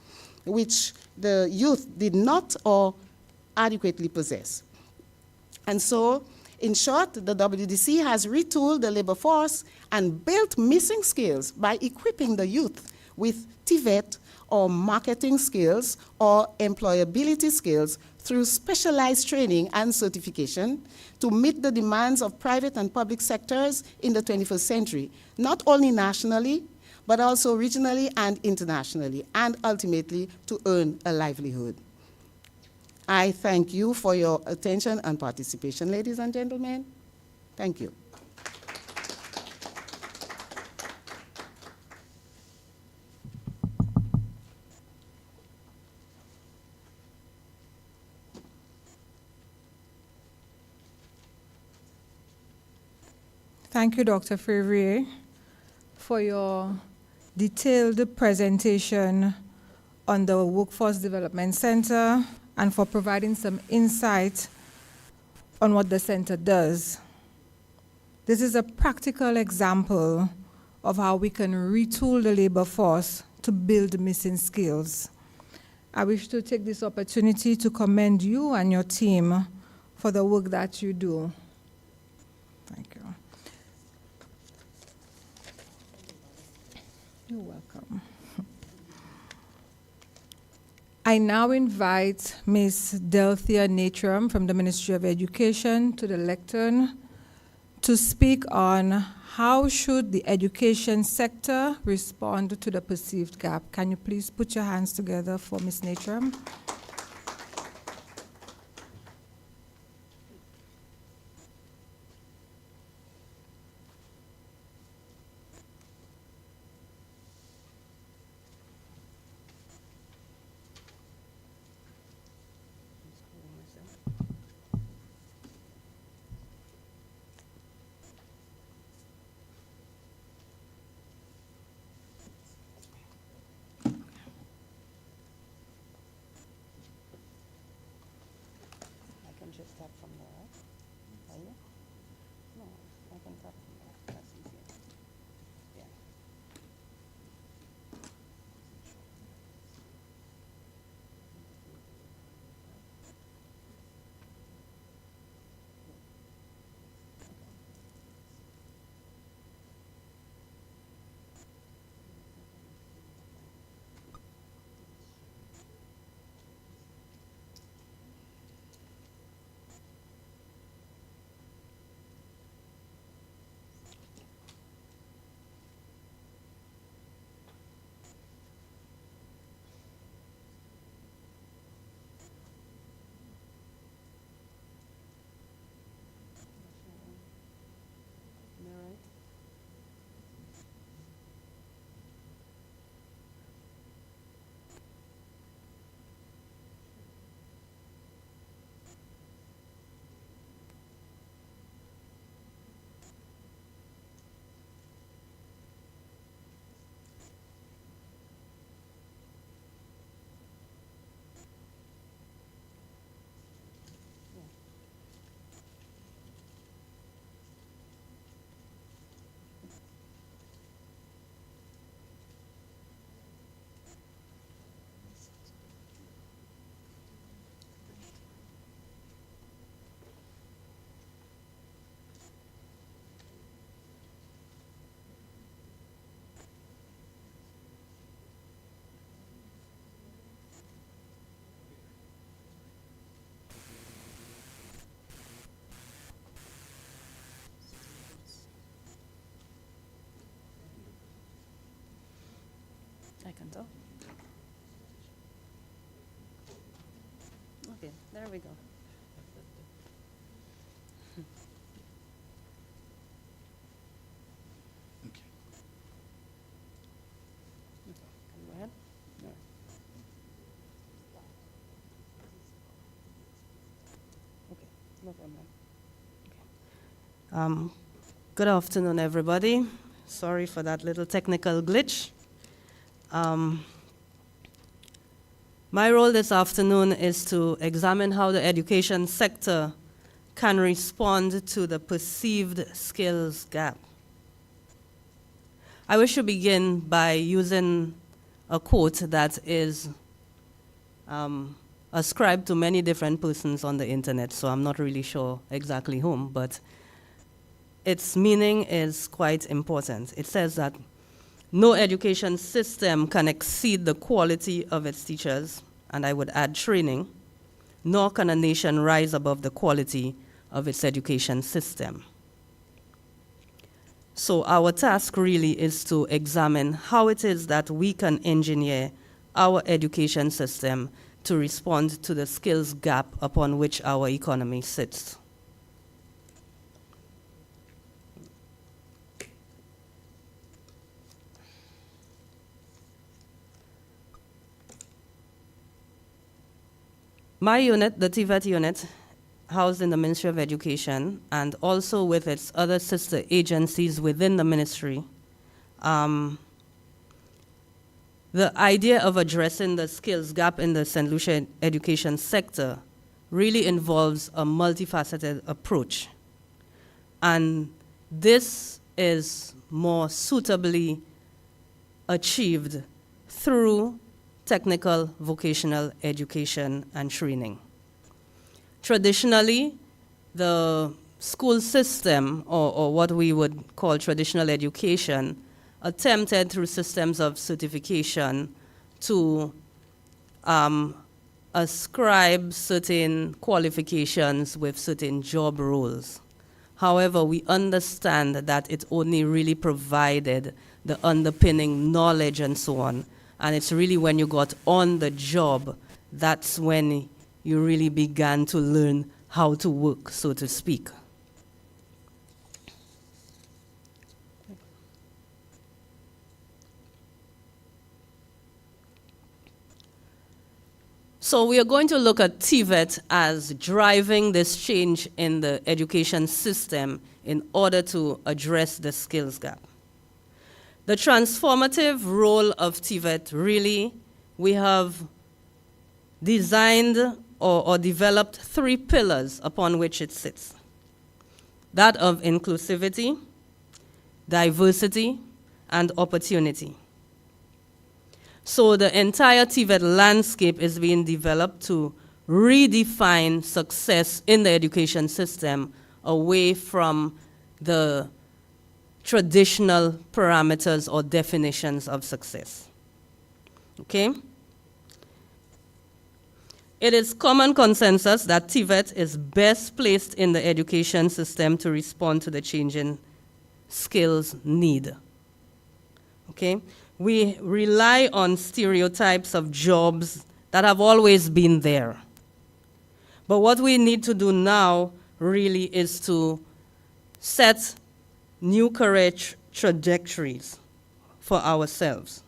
which the youth did not or adequately possess. And so, in short, the WDC has retooled the labor force and built missing skills by equipping the youth with TVET or marketing skills or employability skills through specialized training and certification to meet the demands of private and public sectors in the 21st century, not only nationally, but also regionally and internationally, and ultimately to earn a livelihood. I thank you for your attention and participation, ladies and gentlemen. Thank you. Thank you, Dr. Fevrier, for your detailed presentation on the Workforce Development Center and for providing some insight on what the center does. This is a practical example of how we can retool the labor force to build missing skills. I wish to take this opportunity to commend you and your team for the work that you do. Thank you. You're welcome. I now invite Ms. Delthea Natram from the Ministry of Education to the lectern to speak on how should the education sector respond to the perceived gap. Can you please put your hands together for Ms. Natram? Just tap from there, right? Are you? No, I can tap from there. That's easier. Yeah. I can talk. Okay, there we go. Can you go ahead? No. Okay, no problem. Okay. Good afternoon, everybody. Sorry for that little technical glitch. My role this afternoon is to examine how the education sector can respond to the perceived skills gap. I wish to begin by using a quote that is ascribed to many different persons on the internet, so I'm not really sure exactly whom, but its meaning is quite important. It says that no education system can exceed the quality of its teachers, and I would add training, nor can a nation rise above the quality of its education system. So our task really is to examine how it is that we can engineer our education system to respond to the skills gap upon which our economy sits. My unit, the TVET unit, housed in the Ministry of Education, and also with its other sister agencies within the ministry, the idea of addressing the skills gap in the St. Lucia education sector really involves a multifaceted approach. And this is more suitably achieved through technical vocational education and training. Traditionally, the school system, or what we would call traditional education, attempted through systems of certification to ascribe certain qualifications with certain job roles. However, we understand that it only really provided the underpinning knowledge and so on. And it's really when you got on the job, that's when you really began to learn how to work, so to speak. So we are going to look at TVET as driving this change in the education system in order to address the skills gap. The transformative role of TVET, really, we have designed or developed 3 pillars upon which it sits. That of inclusivity, diversity, and opportunity. So the entire TVET landscape is being developed to redefine success in the education system away from the traditional parameters or definitions of success. Okay? It is common consensus that TVET is best placed in the education system to respond to the changing skills need. Okay? We rely on stereotypes of jobs that have always been there. But what we need to do now really is to set new career trajectories for ourselves.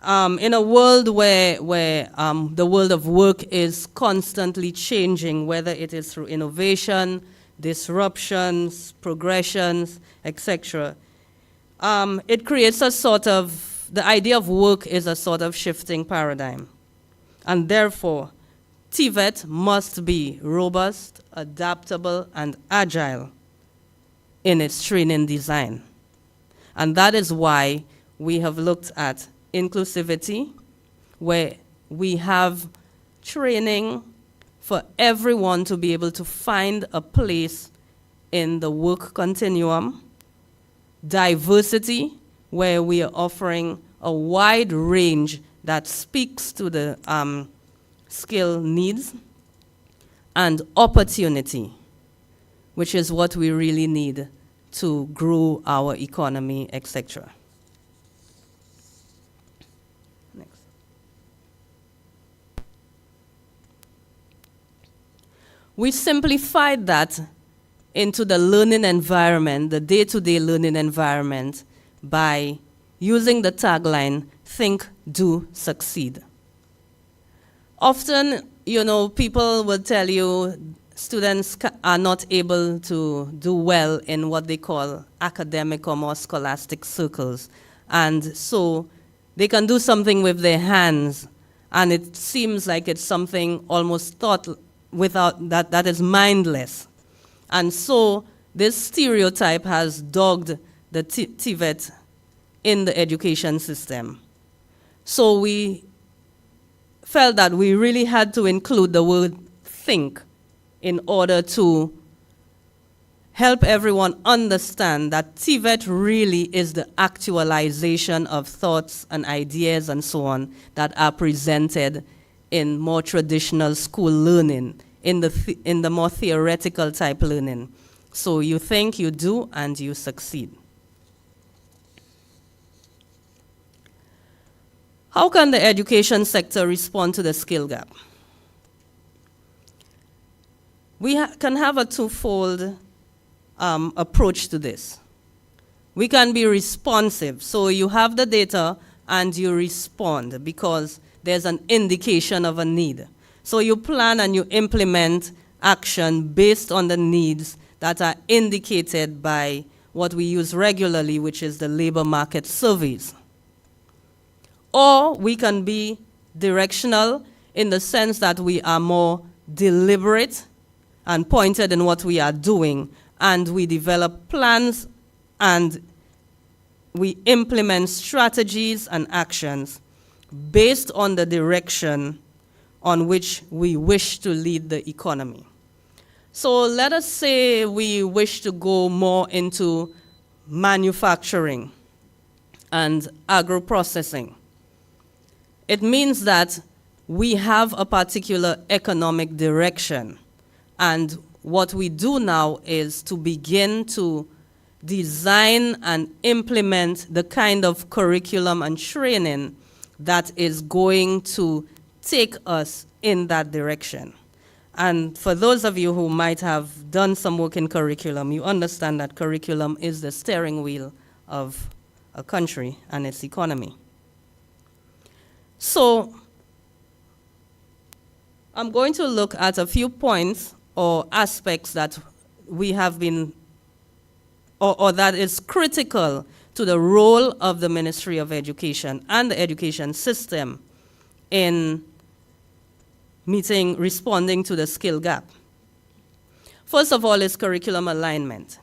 In a world where the world of work is constantly changing, whether it is through innovation, disruptions, progressions, etc., it creates a sort of, the idea of work is a sort of shifting paradigm. And therefore, TVET must be robust, adaptable, and agile in its training design. And that is why we have looked at inclusivity, where we have training for everyone to be able to find a place in the work continuum. Diversity, where we are offering a wide range that speaks to the skill needs. And opportunity, which is what we really need to grow our economy, etc. we simplified that into the learning environment, the day-to-day learning environment, by using the tagline, think, do, succeed. Often, people will tell you students are not able to do well in what they call academic or more scholastic circles. And so they can do something with their hands, and it seems like it's something almost thought without that is mindless. And so this stereotype has dogged the TVET in the education system. So we felt that we really had to include the word think in order to help everyone understand that TVET really is the actualization of thoughts and ideas and so on that are presented in more traditional school learning, in the more theoretical type learning. So you think, you do, and you succeed. How can the education sector respond to the skill gap? We can have a twofold approach to this. We can be responsive, so you have the data and you respond because there's an indication of a need. So you plan and you implement action based on the needs that are indicated by what we use regularly, which is the labor market surveys. Or we can be directional in the sense that we are more deliberate and pointed in what we are doing, and we develop plans and we implement strategies and actions based on the direction on which we wish to lead the economy. So let us say we wish to go more into manufacturing and agro-processing. It means that we have a particular economic direction, and what we do now is to begin to design and implement the kind of curriculum and training that is going to take us in that direction. And for those of you who might have done some work in curriculum, you understand that curriculum is the steering wheel of a country and its economy. So I'm going to look at a few points or aspects that we have been, or that is critical to the role of the Ministry of Education and the education system in responding to the skill gap. First of all is curriculum alignment.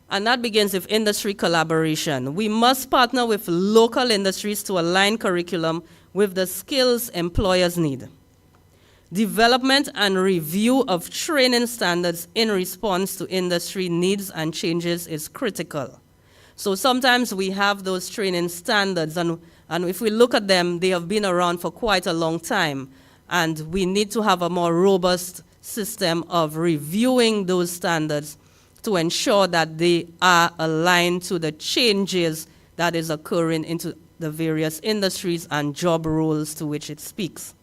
And that begins with industry collaboration. We must partner with local industries to align curriculum with the skills employers need. Development and review of training standards in response to industry needs and changes is critical. So sometimes we have those training standards, and if we look at them, they have been around for quite a long time. And we need to have a more robust system of reviewing those standards to ensure that they are aligned to the changes that is occurring into the various industries and job roles to which it speaks.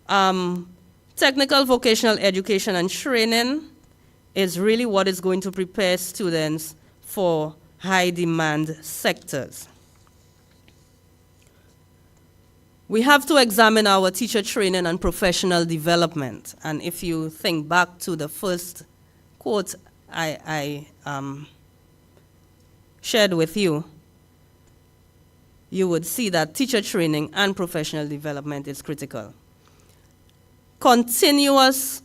Technical vocational education and training is really what is going to prepare students for high demand sectors. We have to examine our teacher training and professional development. And if you think back to the first quote I shared with you, you would see that teacher training and professional development is critical. Continuous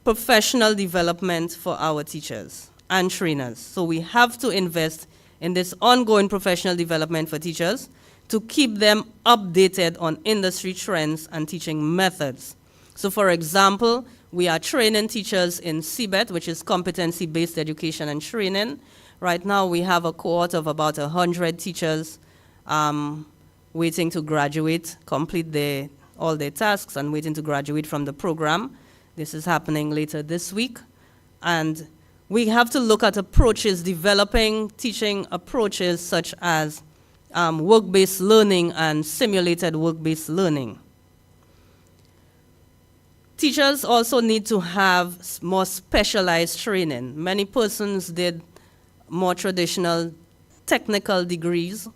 professional development for our teachers and trainers. So we have to invest in this ongoing professional development for teachers to keep them updated on industry trends and teaching methods. So for example, we are training teachers in CBET, which is competency-based education and training. Right now we have a cohort of about 100 teachers waiting to graduate, complete all their tasks and waiting to graduate from the program. This is happening later this week. And we have to look at approaches, developing teaching approaches such as work-based learning and simulated work-based learning. Teachers also need to have more specialized training. Many persons did more traditional technical degrees,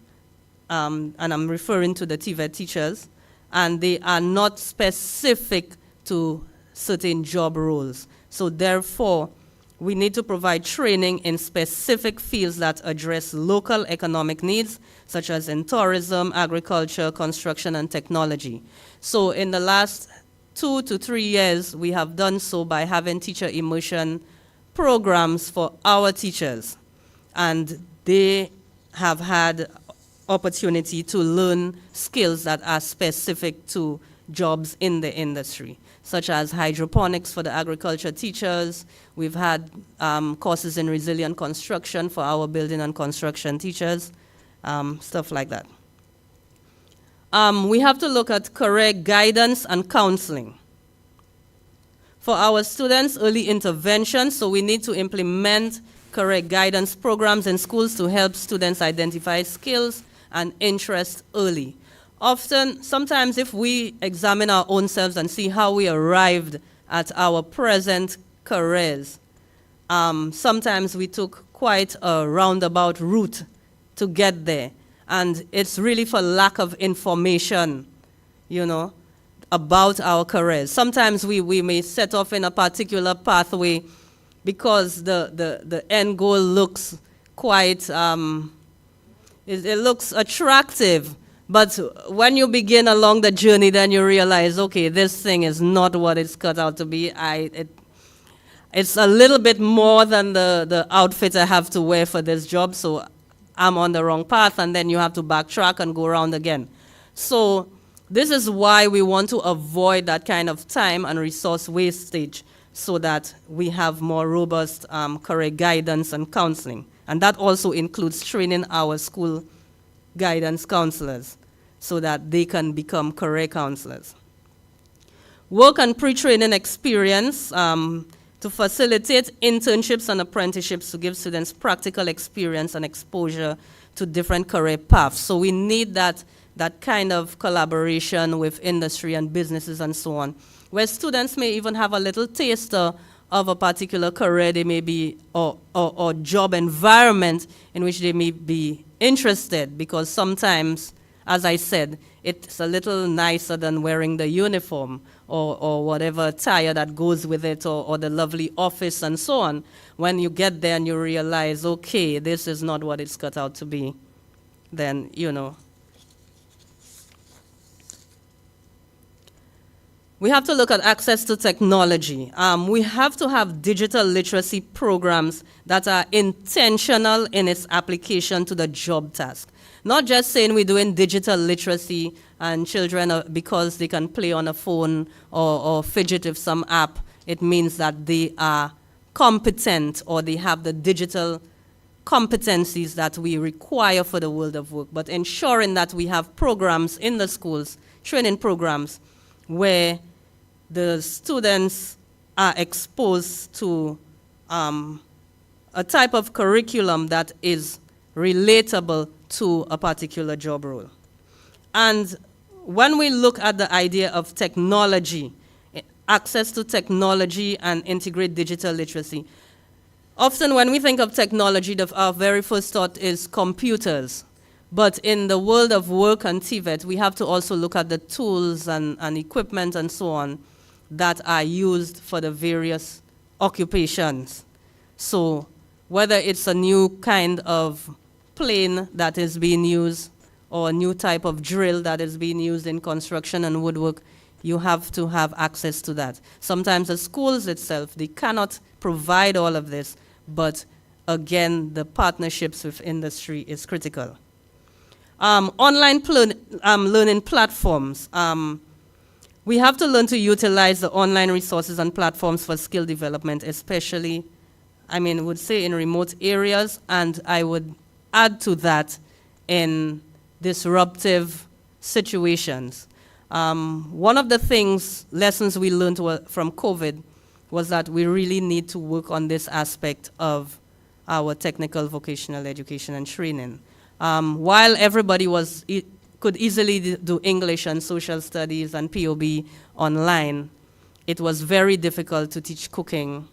and I'm referring to the TVET teachers, and they are not specific to certain job roles. So therefore, we need to provide training in specific fields that address local economic needs, such as in tourism, agriculture, construction, and technology. So in the last 2 to 3 years, we have done so by having teacher immersion programs for our teachers. And they have had opportunity to learn skills that are specific to jobs in the industry, such as hydroponics for the agriculture teachers. We've had courses in resilient construction for our building and construction teachers, stuff like that. We have to look at career guidance and counseling. For our students, early intervention, so we need to implement career guidance programs in schools to help students identify skills and interests early. Sometimes if we examine our own selves and see how we arrived at our present careers, sometimes we took quite a roundabout route to get there. And it's really for lack of information, about our careers. Sometimes we may set off in a particular pathway because the end goal looks quite, it looks attractive. But when you begin along the journey, then you realize, okay, this thing is not what it's cut out to be. It's a little bit more than the outfit I have to wear for this job, so I'm on the wrong path, and then you have to backtrack and go around again. So this is why we want to avoid that kind of time and resource wastage so that we have more robust career guidance and counseling. And that also includes training our school guidance counselors so that they can become career counselors. Work and pre-training experience to facilitate internships and apprenticeships to give students practical experience and exposure to different career paths. So we need that kind of collaboration with industry and businesses and so on, where students may even have a little taster of a particular career they may be, or job environment in which they may be interested, because sometimes, as I said, it's a little nicer than wearing the uniform or whatever attire that goes with it, or the lovely office and so on. When you get there and you realize, okay, this is not what it's cut out to be, then, We have to look at access to technology. We have to have digital literacy programs that are intentional in its application to the job task. Not just saying we're doing digital literacy and children, because they can play on a phone or fidget with some app, it means that they are competent or they have the digital competencies that we require for the world of work, but ensuring that we have programs in the schools, training programs, where the students are exposed to a type of curriculum that is relatable to a particular job role. And when we look at the idea of technology, access to technology and integrate digital literacy, often when we think of technology, our very first thought is computers. But in the world of work and TVET, we have to also look at the tools and equipment and so on that are used for the various occupations. So whether it's a new kind of plane that is being used or a new type of drill that is being used in construction and woodwork, you have to have access to that. Sometimes the schools itself, they cannot provide all of this, but again, the partnerships with industry is critical. Online learning platforms. We have to learn to utilize the online resources and platforms for skill development, especially, would say in remote areas, and I would add to that in disruptive situations. One of the lessons we learned from COVID was that we really need to work on this aspect of our technical vocational education and training. While everybody could easily do English and social studies and POB online, it was very difficult to teach cooking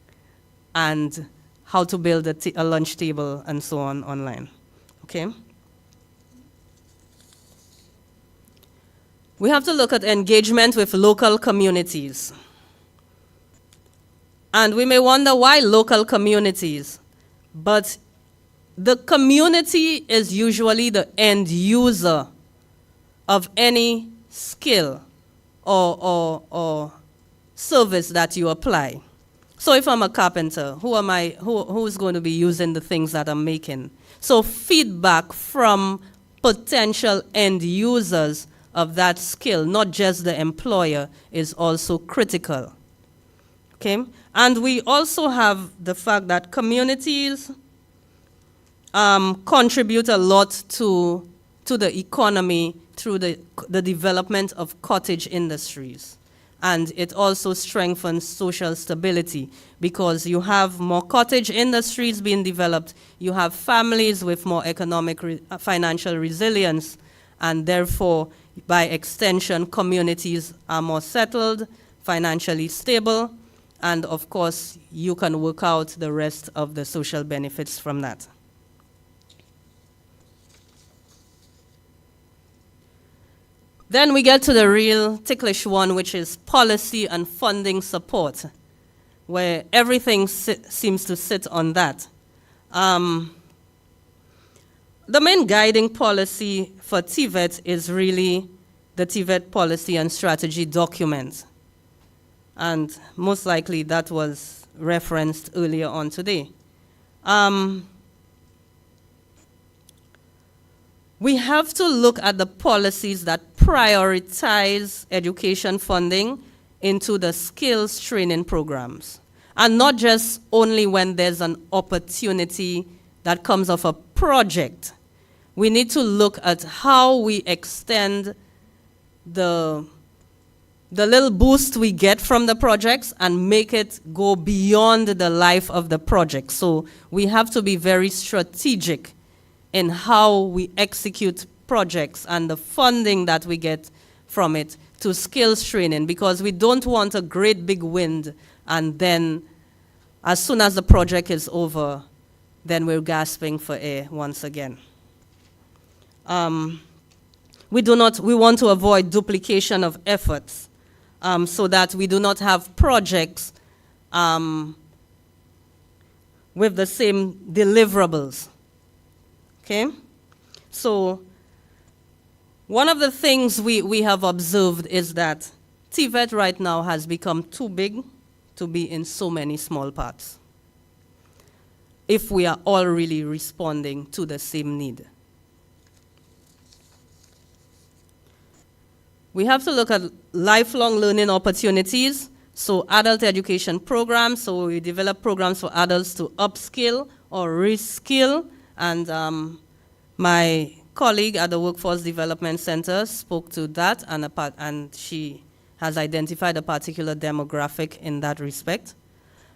and how to build a lunch table and so on online. Okay? We have to look at engagement with local communities. And we may wonder why local communities, but the community is usually the end user of any skill or service that you apply. So if I'm a carpenter, who's going to be using the things that I'm making? So feedback from potential end users of that skill, not just the employer, is also critical. Okay? And we also have the fact that communities contribute a lot to the economy through the development of cottage industries. And it also strengthens social stability because you have more cottage industries being developed, you have families with more economic financial resilience, and therefore, by extension, communities are more settled, financially stable, and of course, you can work out the rest of the social benefits from that. Then we get to the real ticklish one, which is policy and funding support, where everything seems to sit on that. The main guiding policy for TVET is really the TVET policy and strategy document. And most likely that was referenced earlier on today. We have to look at the policies that prioritize education funding into the skills training programs. And not just only when there's an opportunity that comes off a project. We need to look at how we extend the little boost we get from the projects and make it go beyond the life of the project. So we have to be very strategic in how we execute projects and the funding that we get from it to skills training, because we don't want a great big wind and then as soon as the project is over, then we're gasping for air once again. We want to avoid duplication of efforts so that we do not have projects with the same deliverables. Okay? So one of the things we have observed is that TVET right now has become too big to be in so many small parts, if we are all really responding to the same need. We have to look at lifelong learning opportunities, so adult education programs, so we develop programs for adults to upskill or reskill, and my colleague at the Workforce Development Center spoke to that, and she has identified a particular demographic in that respect.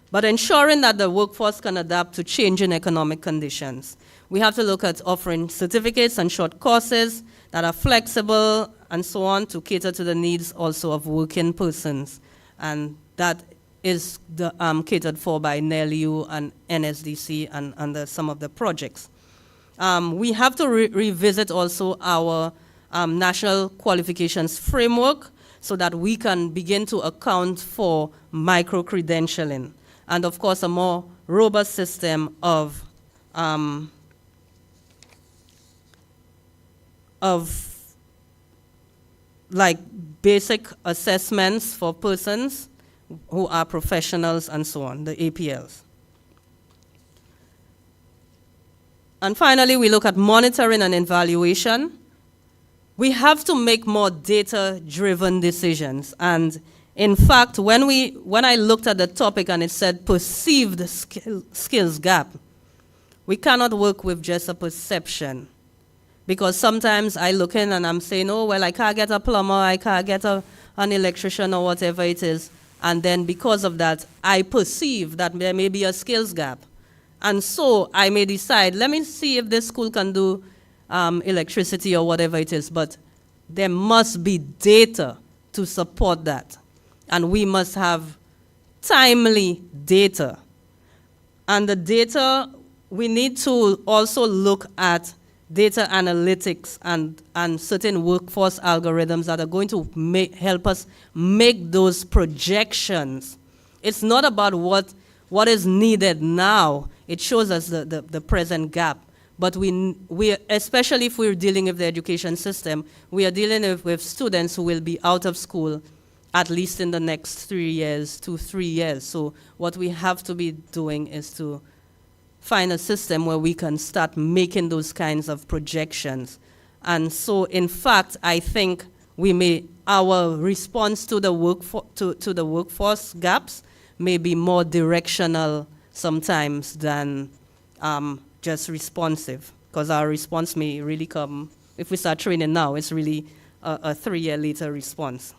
But ensuring that the workforce can adapt to changing economic conditions. We have to look at offering certificates and short courses that are flexible and so on to cater to the needs also of working persons. And that is catered for by NELU and NSDC and under some of the projects. We have to revisit also our national qualifications framework so that we can begin to account for micro-credentialing. And of course, a more robust system of like basic assessments for persons who are professionals and so on, the APLs. And finally, we look at monitoring and evaluation. We have to make more data-driven decisions. And in fact, when I looked at the topic and it said perceived skills gap, we cannot work with just a perception. Because sometimes I look in and I'm saying, oh, well, I can't get a plumber, I can't get an electrician or whatever it is. And then because of that, I perceive that there may be a skills gap. And so I may decide, let me see if this school can do electricity or whatever it is. But there must be data to support that. and we must have timely data. And the data, we need to also look at data analytics and certain workforce algorithms that are going to help us make those projections. It's not about what is needed now. It shows us the present gap. But we, especially if we're dealing with the education system, we are dealing with students who will be out of school at least in the next 3 years, 2, 3 years. So what we have to be doing is to find a system where we can start making those kinds of projections. And so, in fact, I think our response to the workforce gaps may be more directional sometimes than just responsive, because our response may really come, if we start training now, it's really a 3-year later response.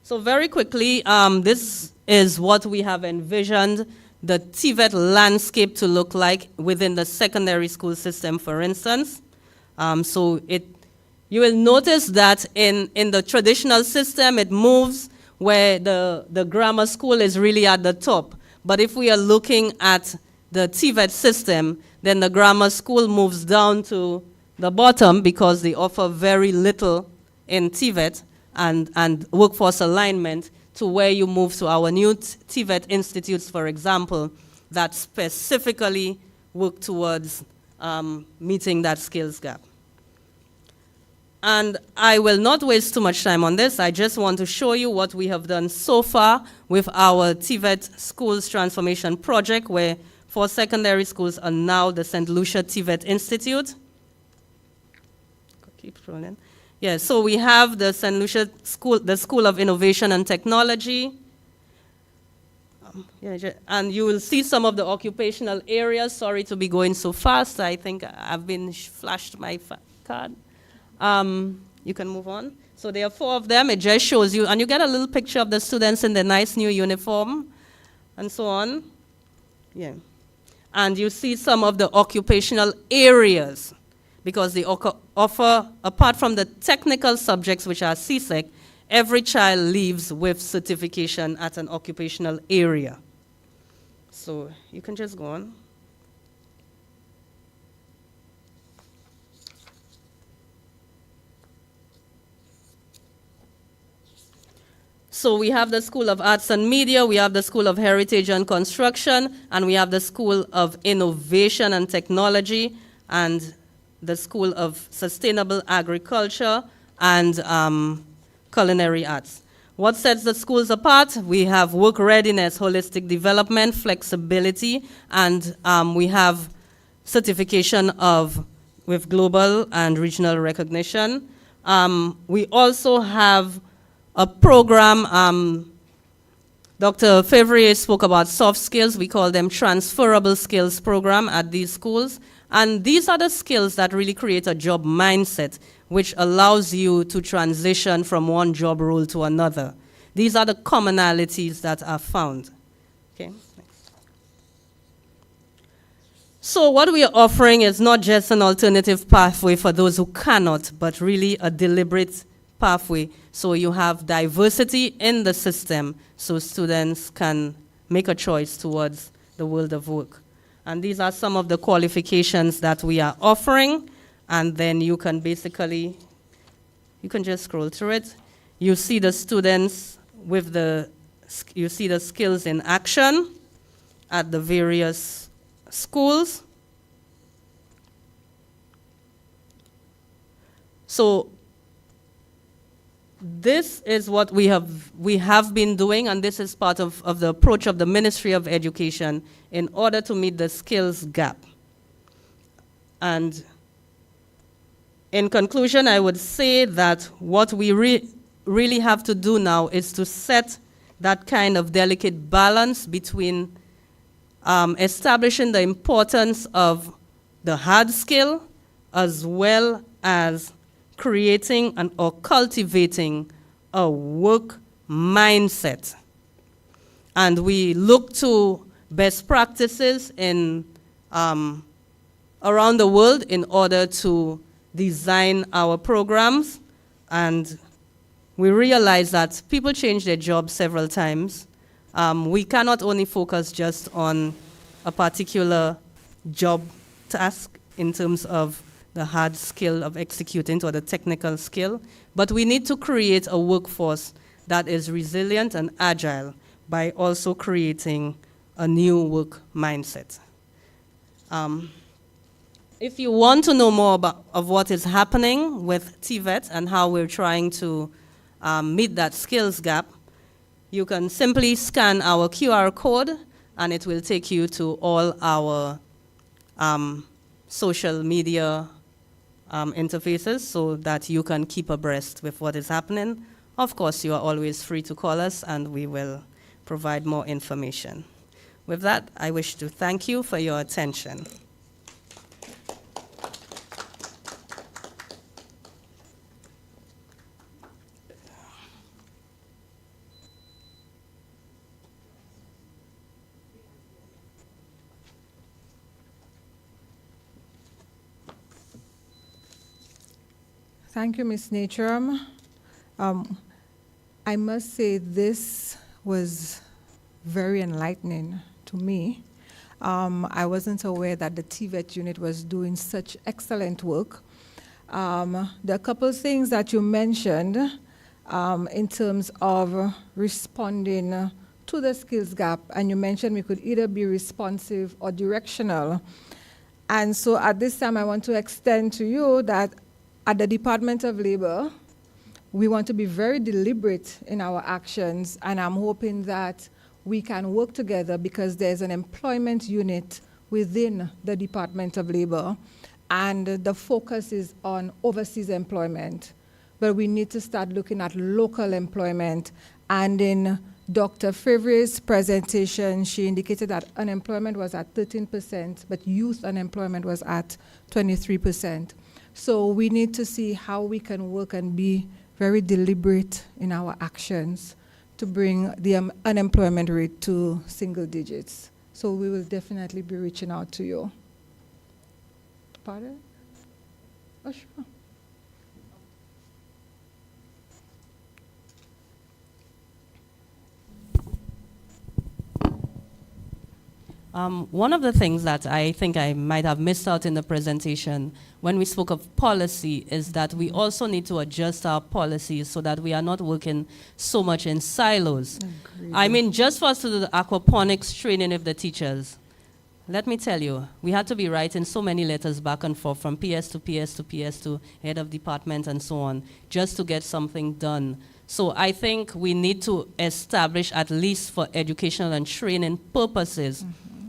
So very quickly, this is what we have envisioned the TVET landscape to look like within the secondary school system, for instance. You will notice that in the traditional system, it moves where the grammar school is really at the top. But if we are looking at the TVET system, then the grammar school moves down to the bottom because they offer very little in TVET and workforce alignment, to where you move to our new TVET institutes, for example, that specifically work towards meeting that skills gap. And I will not waste too much time on this. I just want to show you what we have done so far with our TVET Schools Transformation Project, where 4 secondary schools are now the St. Lucia TVET Institute. Keep scrolling. Yeah, so we have the St. Lucia School, the School of Innovation and Technology. And you will see some of the occupational areas. Sorry to be going so fast. I think I've been flashed my card. You can move on. So there are 4 of them. It just shows you, and you get a little picture of the students in their nice new uniform and so on. Yeah. And you see some of the occupational areas, because they offer, apart from the technical subjects, which are CSEC, every child leaves with certification at an occupational area. So you can just go on. So we have the School of Arts and Media, we have the School of Heritage and Construction, and we have the School of Innovation and Technology, and the School of Sustainable Agriculture and Culinary Arts. What sets the schools apart? We have work readiness, holistic development, flexibility, and we have certification with global and regional recognition. We also have a program, Dr. Fevrier spoke about soft skills. We call them transferable skills program at these schools. And these are the skills that really create a job mindset, which allows you to transition from one job role to another. These are the commonalities that are found. Okay. So what we are offering is not just an alternative pathway for those who cannot, but really a deliberate pathway. So you have diversity in the system so students can make a choice towards the world of work. And these are some of the qualifications that we are offering. And then you can basically, you can just scroll through it. You see the students with you see the skills in action at the various schools. So this is what we have been doing, and this is part of the approach of the Ministry of Education in order to meet the skills gap. And in conclusion, I would say that what we really have to do now is to set that kind of delicate balance between establishing the importance of the hard skill as well as creating or cultivating a work mindset. And we look to best practices in around the world in order to design our programs And we realize that people change their jobs several times. We cannot only focus just on a particular job task in terms of the hard skill of executing or the technical skill, but we need to create a workforce that is resilient and agile by also creating a new work mindset. If you want to know more of what is happening with TVET and how we're trying to meet that skills gap, you can simply scan our QR code and it will take you to all our social media interfaces so that you can keep abreast with what is happening. Of course, you are always free to call us and we will provide more information. With that, I wish to thank you for your attention. Thank you, Ms. Natrum. I must say this was very enlightening to me. I wasn't aware that the TVET unit was doing such excellent work. There are a couple of things that you mentioned in terms of responding to the skills gap, and you mentioned we could either be responsive or directional. And so at this time, I want to extend to you that at the Department of Labor, we want to be very deliberate in our actions, and I'm hoping that we can work together because there's an employment unit within the Department of Labor, and the focus is on overseas employment. But we need to start looking at local employment, and in Dr. Fevre's presentation, she indicated that unemployment was at 13%, but youth unemployment was at 23%. So we need to see how we can work and be very deliberate in our actions to bring the unemployment rate to single digits. So we will definitely be reaching out to you. Pardon? Oh, sure. One of the things that I think I might have missed out in the presentation when we spoke of policy is that we also need to adjust our policies so that we are not working so much in silos. Agreed. I mean, just for us to do the aquaponics training of the teachers, let me tell you, we had to be writing so many letters back and forth from PS to PS to PS to head of department and so on, just to get something done. So I think we need to establish, at least for educational and training purposes,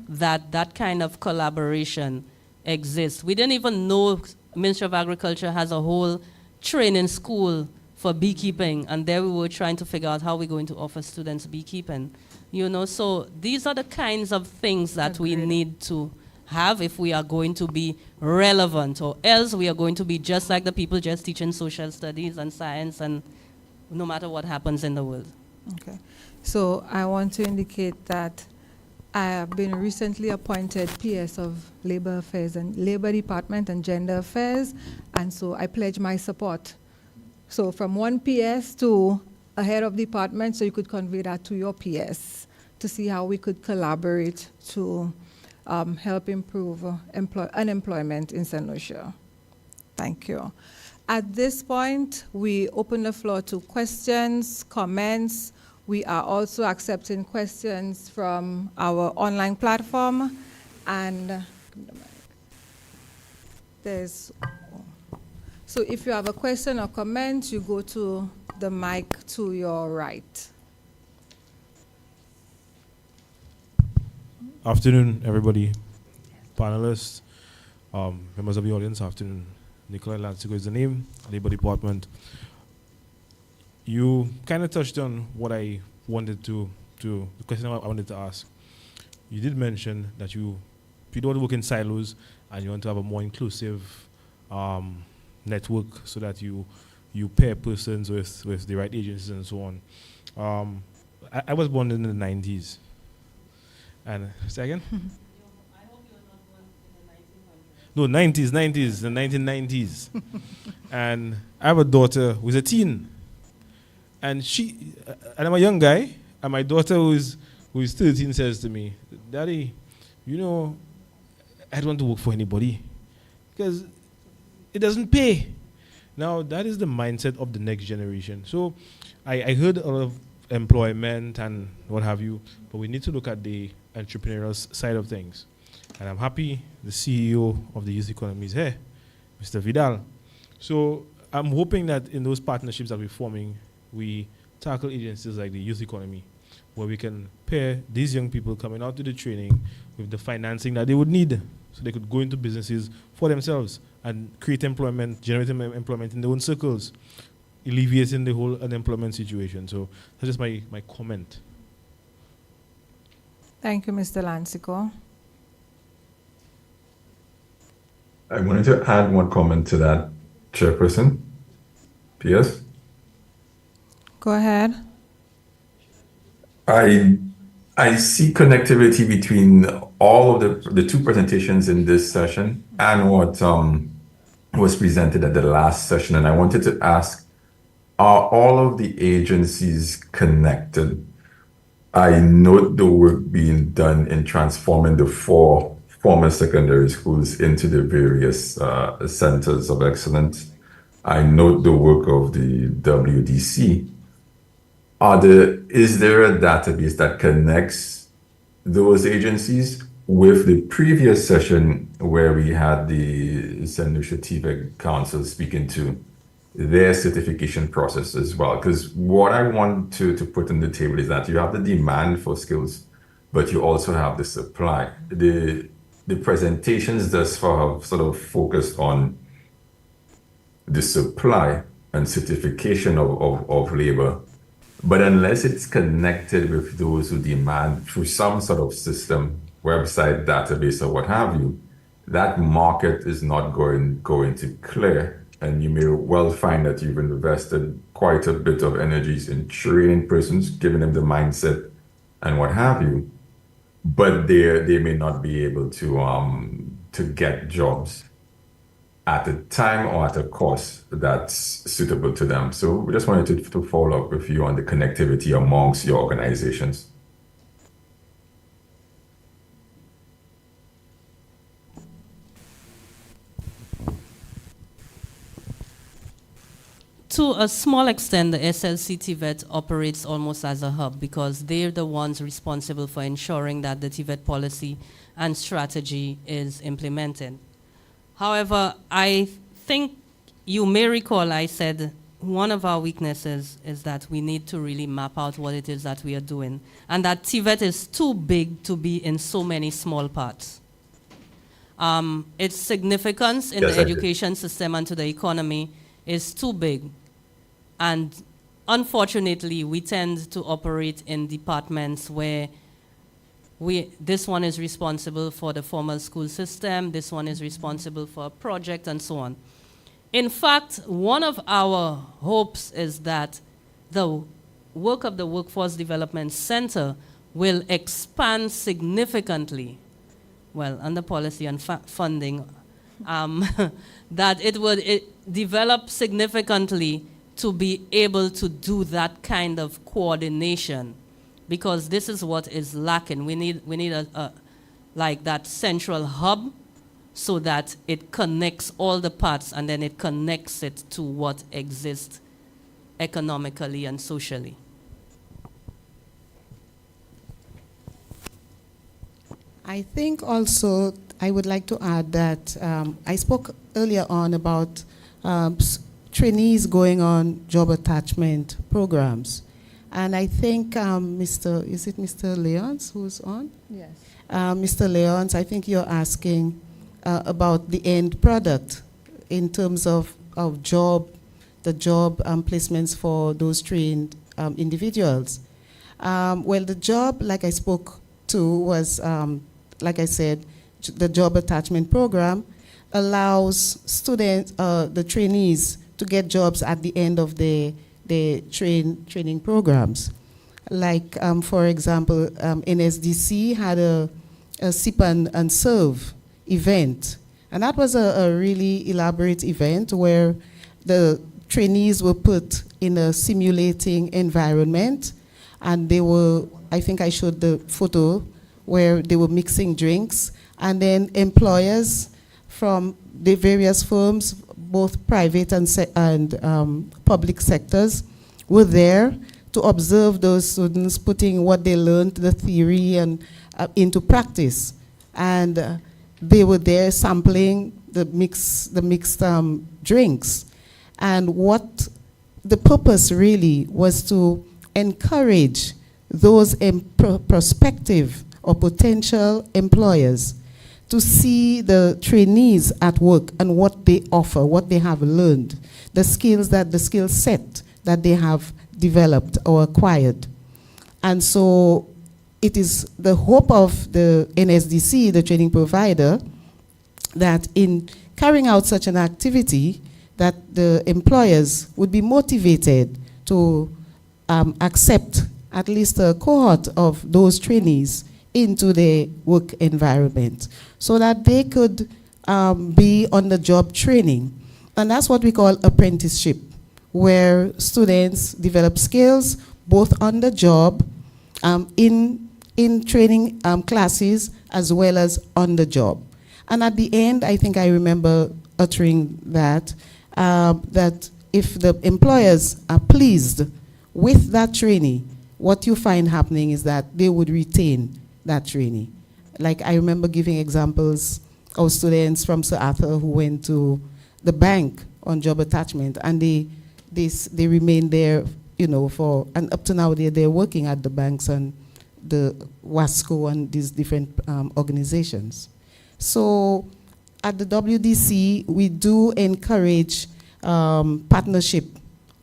that kind of collaboration exists. We didn't even know Ministry of Agriculture has a whole training school for beekeeping, and there we were trying to figure out how we're going to offer students beekeeping. You know, so these are the kinds of things that we need to have if we are going to be relevant, or else we are going to be just like the people just teaching social studies and science, and no matter what happens in the world. Okay. So I want to indicate that I have been recently appointed PS of Labor Affairs and Labor Department and Gender Affairs, and so I pledge my support. So from one PS to a head of department, so you could convey that to your PS to see how we could collaborate to help improve unemployment in St. Lucia. Thank you. At this point, we open the floor to questions, comments. We are also accepting questions from our online platform, and so if you have a question or comment, you go to the mic to your right. Afternoon, everybody, panelists, members of the audience. Afternoon. Nikolai Lansigo is the name, Labor Department. You kind of touched on what I wanted to the question I wanted to ask. You did mention that you don't want to work in silos and you want to have a more inclusive network so that you pair persons with the right agencies and so on. I was born in the 90s. And, say again? No, 90s, the 1990s. And I have a daughter who's a teen. And and I'm a young guy, and my daughter who is 13 says to me, Daddy, you know, I don't want to work for anybody because it doesn't pay. Now, that is the mindset of the next generation. So I heard a lot of employment and what have you, but we need to look at the entrepreneurial side of things. And I'm happy the CEO of the youth economy is here, Mr. Vidal. So I'm hoping that in those partnerships that we're forming, we tackle agencies like the youth economy, where we can pair these young people coming out to the training with the financing that they would need so they could go into businesses for themselves and create employment, generating employment in their own circles, alleviating the whole unemployment situation. So that's just my comment. Thank you, Mr. Lansico. I wanted to add one comment to that, Chairperson. P.S. Go ahead. I see connectivity between all of the two presentations in this session and what was presented at the last session. And I wanted to ask, are all of the agencies connected? I note the work being done in transforming the 4 former secondary schools into the various centers of excellence. I note the work of the WDC. Is there a database that connects those agencies with the previous session where we had the St. Lucia TVEC Council speaking to their certification process as well? Because what I want to put on the table is that you have the demand for skills, but you also have the supply. The presentations thus far have sort of focused on the supply and certification of labor. But unless it's connected with those who demand through some sort of system, website, database, or what have you, that market is not going to clear. And you may well find that you've invested quite a bit of energies in training persons, giving them the mindset and what have you, but they may not be able to get jobs at a time or at a cost that's suitable to them. So we just wanted to follow up with you on the connectivity amongst your organizations. To a small extent, the SLC TVET operates almost as a hub because they're the ones responsible for ensuring that the TVET policy and strategy is implemented. However, I think you may recall I said one of our weaknesses is that we need to really map out what it is that we are doing, and that TVET is too big to be in so many small parts. Its significance in the education system and to the economy is too big. And unfortunately, we tend to operate in departments where this one is responsible for the formal school system, this one is responsible for a project, and so on. In fact, one of our hopes is that the work of the Workforce Development Center will expand significantly, well, under policy and funding, that it would develop significantly to be able to do that kind of coordination, because this is what is lacking. We need a like that central hub so that it connects all the parts and then it connects it to what exists economically and socially. I think also I would like to add that I spoke earlier on about trainees going on job attachment programs. And I think is it Mr. Leons who's on? Yes. Mr. Leons, I think you're asking about the end product in terms of the job placements for those trained individuals. Well, the job, like I spoke to, was, like I said, the job attachment program allows students, the trainees, to get jobs at the end of the training programs. Like, for example, NSDC had a sip and serve event, And that was a really elaborate event where the trainees were put in a simulating environment, and they were, I think I showed the photo where they were mixing drinks, and then employers from the various firms, both private and public sectors, were there to observe those students putting what they learned, the theory, and into practice. And they were there sampling the mixed drinks. And what the purpose really was to encourage those prospective or potential employers to see the trainees at work and what they offer, what they have learned, the skill set that they have developed or acquired. And so it is the hope of the NSDC, the training provider, that in carrying out such an activity, that the employers would be motivated to accept at least a cohort of those trainees into their work environment so that they could be on-the-job training. And that's what we call apprenticeship, where students develop skills both on the job, in training classes, as well as on the job. And at the end, I think I remember uttering that, that if the employers are pleased with that trainee, what you find happening is that they would retain that trainee. Like I remember giving examples of students from Sir Arthur who went to the bank on job attachment, and they remained there, you know, and up to now they're working at the banks and the WASCO and these different organizations. So at the WDC, we do encourage partnership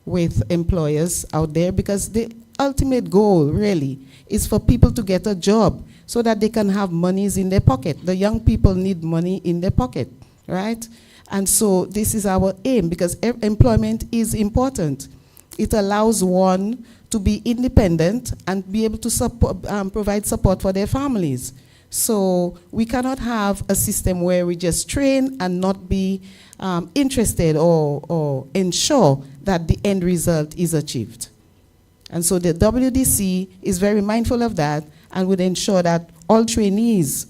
with employers out there, because the ultimate goal really is for people to get a job so that they can have monies in their pocket. The young people need money in their pocket, right? And so this is our aim, because employment is important. It allows one to be independent and be able to provide support for their families. So we cannot have a system where we just train and not be interested or ensure that the end result is achieved. And so the WDC is very mindful of that and would ensure that all trainees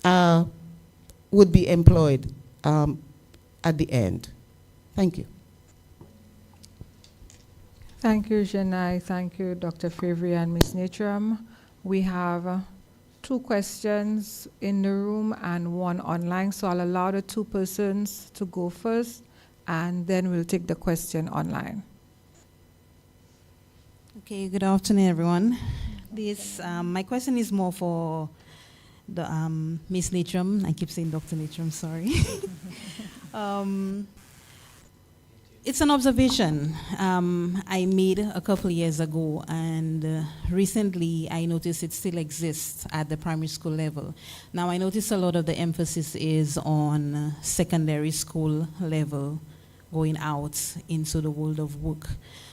would be employed at the end. Thank you. Thank you, Janai. Thank you, Dr. Favre and Ms. Natram. We have 2 questions in the room and 1 online, so I'll allow the 2 persons to go first, and then we'll take the question online. Okay, good afternoon, everyone. This, my question is more for the Ms. Natram. I keep saying Dr. Natram, sorry. It's an observation I made a couple of years ago, and recently I noticed it still exists at the primary school level. Now I notice a lot of the emphasis is on secondary school level, going out into the world of work.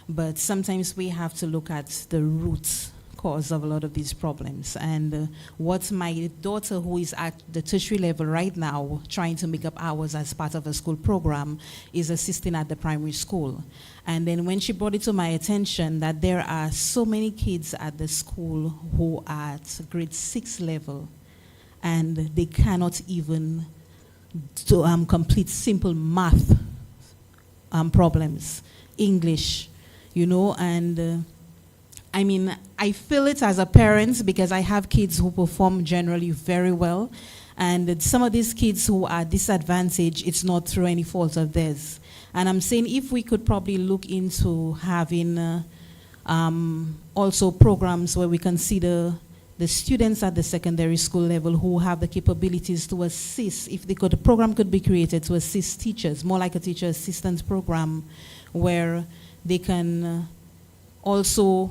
But sometimes we have to look at the root cause of a lot of these problems. And what my daughter, who is at the tertiary level right now, trying to make up hours as part of a school program, is assisting at the primary school. And then when she brought it to my attention that there are so many kids at the school who are at grade 6 level, and they cannot even complete simple math problems, English, you know, and I mean, I feel it as a parent because I have kids who perform generally very well, and some of these kids who are disadvantaged, it's not through any fault of theirs. And I'm saying if we could probably look into having also programs where we consider the students at the secondary school level who have the capabilities to assist, if they could, a program could be created to assist teachers, more like a teacher assistance program, where they can also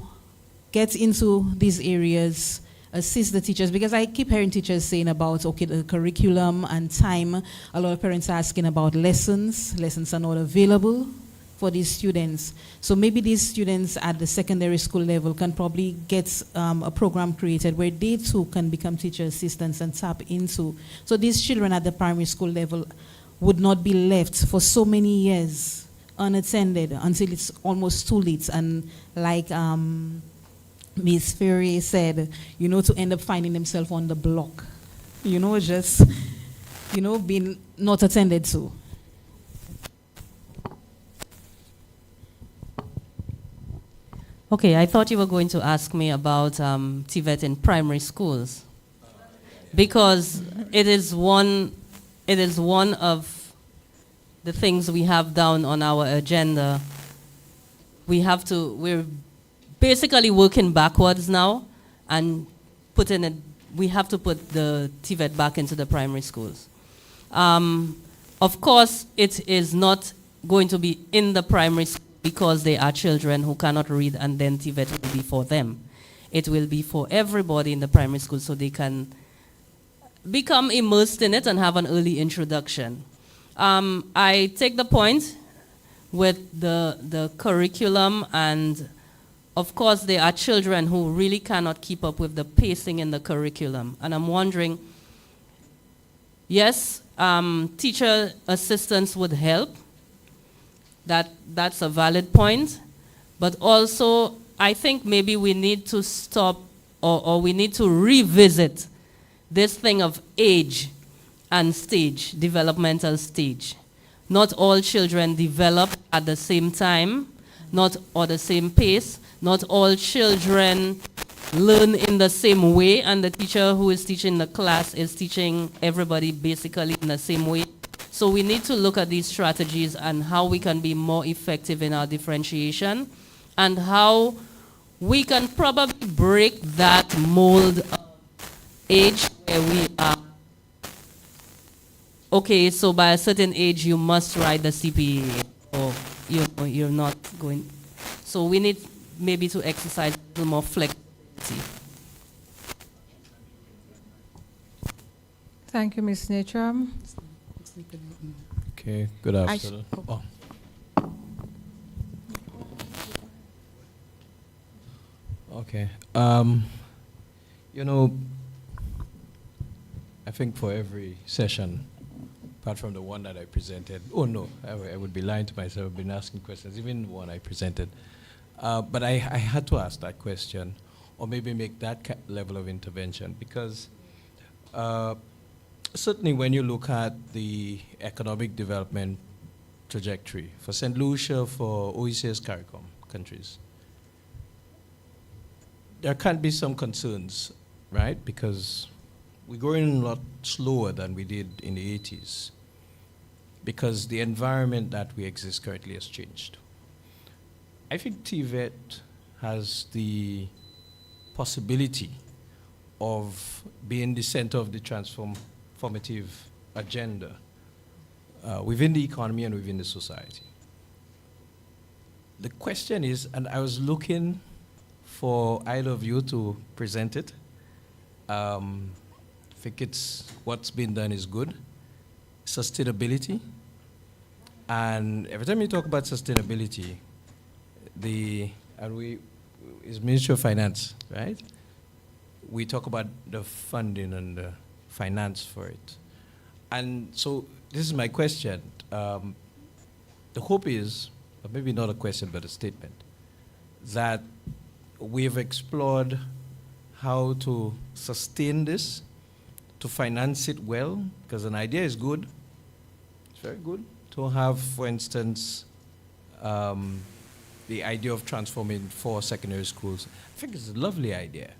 get into these areas, assist the teachers, because I keep hearing teachers saying about, okay, the curriculum and time. A lot of parents are asking about lessons. Lessons are not available for these students. So maybe these students at the secondary school level can probably get a program created where they too can become teacher assistants and tap into. So these children at the primary school level would not be left for so many years unattended until it's almost too late. And like Ms. Ferry said, you know, to end up finding themselves on the block, you know, just, you know, being not attended to. Okay, I thought you were going to ask me about TVET in primary schools, because it is one of the things we have down on our agenda. We're basically working backwards now, and we have to put the TVET back into the primary schools. Of course, it is not going to be in the primary school because they are children who cannot read, and then TVET will be for them. It will be for everybody in the primary school so they can become immersed in it and have an early introduction. I take the point with the curriculum, and of course there are children who really cannot keep up with the pacing in the curriculum. And I'm wondering, yes, teacher assistants would help. That's a valid point. But also, I think maybe we need to stop, or we need to revisit this thing of age and stage, developmental stage. Not all children develop at the same time, not or the same pace. Not all children learn in the same way, and the teacher who is teaching the class is teaching everybody basically in the same way. So we need to look at these strategies and how we can be more effective in our differentiation, and how we can probably break that mold of age where we are, okay, so by a certain age you must write the CPA, or you're not going. So we need maybe to exercise a little more flexibility. Thank you, Ms. Natram. Okay, good afternoon. Oh. Okay. You know, I think for every session, apart from the one that I presented, oh no, I would be lying to myself. I've been asking questions, even the one I presented. But I had to ask that question, or maybe make that level of intervention, because certainly when you look at the economic development trajectory for St. Lucia, for OECS CARICOM countries, there can be some concerns, right? Because we're going a lot slower than we did in the 80s, because the environment that we exist currently has changed. I think TVET has the possibility of being the center of the transformative agenda within the economy and within the society. The question is, and I was looking for either of you to present it. I think it's what's been done is good. Sustainability. And every time you talk about sustainability, is Ministry of Finance, right? We talk about the funding and the finance for it. And so this is my question. The hope is, or maybe not a question, but a statement, that we've explored how to sustain this, to finance it well, because an idea is good. It's very good to have, for instance, the idea of transforming 4 secondary schools. I think it's a lovely idea,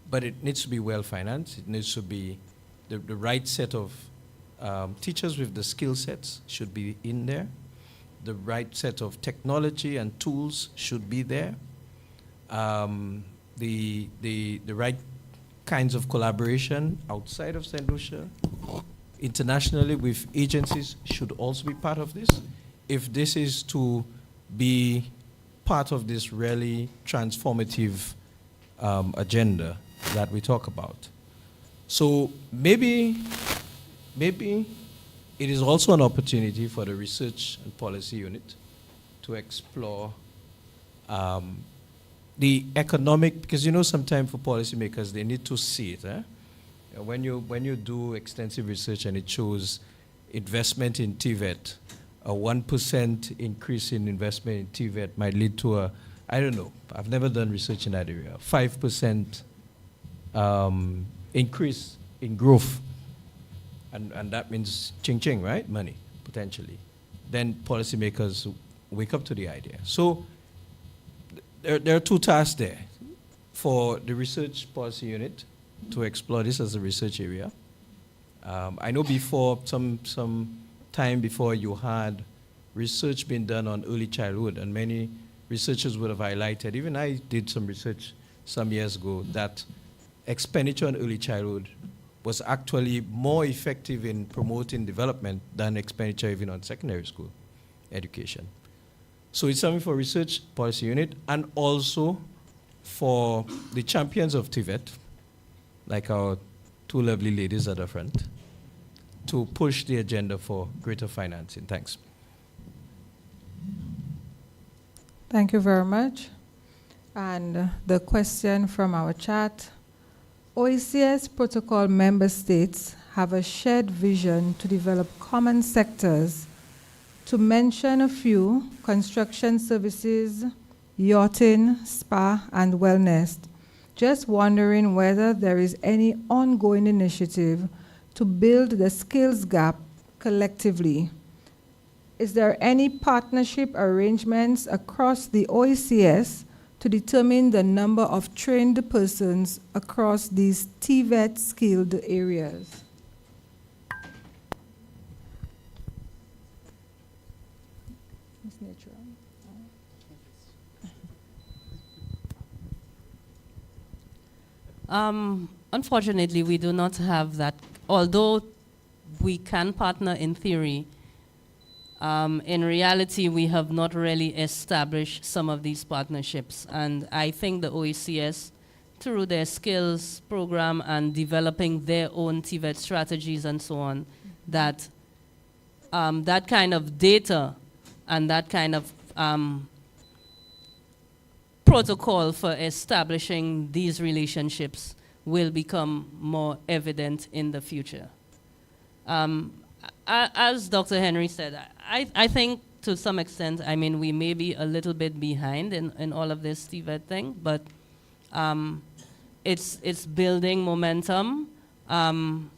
but it needs to be well financed. It needs to be the right set of teachers with the skill sets should be in there. The right set of technology and tools should be there. The right kinds of collaboration outside of St. Lucia, internationally with agencies, should also be part of this. If this is to be part of this really transformative agenda that we talk about. So maybe it is also an opportunity for the Research and Policy Unit to explore the economic, because sometimes for policymakers, they need to see it. When you do extensive research and it shows investment in TVET, a 1% increase in investment in TVET might lead to I don't know, I've never done research in that area, 5% increase in growth. And that means ching-ching, right? Money, potentially. Then policymakers wake up to the idea. So there are two tasks there for the research policy unit to explore this as a research area. I know before, some time before, you had research being done on early childhood, and many researchers would have highlighted, even I did some research some years ago, that expenditure on early childhood was actually more effective in promoting development than expenditure even on secondary school education. So it's something for research policy unit and also for the champions of TVET, like our two lovely ladies at the front, to push the agenda for greater financing. Thanks. Thank you very much. And the question from our chat, OECS protocol member states have a shared vision to develop common sectors. To mention a few, construction services, yachting, spa, and wellness. Just wondering whether there is any ongoing initiative to build the skills gap collectively. Is there any partnership arrangements across the OECS to determine the number of trained persons across these TVET skilled areas? Ms. Natural. Unfortunately, we do not have that. Although we can partner in theory, in reality, we have not really established some of these partnerships. And I think the OECS, through their skills program and developing their own TVET strategies and so on, that that kind of data and that kind of protocol for establishing these relationships will become more evident in the future. As Dr. Henry said, I think to some extent, I mean, we may be a little bit behind in all of this TVET thing, but it's building momentum. And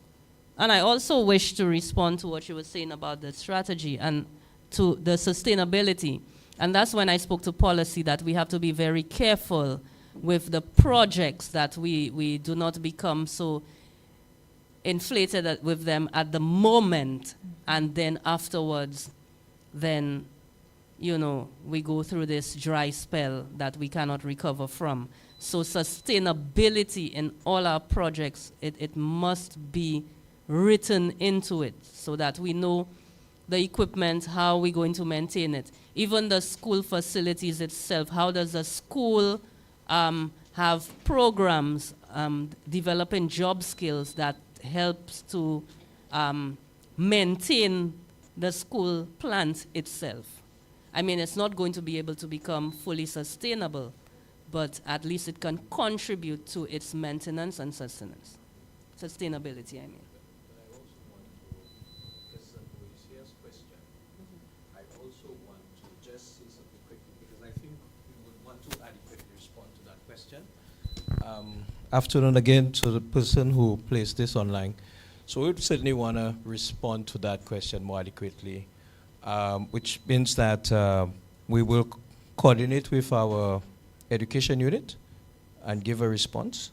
I also wish to respond to what you were saying about the strategy and to the sustainability. And that's when I spoke to policy, that we have to be very careful with the projects, that we do not become so inflated with them at the moment, and then afterwards, then, we go through this dry spell that we cannot recover from. So sustainability in all our projects, it must be written into it so that we know the equipment, how we're going to maintain it. Even the school facilities itself, how does a school have programs developing job skills that helps to maintain the school plant itself. I mean, it's not going to be able to become fully sustainable, but at least it can contribute to its maintenance and sustenance. Sustainability, I mean. Afternoon again to the person who placed this online. So we would certainly want to respond to that question more adequately, which means that we will coordinate with our education unit and give a response.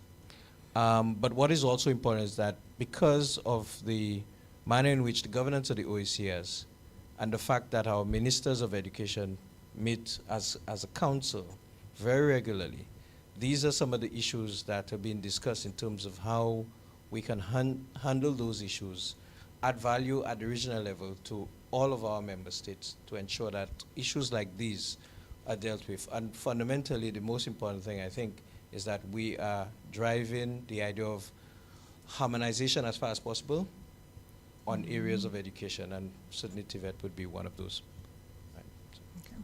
But what is also important is that because of the manner in which the governance of the OECS and the fact that our ministers of education meet as a council very regularly, these are some of the issues that are being discussed in terms of how we can handle those issues, add value at the regional level to all of our member states to ensure that issues like these are dealt with. And fundamentally, the most important thing, I think, is that we are driving the idea of harmonization as far as possible on areas of education, and certainly TVET would be one of those. Right. Okay.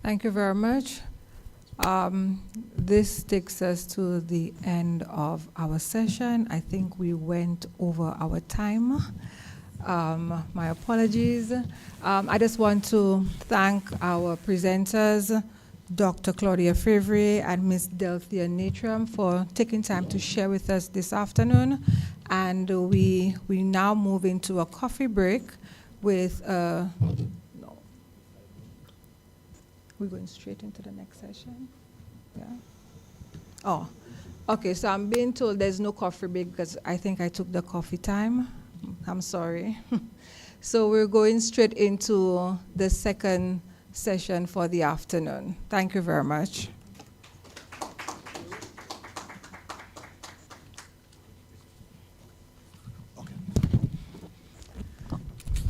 Thank you very much. This takes us to the end of our session. I think we went over our time. My apologies. I just want to thank our presenters, Dr. Claudia Fevrier and Ms. Delphia Natram, for taking time to share with us this afternoon. And we now move into a coffee break with, no. We're going straight into the next session? Yeah? Oh, okay, so I'm being told there's no coffee break because I think I took the coffee time. I'm sorry. So we're going straight into the second session for the afternoon. Thank you very much.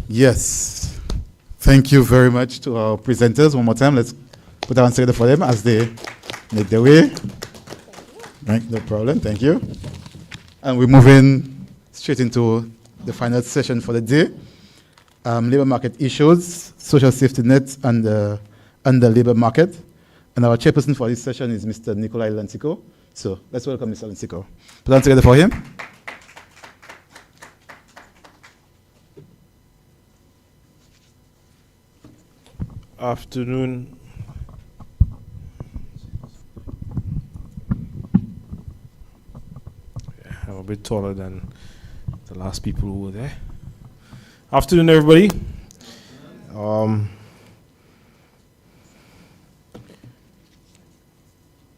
Yes. Thank you very much to our presenters. One more time, let's put our hands together for them as they make their way. Right, no problem, thank you. And we're moving straight into the final session for the day. Labor market issues, social safety nets, and the labor market. And our chairperson for this session is Mr. Nikolai Lansiko. So let's welcome Mr. Lansiko. Put hands together for him. Afternoon. I'm a bit taller than the last people who were there. Afternoon, everybody.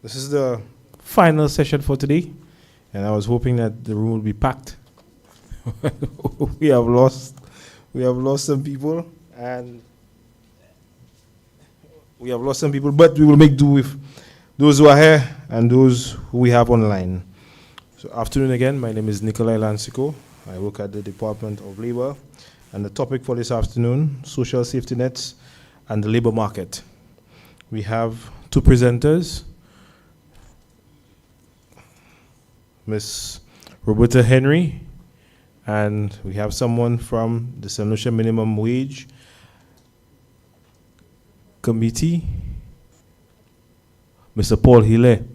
This is the final session for today, and I was hoping that the room would be packed. we have lost some people, but we will make do with those who are here and those who we have online. So afternoon again, my name is Nikolai Lansiko. I work at the Department of Labor, and the topic for this afternoon, social safety nets and the labor market. We have two presenters, Ms. Roberta Henry, and we have someone from the St. Lucia Minimum Wage Committee, Mr. Paul Hille.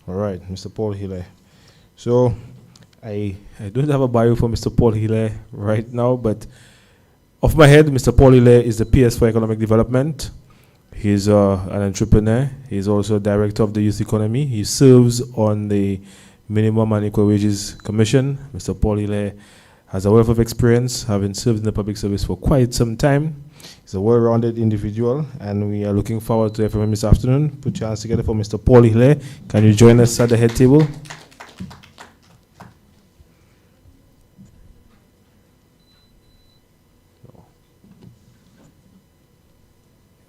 All right, Mr. Paul Hille. So I don't have a bio for Mr. Paul Hille right now, but off my head, Mr. Paul Hille is the PS for Economic Development. He's an entrepreneur. He's also director of the Youth Economy. He serves on the Minimum and Equal Wages Commission. Mr. Paul Hille has a wealth of experience, having served in the public service for quite some time. He's a well-rounded individual, and we are looking forward to hear from him this afternoon. Put your hands together for Mr. Paul Hille. Can you join us at the head table?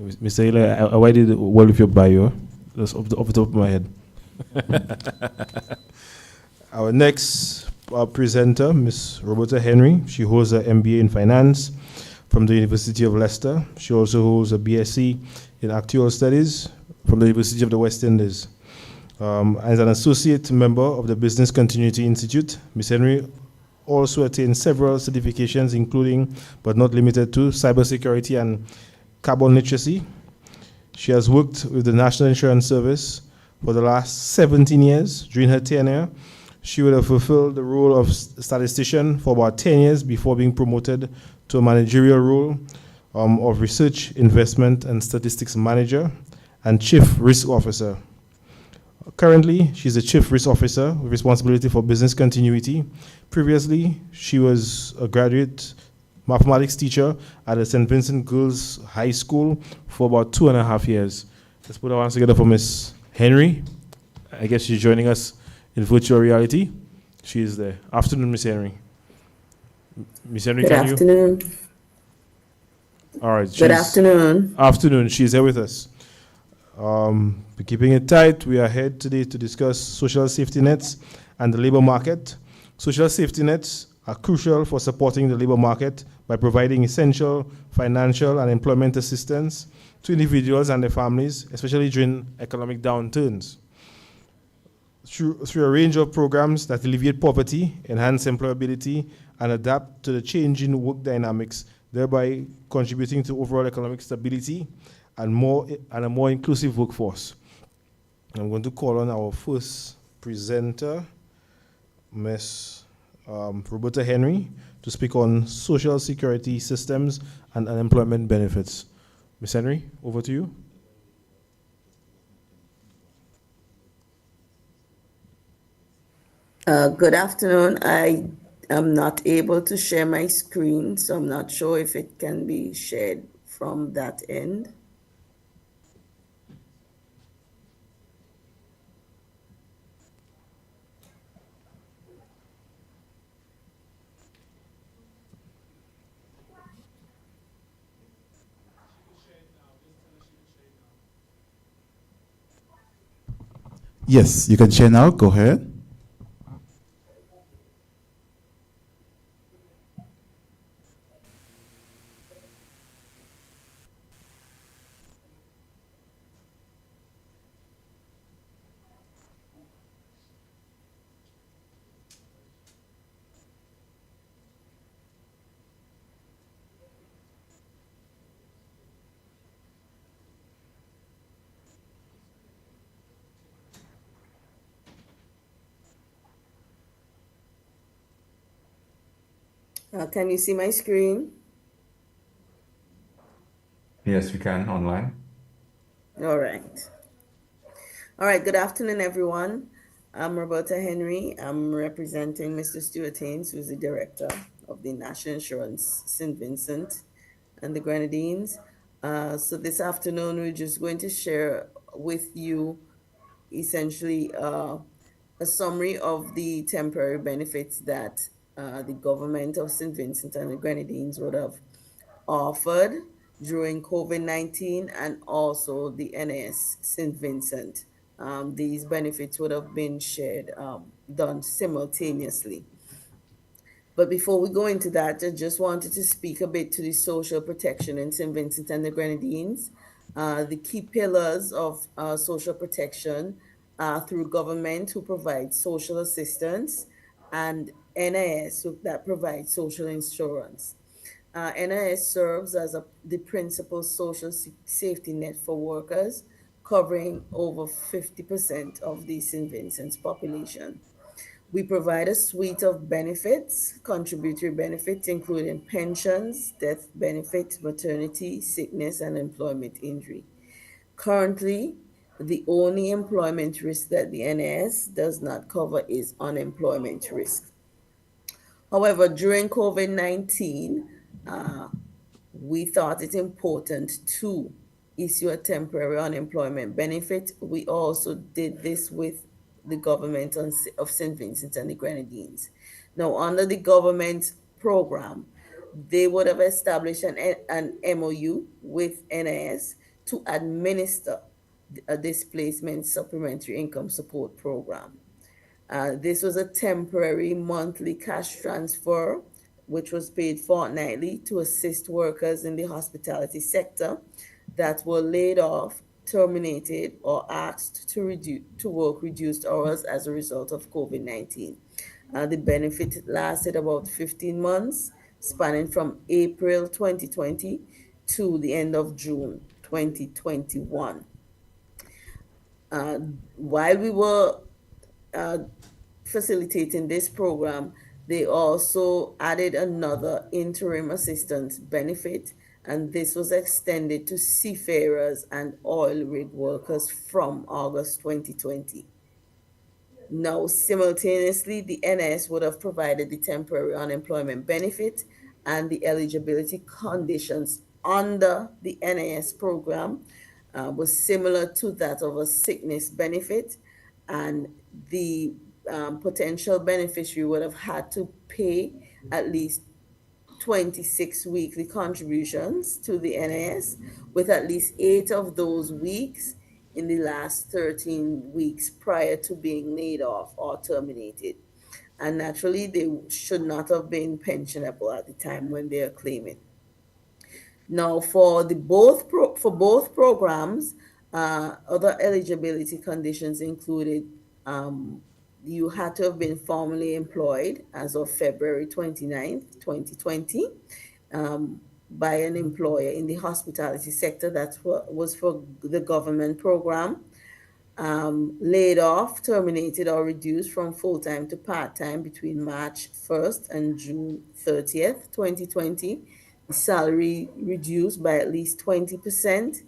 Mr. Hille, why did well with your bio? That's off the top of my head. Our next presenter, Ms. Roberta Henry. She holds an MBA in Finance from the University of Leicester. She also holds a BSc in Actual Studies from the University of the West Indies. As an associate member of the Business Continuity Institute, Ms. Henry also attained several certifications, including, but not limited to, cybersecurity and carbon literacy. She has worked with the National Insurance Service for the last 17 years. During her tenure, she would have fulfilled the role of statistician for about 10 years before being promoted to a managerial role of research, investment, and statistics manager and chief risk officer. Currently, she's a chief risk officer with responsibility for business continuity. Previously, she was a graduate mathematics teacher at the St. Vincent Girls High School for about 2.5 years. Let's put our hands together for Ms. Henry. I guess she's joining us in virtual reality. She is there. Afternoon, Ms. Henry. Ms. Henry, Good can afternoon. you? All right. Good afternoon. Afternoon. She's here with us. We're keeping it tight. We are here today to discuss social safety nets and the labor market. Social safety nets are crucial for supporting the labor market by providing essential financial and employment assistance to individuals and their families, especially during economic downturns. Through a range of programs that alleviate poverty, enhance employability, and adapt to the changing work dynamics, thereby contributing to overall economic stability and a more inclusive workforce. I'm going to call on our first presenter, Ms. Roberta Henry, to speak on social security systems and unemployment benefits. Ms. Henry, over to you. Good afternoon. I am not able to share my screen, so I'm not sure if it can be shared from that end. Yes, you can share now. Go ahead. Can you see my screen? Yes, we can online. All right. All right, good afternoon, everyone. I'm Roberta Henry. I'm representing Mr. Stuart Haynes, who's the director of the National Insurance St. Vincent and the Grenadines. So this afternoon, we're just going to share with you essentially a summary of the temporary benefits that the government of St. Vincent and the Grenadines would have offered during COVID-19 and also the NAS St. Vincent. These benefits would have been shared, done simultaneously. But before we go into that, I just wanted to speak a bit to the social protection in St. Vincent and the Grenadines. The key pillars of social protection through government who provides social assistance and NIS that provides social insurance. NIS serves as the principal social safety net for workers, covering over 50% of the St. Vincent's population. We provide a suite of benefits, contributory benefits, including pensions, death benefits, maternity, sickness, and employment injury. Currently, the only employment risk that the NAS does not cover is unemployment risk. However, during COVID-19, we thought it important to issue a temporary unemployment benefit. We also did this with the government of St. Vincent and the Grenadines. Now, under the government program, they would have established an MOU with NIS to administer a displacement supplementary income support program. This was a temporary monthly cash transfer, which was paid fortnightly to assist workers in the hospitality sector that were laid off, terminated, or asked to work reduced hours as a result of COVID-19. The benefit lasted about 15 months, spanning from April 2020 to the end of June 2021. While we were facilitating this program, they also added another interim assistance benefit, and this was extended to seafarers and oil rig workers from August 2020. Now, simultaneously, the NS would have provided the temporary unemployment benefit, and the eligibility conditions under the NAS program was similar to that of a sickness benefit, and the potential beneficiary would have had to pay at least 26 weekly contributions to the NAS, with at least 8 of those weeks in the last 13 weeks prior to being laid off or terminated. And naturally, they should not have been pensionable at the time when they are claiming. Now, for both programs, other eligibility conditions included you had to have been formally employed as of February 29th, 2020. by an employer in the hospitality sector. That was for the government program. Laid off, terminated, or reduced from full-time to part-time between March 1st and June 30th, 2020. The salary reduced by at least 20%,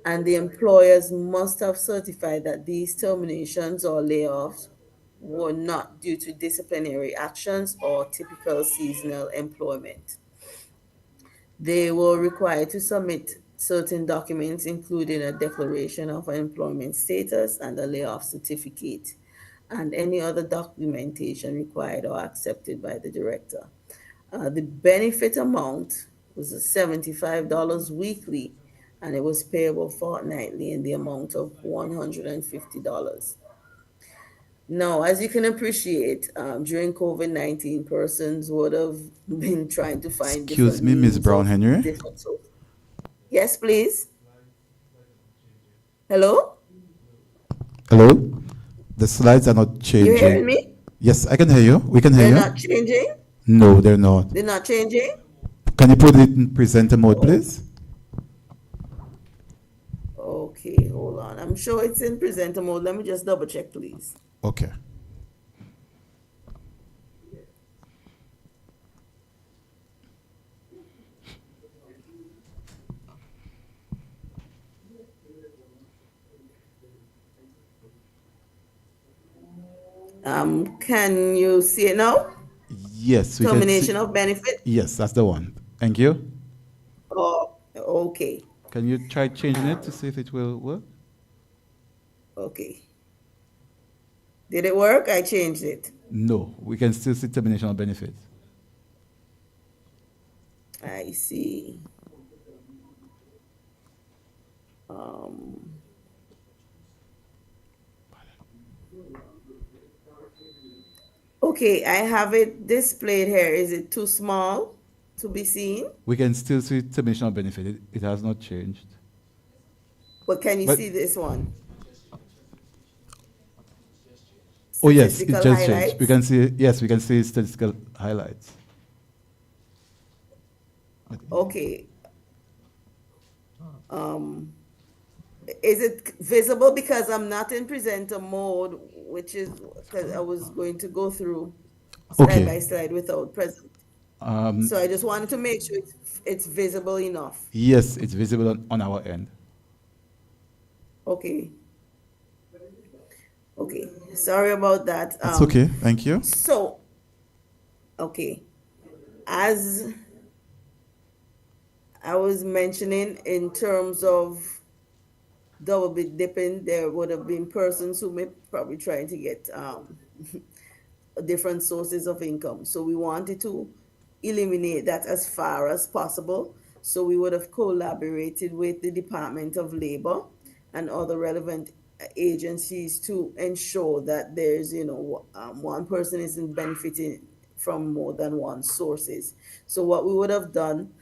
and the employers must have certified that these terminations or layoffs were not due to disciplinary actions or typical seasonal employment. They were required to submit certain documents, including a declaration of employment status and a layoff certificate, and any other documentation required or accepted by the director. The benefit amount was $75 weekly, and it was payable fortnightly in the amount of $150. Now, as you can appreciate, during COVID-19, persons would have been trying to find Excuse different me, Ms. means Brown of Henry. different sources. Yes, please. Hello? Hello? The slides are not changing. You hearing me? Yes, I can hear you. We can hear They're you. not changing? No, they're not. They're not changing? Can you put it in presenter mode, please? Okay, hold on. I'm sure it's in presenter mode. Let me just double check, please. Okay. Can you see it now? Yes, we can see. Termination of benefit? Yes, that's the one. Thank you. Oh, okay. Can you try changing it to see if it will work? Okay. Did it work? I changed it. No, we can still see termination of benefits. I see. Um, okay, I have it displayed here. Is it too small to be seen? We can still see termination of benefit. It has not changed. But can you But- see this one? Oh yes, it Statistical just changed. highlights? We can see, yes, we can see statistical highlights. Okay. Is it visible? Because I'm not in presenter mode, which is because I was going to go through slide Okay. by slide without present. So I just wanted to make sure it's visible enough. Yes, it's visible on our end. Okay. Okay. Sorry about that. That's okay. Thank you. So, okay. As I was mentioning, in terms of double bit dipping, there would have been persons who may probably trying to get different sources of income. So we wanted to eliminate that as far as possible. So we would have collaborated with the Department of Labor and other relevant agencies to ensure that there's, one person isn't benefiting from more than one sources. So what we would have done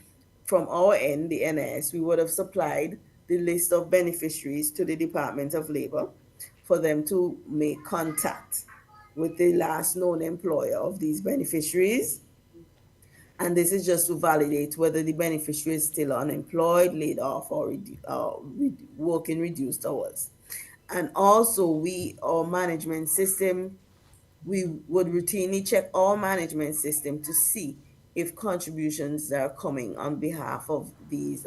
from our end, the NIS, we would have supplied the list of beneficiaries to the Department of Labor for them to make contact with the last known employer of these beneficiaries. And this is just to validate whether the beneficiary is still unemployed, laid off, or working reduced hours. And also, our management system, we would routinely check our management system to see if contributions are coming on behalf of these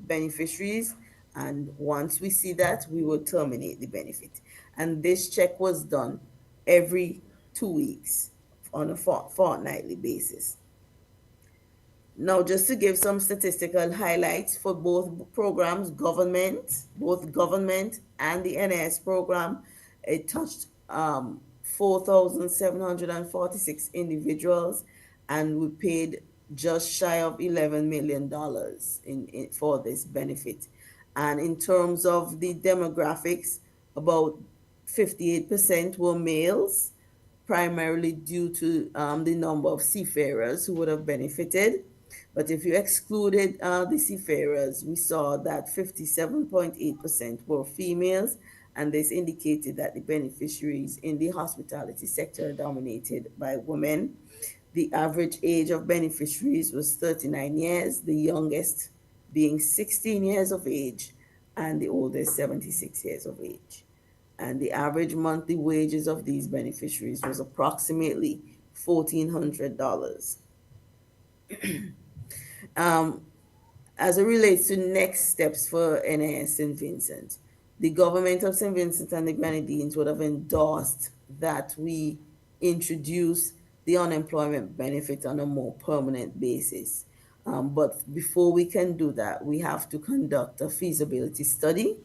beneficiaries. And once we see that, we will terminate the benefit. And this check was done every 2 weeks on a fortnightly basis. Now, just to give some statistical highlights for both programs, both government and the NIS program, it touched 4,746 individuals, and we paid just shy of $11 million for this benefit. And in terms of the demographics, about 58% were males, primarily due to the number of seafarers who would have benefited. But if you excluded the seafarers, we saw that 57.8% were females, and this indicated that the beneficiaries in the hospitality sector are dominated by women. The average age of beneficiaries was 39 years, the youngest being 16 years of age, and the oldest 76 years of age. And the average monthly wages of these beneficiaries was approximately $1,400. As it relates to next steps for NIS St. Vincent, the government of St. Vincent and the Grenadines would have endorsed that we introduce the unemployment benefit on a more permanent basis. But before we can do that, we have to conduct a feasibility study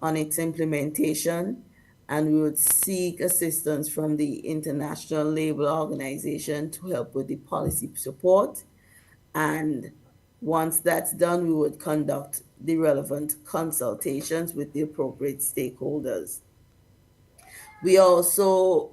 on its implementation, and we would seek assistance from the International Labour Organization to help with the policy support. And once that's done, we would conduct the relevant consultations with the appropriate stakeholders. We also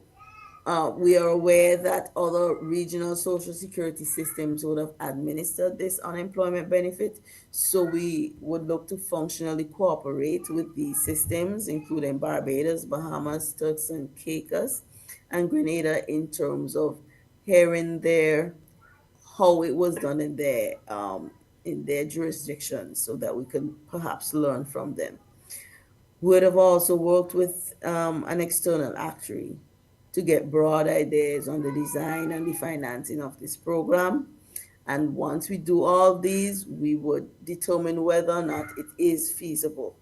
we are aware that other regional social security systems would have administered this unemployment benefit, so we would look to functionally cooperate with these systems, including Barbados, Bahamas, Turks and Caicos, and Grenada, in terms of hearing how it was done in their jurisdiction, so that we can perhaps learn from them. We would have also worked with an external actuary to get broad ideas on the design and the financing of this program. And once we do all these, we would determine whether or not it is feasible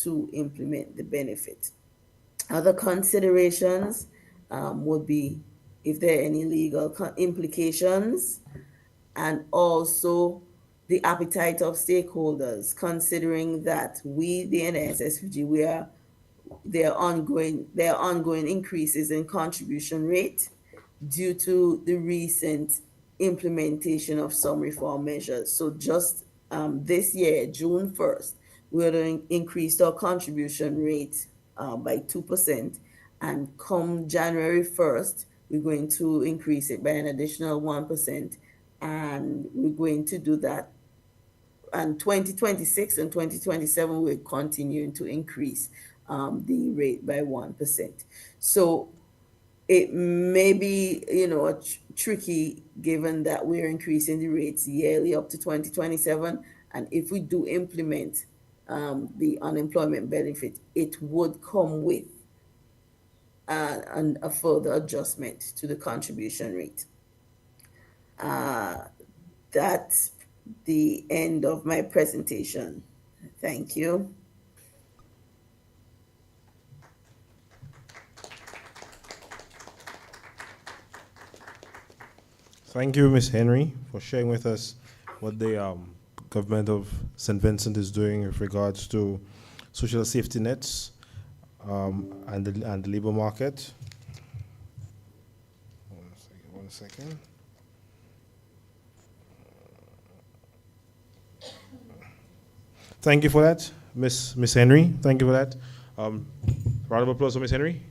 to implement the benefit. Other considerations would be if there are any legal implications, and also the appetite of stakeholders, considering that we, the NISSFG, there are ongoing increases in contribution rate due to the recent implementation of some reform measures. So just this year, June 1st, we would have increased our contribution rate by 2%, and come January 1st, we're going to increase it by an additional 1%, and we're going to do that. And 2026 and 2027, we're continuing to increase the rate by 1%. So it may be, tricky, given that we're increasing the rates yearly up to 2027. And if we do implement the unemployment benefit, it would come with a further adjustment to the contribution rate. That's the end of my presentation. Thank you. Thank you, Ms. Henry, for sharing with us what the government of St. Vincent is doing with regards to social safety nets and the labor market. One second. Thank you for that, Miss Henry. Thank you for that. Round of applause for Miss Henry.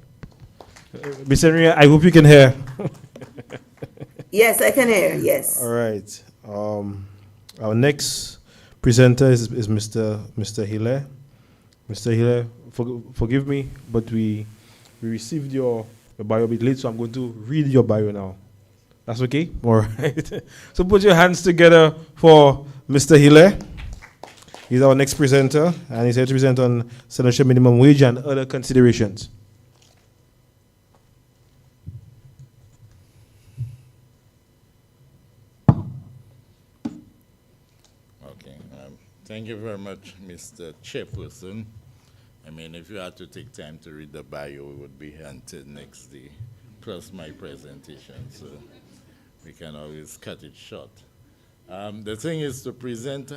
Miss Henry, I hope you can hear. Yes, I can hear. Yes. All right. Our next presenter is Mr. Hilaire. Mr. Hilaire, forgive me, but we received your bio a bit late, so I'm going to read your bio now. That's okay? All right. So put your hands together for Mr. Hilaire. He's our next presenter, and he's here to present on Senatorial minimum wage and other considerations. Okay. Thank you very much, Mr. Chairperson. I mean, if you had to take time to read the bio, it would be here until next day, plus my presentation, so we can always cut it short. The thing is to present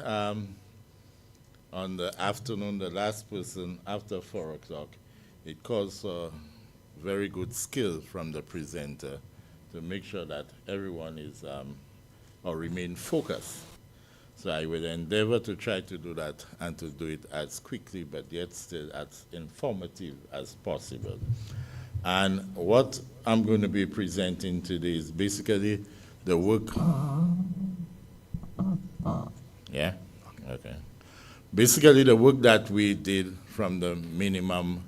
on the afternoon, the last person after 4 o'clock, it calls for very good skill from the presenter to make sure that everyone is or remain focused. So I will endeavor to try to do that and to do it as quickly but yet still as informative as possible. And what I'm going to be presenting today is basically the work. Yeah? Okay. Basically the work that we did from the Minimum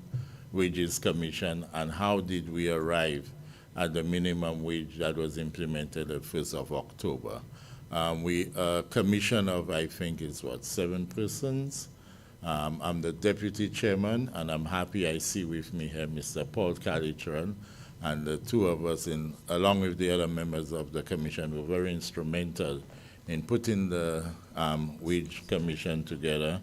Wages Commission and how did we arrive at the minimum wage that was implemented at 1st of October. We a commission of, I think it's what, 7 persons. I'm the deputy chairman, and I'm happy I see with me here Mr. Paul Calitron, and the two of us, along with the other members of the commission, were very instrumental in putting the wage commission together.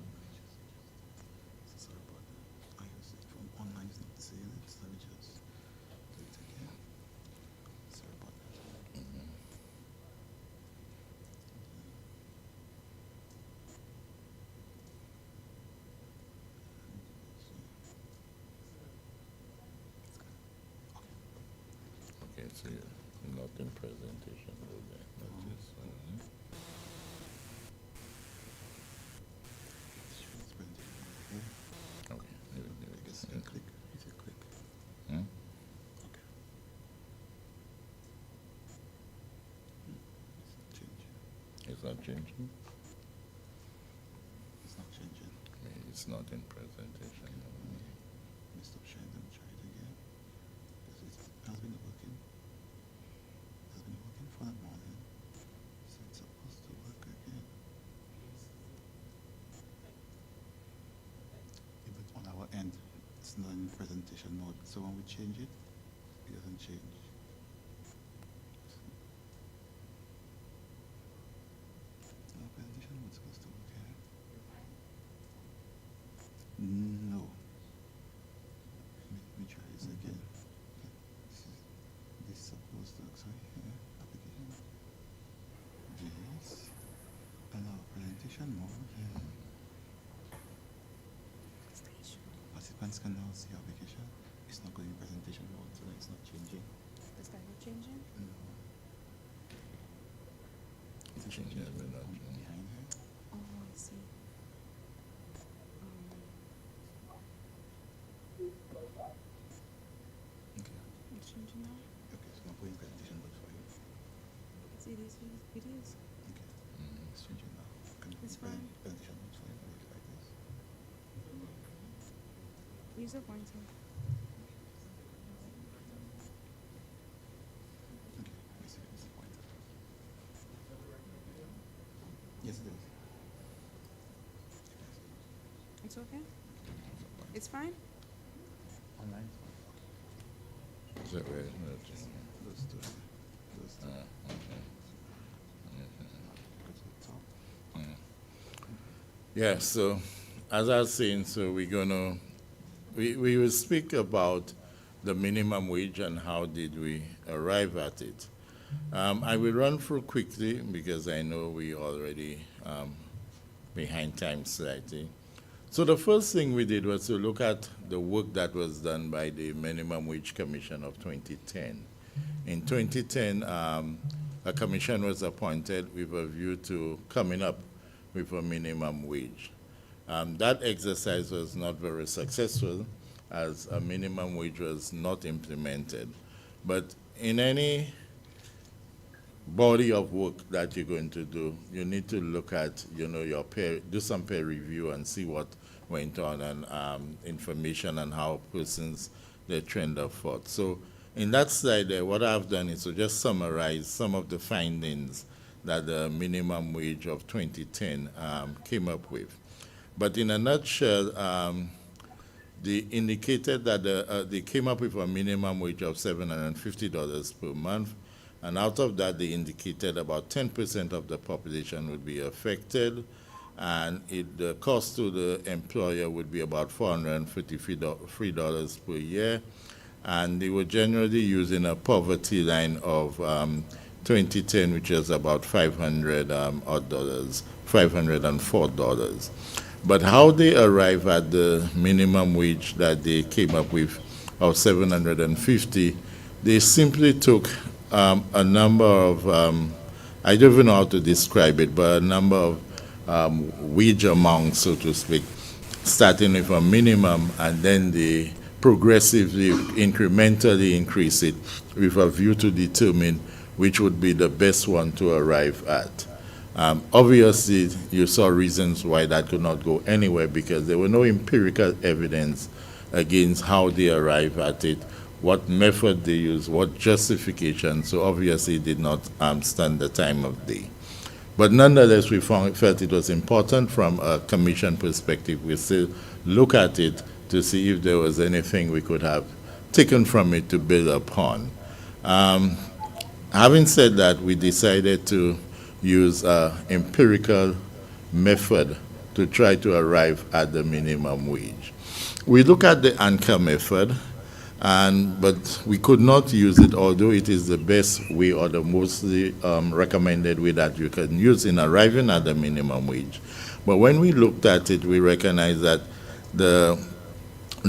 Okay, so you're not in presentation, okay. Not this one. Okay, there it is. Click. If you click. Hmm? Okay. It's not changing? It's not changing. It's not in presentation. Mr. Shane, let me try it again. Because it has been working. It has been working for the morning. So it's supposed to work again. Yeah, but on our end, it's not in presentation mode. So when we change it, it doesn't change. No, presentation mode is supposed to work here. No. Let me try this again. This is supposed to, sorry, here, application. This. Allow presentation mode. Participants can now see application. It's not going in presentation mode, so it's not changing. Is that not changing? No. It's Changing changing has been not from changing. behind here. Oh, I see. Okay. It's changing now? Okay, so I'm putting presentation mode for you. It is. Okay. It's changing now. Can you It's put fine. presentation mode for you like this? Use a pointer. Okay, let me see if it's a pointer. Yes, it is. It's okay? It's fine? Online? Is that right? No, it's changing. Those two. Those two. Okay. Go to the top. Yeah, so as I was saying, so we will speak about the minimum wage and how did we arrive at it. I will run through quickly because I know we already behind time slightly. So the first thing we did was to look at the work that was done by the Minimum Wage Commission of 2010. In 2010, a commission was appointed with a view to coming up with a minimum wage. That exercise was not very successful as a minimum wage was not implemented. But in any body of work that you're going to do, you need to look at, your do some peer review and see what went on and information on how persons, their trend of thought. So in that slide there, what I've done is to just summarize some of the findings that the minimum wage of 2010 came up with. But in a nutshell, they indicated that they came up with a minimum wage of $750 per month, and out of that they indicated about 10% of the population would be affected, and the cost to the employer would be about $453 per year, and they were generally using a poverty line of 2010, which is about $504. But how they arrive at the minimum wage that they came up with of $750, they simply took a number of, I don't even know how to describe it, but a number of wage amounts, so to speak, starting with a minimum, and then they progressively, incrementally increase it with a view to determine which would be the best one to arrive at. Obviously, you saw reasons why that could not go anywhere because there were no empirical evidence against how they arrive at it, what method they use, what justification. So obviously it did not stand the time of day. But nonetheless, we felt it was important from a commission perspective. We still look at it to see if there was anything we could have taken from it to build upon. Having said that, we decided to use an empirical method to try to arrive at the minimum wage. We look at the anchor method, but we could not use it, although it is the best way or the mostly recommended way that you can use in arriving at the minimum wage. But when we looked at it, we recognized that the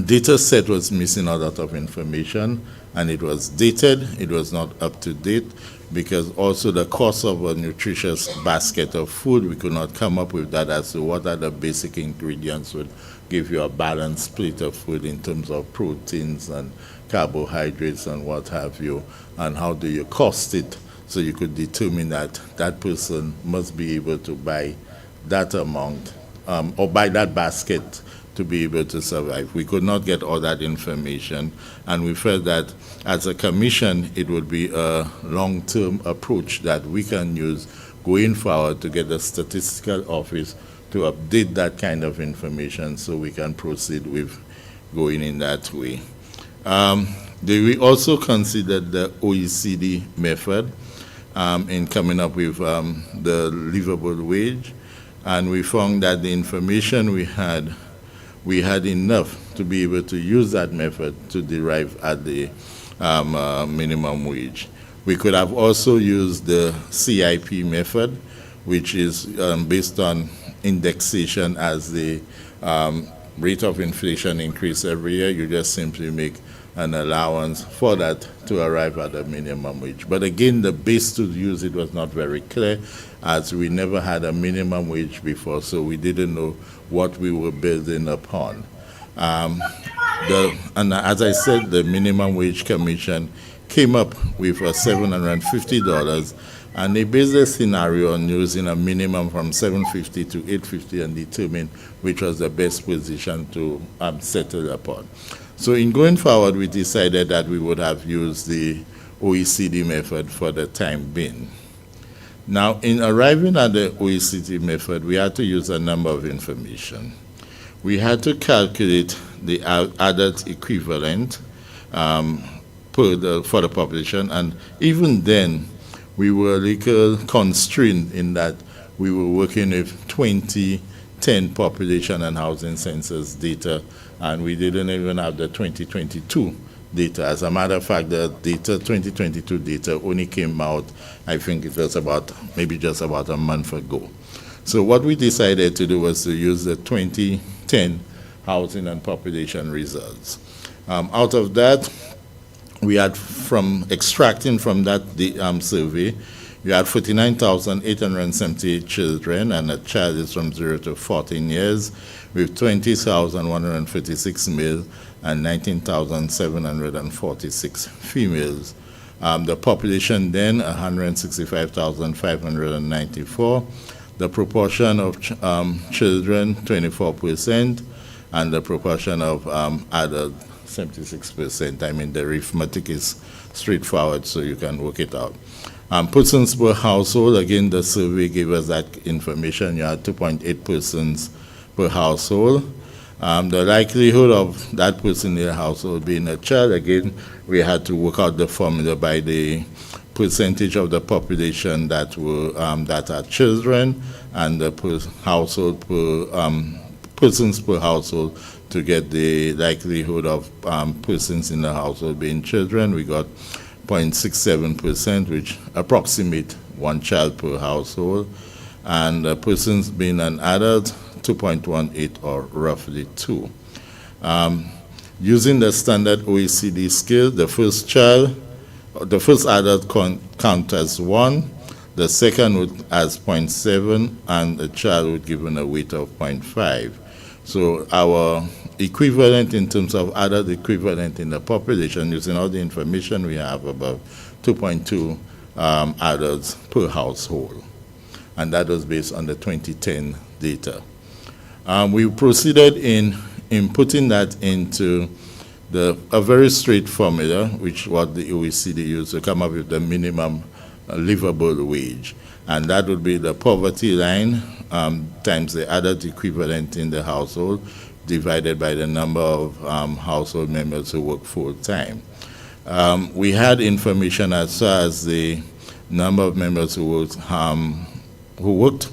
data set was missing a lot of information, and it was dated, it was not up to date, because also the cost of a nutritious basket of food, we could not come up with that as to what are the basic ingredients would give you a balanced plate of food in terms of proteins and carbohydrates and what have you, and how do you cost it so you could determine that that person must be able to buy that amount or buy that basket to be able to survive. We could not get all that information, and we felt that as a commission, it would be a long-term approach that we can use going forward to get the statistical office to update that kind of information so we can proceed with going in that way. We also considered the OECD method in coming up with the livable wage, and we found that the information we had enough to be able to use that method to derive at the minimum wage. We could have also used the CIP method, which is based on indexation. As the rate of inflation increase every year, you just simply make an allowance for that to arrive at the minimum wage. But again, the base to use it was not very clear, as we never had a minimum wage before, so we didn't know what we were building upon. And as I said, the Minimum Wage Commission came up with $750, and they based the scenario on using a minimum from $750 to $850 and determined which was the best position to settle upon. So in going forward, we decided that we would have used the OECD method for the time being. Now, in arriving at the OECD method, we had to use a number of information. We had to calculate the adult equivalent for the population, and even then, we were a little constrained in that we were working with 2010 population and housing census data, and we didn't even have the 2022 data. As a matter of fact, the data, 2022 data, only came out, I think it was just about a month ago. So what we decided to do was to use the 2010 housing and population results. Out of that, we had extracting from that survey, we had 49,878 children, and a child is from 0 to 14 years, with 20,156 males and 19,746 females. The population then, 165,594. The proportion of children, 24%, and the proportion of adults, 76%. I mean, the arithmetic is straightforward, so you can work it out. Persons per household, again, the survey gave us that information. You had 2.8 persons per household. The likelihood of that person in the household being a child, again, we had to work out the formula by the percentage of the population that are children and the persons per household to get the likelihood of persons in the household being children. We got 0.67%, which approximate one child per household, and persons being an adult, 2.18, or roughly 2. Using the standard OECD scale, the first adult count as 1, the second would as 0.7, and the child would given a weight of 0.5. So our equivalent in terms of adult equivalent in the population, using all the information we have, about 2.2 adults per household. And that was based on the 2010 data. We proceeded in putting that into a very straight formula, which what the OECD used to come up with the minimum livable wage. And that would be the poverty line times the adult equivalent in the household divided by the number of household members who work full-time. We had information as far as the number of members who worked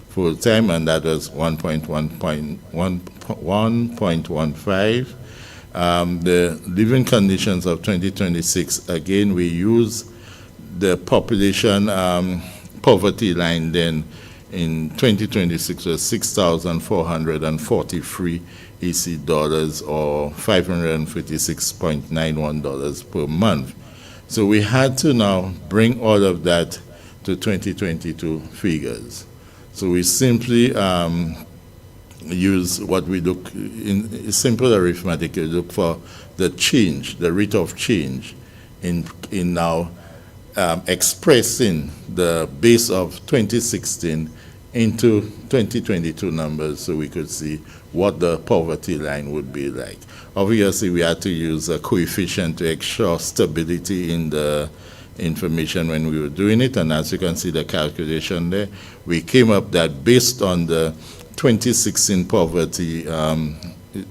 full-time, and that was 1.15. The living conditions of 2026, again, we use the population poverty line then in 2026 was $6,443 EC dollars, or $556.91 per month. So we had to now bring all of that to 2022 figures. So we simply use what we look in simple arithmetic. You look for the change, the rate of change in now expressing the base of 2016 into 2022 numbers, so we could see what the poverty line would be like. Obviously, we had to use a coefficient to ensure stability in the information when we were doing it, and as you can see the calculation there, we came up that based on the 2016 poverty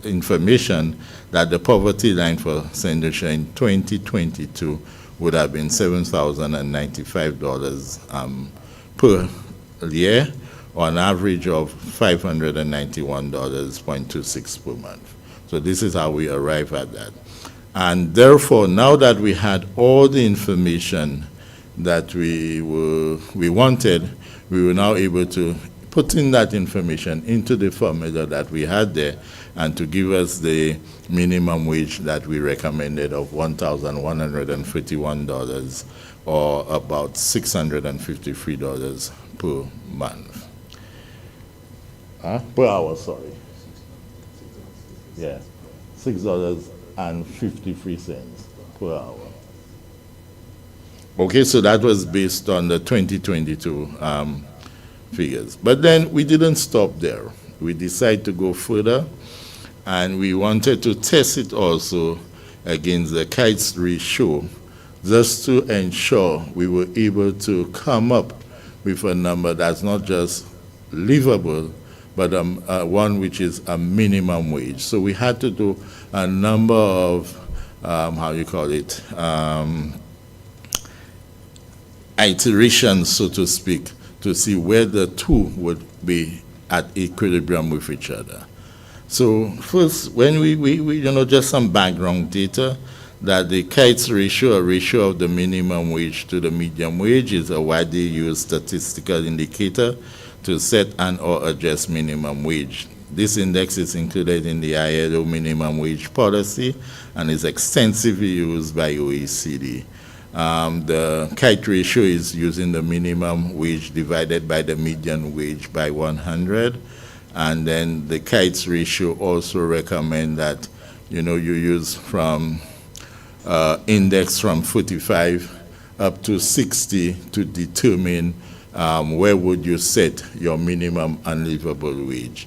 information, that the poverty line for St. Lucia in 2022 would have been $7,095 per year, or an average of $591.26 per month. So this is how we arrive at that. And therefore, now that we had all the information that we wanted, we were now able to put in that information into the formula that we had there, and to give us the minimum wage that we recommended of $1,151, or about $653 per month. Per hour, sorry. Yeah, $6.53 per hour. Okay, so that was based on the 2022 figures. But then we didn't stop there. We decided to go further, and we wanted to test it also against the KITES ratio, just to ensure we were able to come up with a number that's not just livable, but one which is a minimum wage. So we had to do a number of, iterations, so to speak, to see where the two would be at equilibrium with each other. So first, when we just some background data, that the KITES ratio, a ratio of the minimum wage to the median wage, is a widely used statistical indicator to set and or adjust minimum wage. This index is included in the ILO minimum wage policy and is extensively used by OECD. The KITE ratio is using the minimum wage divided by the median wage by 100. And then the KITES ratio also recommend that, you use from index from 45 up to 60 to determine where would you set your minimum unlivable wage.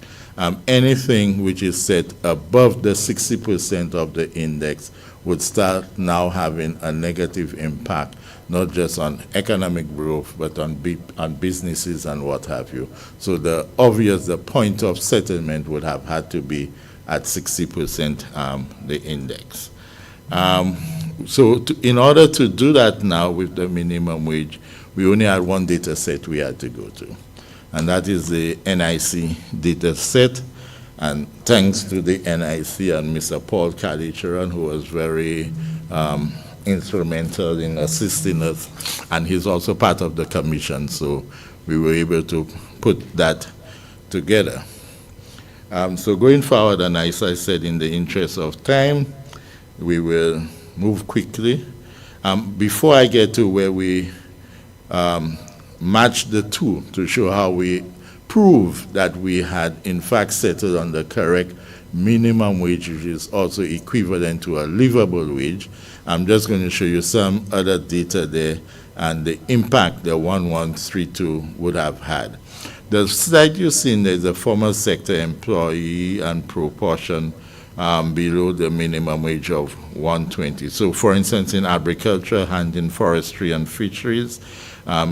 Anything which is set above the 60% of the index would start now having a negative impact, not just on economic growth, but on businesses and what have you. So the point of settlement would have had to be at 60% the index. In order to do that now with the minimum wage, we only had one data set we had to go to, and that is the NIC data set. And thanks to the NIC and Mr. Paul Kalicharan, who was very instrumental in assisting us, and he's also part of the commission, so we were able to put that together. So going forward, and as I said, in the interest of time, we will move quickly. Before I get to where we match the two to show how we prove that we had in fact settled on the correct minimum wage, which is also equivalent to a livable wage, I'm just going to show you some other data there and the impact the 1132 would have had. The slide you've seen, there's a formal sector employee and proportion below the minimum wage of 120. So for instance, in agriculture and in forestry and fisheries,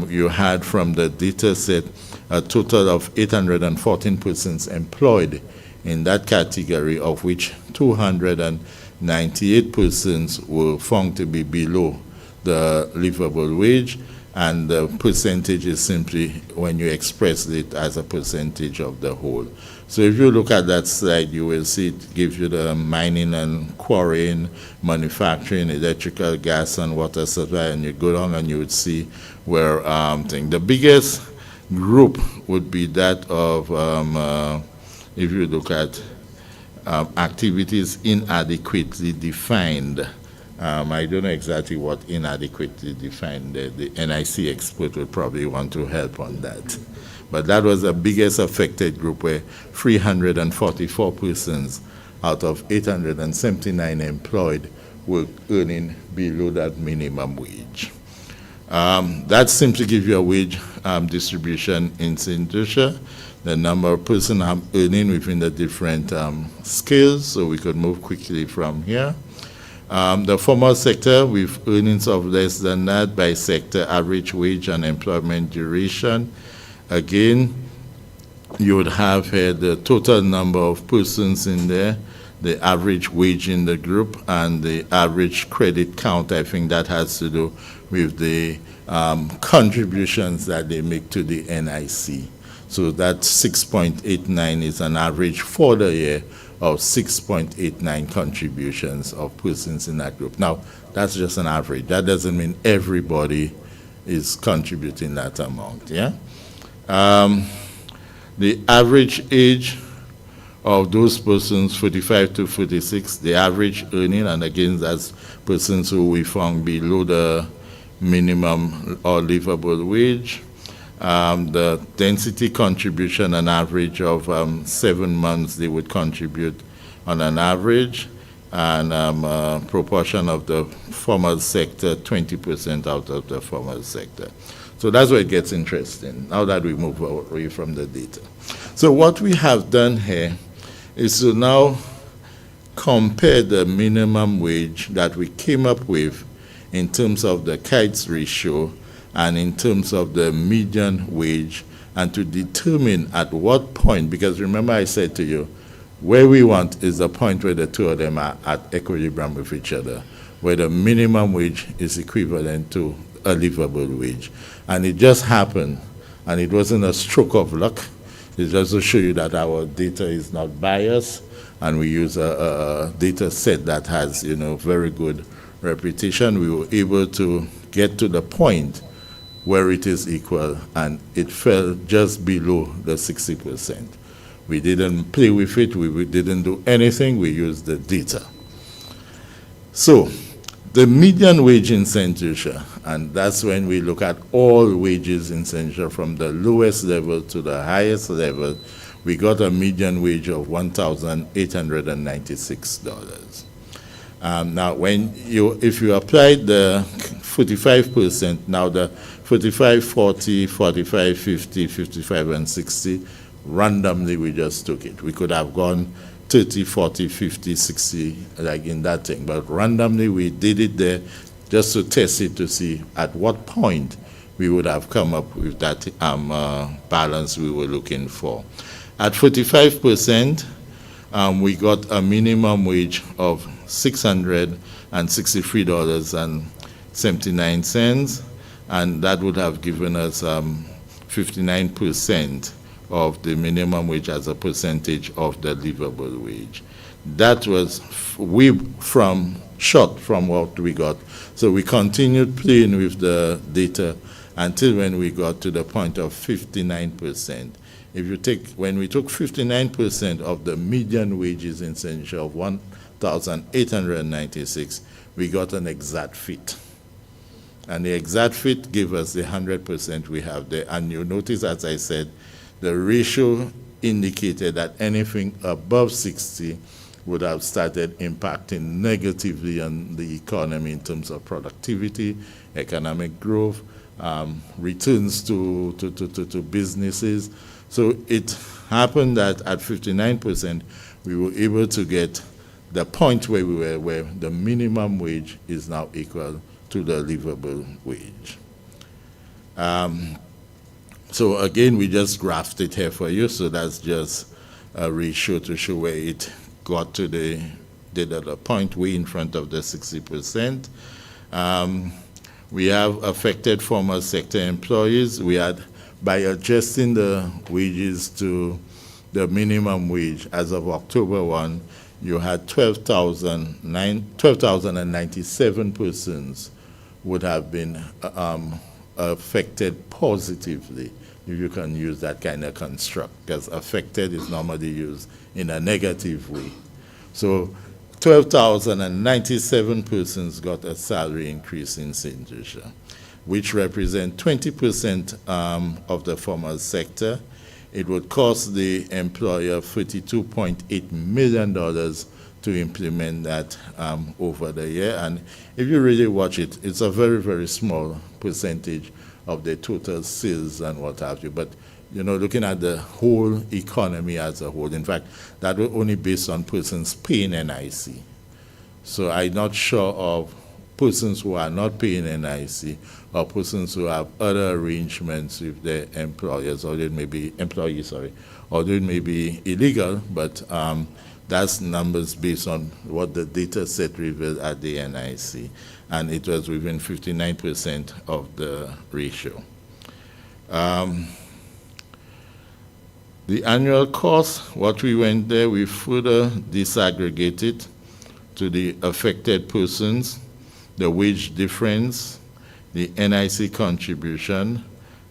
you had from the data set a total of 814 persons employed in that category, of which 298 persons were found to be below the livable wage, and the percentage is simply when you express it as a percentage of the whole. So if you look at that slide, you will see it gives you the mining and quarrying, manufacturing, electrical, gas, and water supply, and you go down and you would see where the biggest group would be that of, if you look at activities inadequately defined. I don't know exactly what inadequately defined. The NIC expert would probably want to help on that. But that was the biggest affected group, where 344 persons out of 879 employed were earning below that minimum wage. That simply gives you a wage distribution in St. Lucia, the number of persons earning within the different scales, so we could move quickly from here. The formal sector with earnings of less than that by sector, average wage and employment duration. Again, you would have here the total number of persons in there, the average wage in the group, and the average credit count. I think that has to do with the contributions that they make to the NIC. So that 6.89 is an average for the year of 6.89 contributions of persons in that group. Now, that's just an average. That doesn't mean everybody is contributing that amount, yeah? The average age of those persons, 45 to 46, the average earning, and again, that's persons who we found below the minimum or livable wage. The density contribution, an average of 7 months they would contribute on an average, and proportion of the formal sector, 20% out of the formal sector. So that's where it gets interesting, now that we move away from the data. So what we have done here is to now compare the minimum wage that we came up with in terms of the kites ratio and in terms of the median wage, and to determine at what point, because remember I said to you, where we want is the point where the two of them are at equilibrium with each other, where the minimum wage is equivalent to a livable wage. And it just happened, and it wasn't a stroke of luck. It's just to show you that our data is not biased, and we use a data set that has, very good reputation. We were able to get to the point where it is equal, and it fell just below the 60%. We didn't play with it, we didn't do anything, we used the data. So, the median wage in St. Lucia, and that's when we look at all wages in St. Lucia from the lowest level to the highest level, we got a median wage of $1,896. Now, if you applied the 45%, now the 45, 40, 45, 50, 55, and 60, randomly we just took it. We could have gone 30, 40, 50, 60, like in that thing, but randomly we did it there just to test it to see at what point we would have come up with that balance we were looking for. At 45%, we got a minimum wage of $663.79, and that would have given us 59% of the minimum wage as a percentage of the livable wage. That was short from what we got. So we continued playing with the data until when we got to the point of 59%. When we took 59% of the median wages in St. Lucia of 1,896, we got an exact fit. And the exact fit gave us the 100% we have there. And you notice, as I said, the ratio indicated that anything above 60 would have started impacting negatively on the economy in terms of productivity, economic growth, returns to businesses. So it happened that at 59%, we were able to get the point where we were, where the minimum wage is now equal to the livable wage. So again, we just graphed it here for you, so that's just a ratio to show where it got to the point way in front of the 60%. We have affected formal sector employees. We had, by adjusting the wages to the minimum wage as of October 1, you had 12,097 persons would have been affected positively, if you can use that kind of construct, because affected is normally used in a negative way. So 12,097 persons got a salary increase in St. Lucia, which represent 20% of the formal sector. It would cost the employer $32.8 million to implement that over the year. And if you really watch it, it's a very, very small percentage of the total sales and what have you. But, you know, looking at the whole economy as a whole, in fact, that was only based on persons paying NIC. So I'm not sure of persons who are not paying NIC or persons who have other arrangements with their employers, or they may be employees, sorry, or they may be illegal, but that's numbers based on what the data set revealed at the NIC, and it was within 59% of the ratio. The annual cost, what we went there, we further disaggregated to the affected persons, the wage difference, the NIC contribution,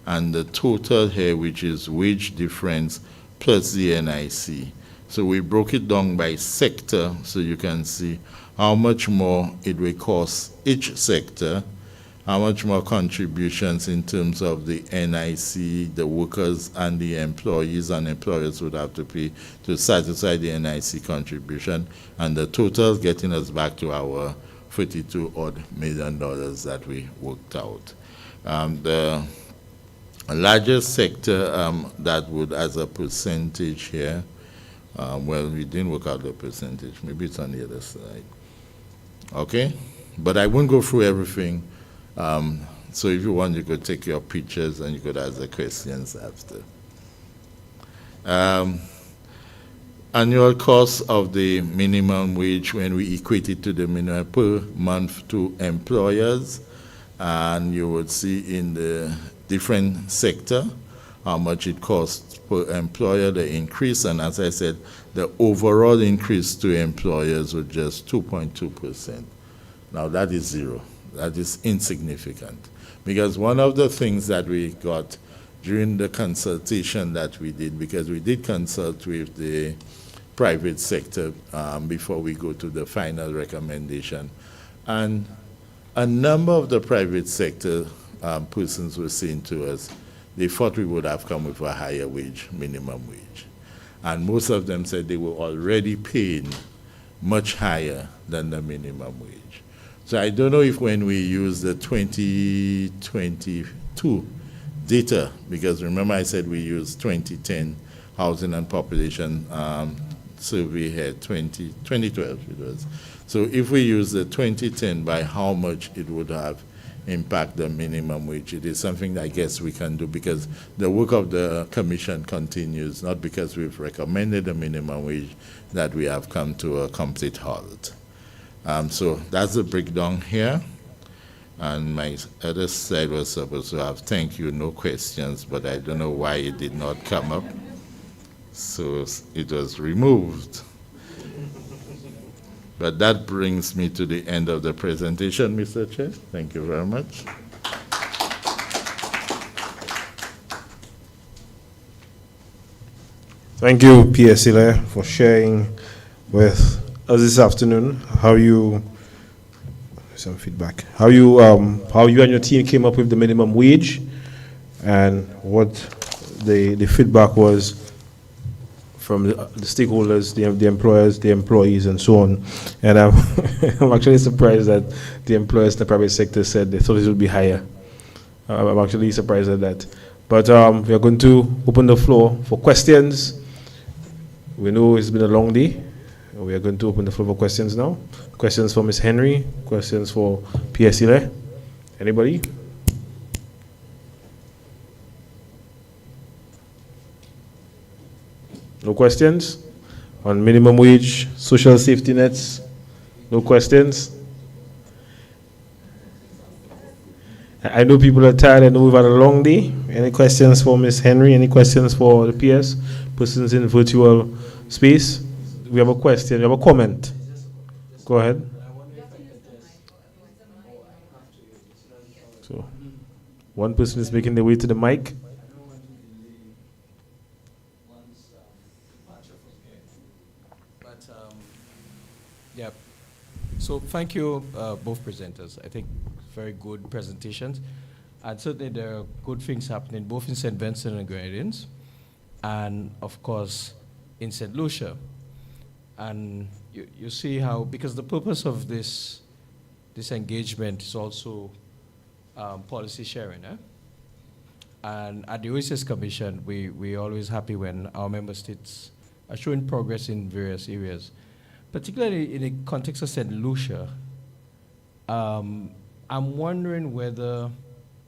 and the total here, which is wage difference plus the NIC. So we broke it down by sector so you can see how much more it will cost each sector, how much more contributions in terms of the NIC, the workers and the employees and employers would have to pay to satisfy the NIC contribution, and the total getting us back to our $42 million that we worked out. The largest sector that would, as a percentage here, well, we didn't work out the percentage. Maybe it's on the other side. Okay? But I won't go through everything. So if you want, you could take your pictures and you could ask the questions after. Annual cost of the minimum wage when we equate it to the minimum per month to employers, and you would see in the different sector how much it costs per employer, the increase, and as I said, the overall increase to employers was just 2.2%. Now that is zero. That is insignificant, because one of the things that we got during the consultation that we did, because we did consult with the private sector before we go to the final recommendation, and a number of the private sector persons were saying to us they thought we would have come with a higher wage, minimum wage, and most of them said they were already paying much higher than the minimum wage. So I don't know if when we use the 2022 data, because remember I said we used 2010 housing and population survey here, 2012 it was. So if we use the 2010 by how much it would have impact the minimum wage, it is something that I guess we can do, because the work of the commission continues, not because we've recommended the minimum wage that we have come to a complete halt. So that's the breakdown here. And my other slide was supposed to have thank you, no questions, but I don't know why it did not come up. So it was removed. But that brings me to the end of the presentation, Mr. Chair. Thank you very much. Thank you, P.S. Hilaire, for sharing with us this afternoon how you some feedback. How you and your team came up with the minimum wage, and what the feedback was from the stakeholders, the employers, the employees, and so on. And I'm actually surprised that the employers in the private sector said they thought it would be higher. I'm actually surprised at that. But we are going to open the floor for questions. We know it's been a long day. We are going to open the floor for questions now. Questions for Ms. Henry, questions for PSLA. Anybody? No questions? On minimum wage, social safety nets? No questions? I know people are tired. I know we've had a long day. Any questions for Ms. Henry? Any questions for the PS? Persons in virtual space? We have a question. We have a comment. Go ahead. So, one person is making their way to the mic. Yeah. So thank you, both presenters. I think very good presentations. And certainly there are good things happening both in St. Vincent and Grenadines and, of course, in St. Lucia. And you see how, because the purpose of this engagement is also policy sharing. And at the OSS Commission, we're always happy when our member states are showing progress in various areas. Particularly in the context of St. Lucia, I'm wondering whether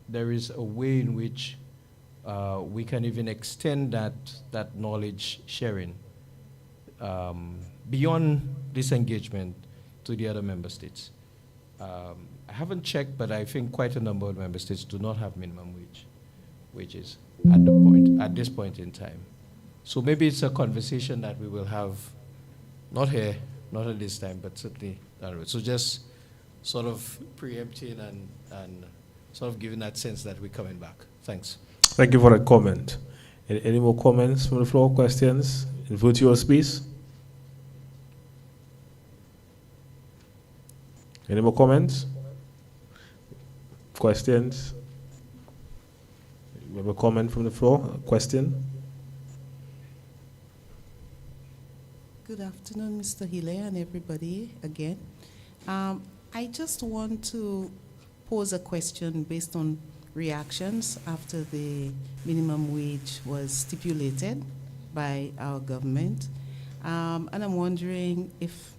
there is a way in which we can even extend that knowledge sharing beyond this engagement to the other member states. I haven't checked, but I think quite a number of member states do not have minimum wages at this point in time. So maybe it's a conversation that we will have, not here, not at this time, but certainly down the road. So just sort of preempting and sort of giving that sense that we're coming back. Thanks. Thank you for that comment. Any more comments from the floor? Questions in virtual space? Any more comments? Questions? We have a comment from the floor. A question? Good afternoon, Mr. Hilaire and everybody again. I just want to pose a question based on reactions after the minimum wage was stipulated by our government. And I'm wondering if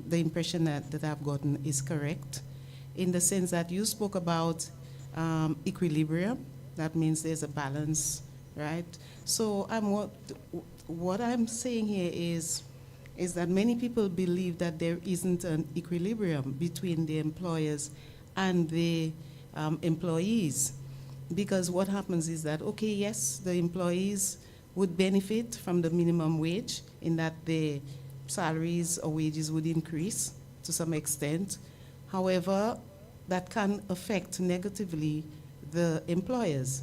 the impression that I've gotten is correct, in the sense that you spoke about equilibrium. That means there's a balance, right? So what I'm saying here is that many people believe that there isn't an equilibrium between the employers and the employees. Because what happens is that, okay, yes, the employees would benefit from the minimum wage in that the salaries or wages would increase to some extent. However, that can affect negatively the employers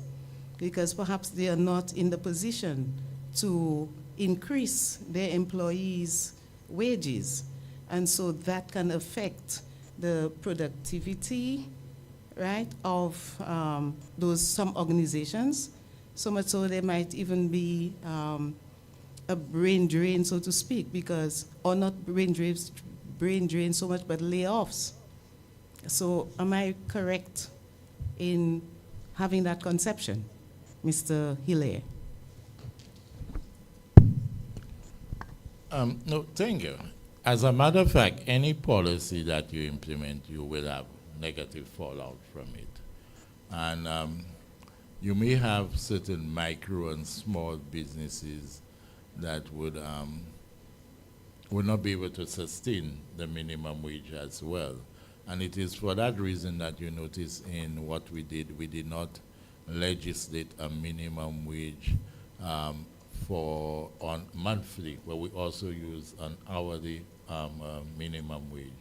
because perhaps they are not in the position to increase their employees' wages. And so that can affect the productivity, right, of some organizations. So much so there might even be a brain drain, so to speak, or not brain drain so much, but layoffs. So am I correct in having that conception, Mr. Hilaire? No, thank you. As a matter of fact, any policy that you implement, you will have negative fallout from it. And you may have certain micro and small businesses that would not be able to sustain the minimum wage as well. And it is for that reason that you notice in what we did not legislate a minimum wage on monthly, but we also use an hourly minimum wage.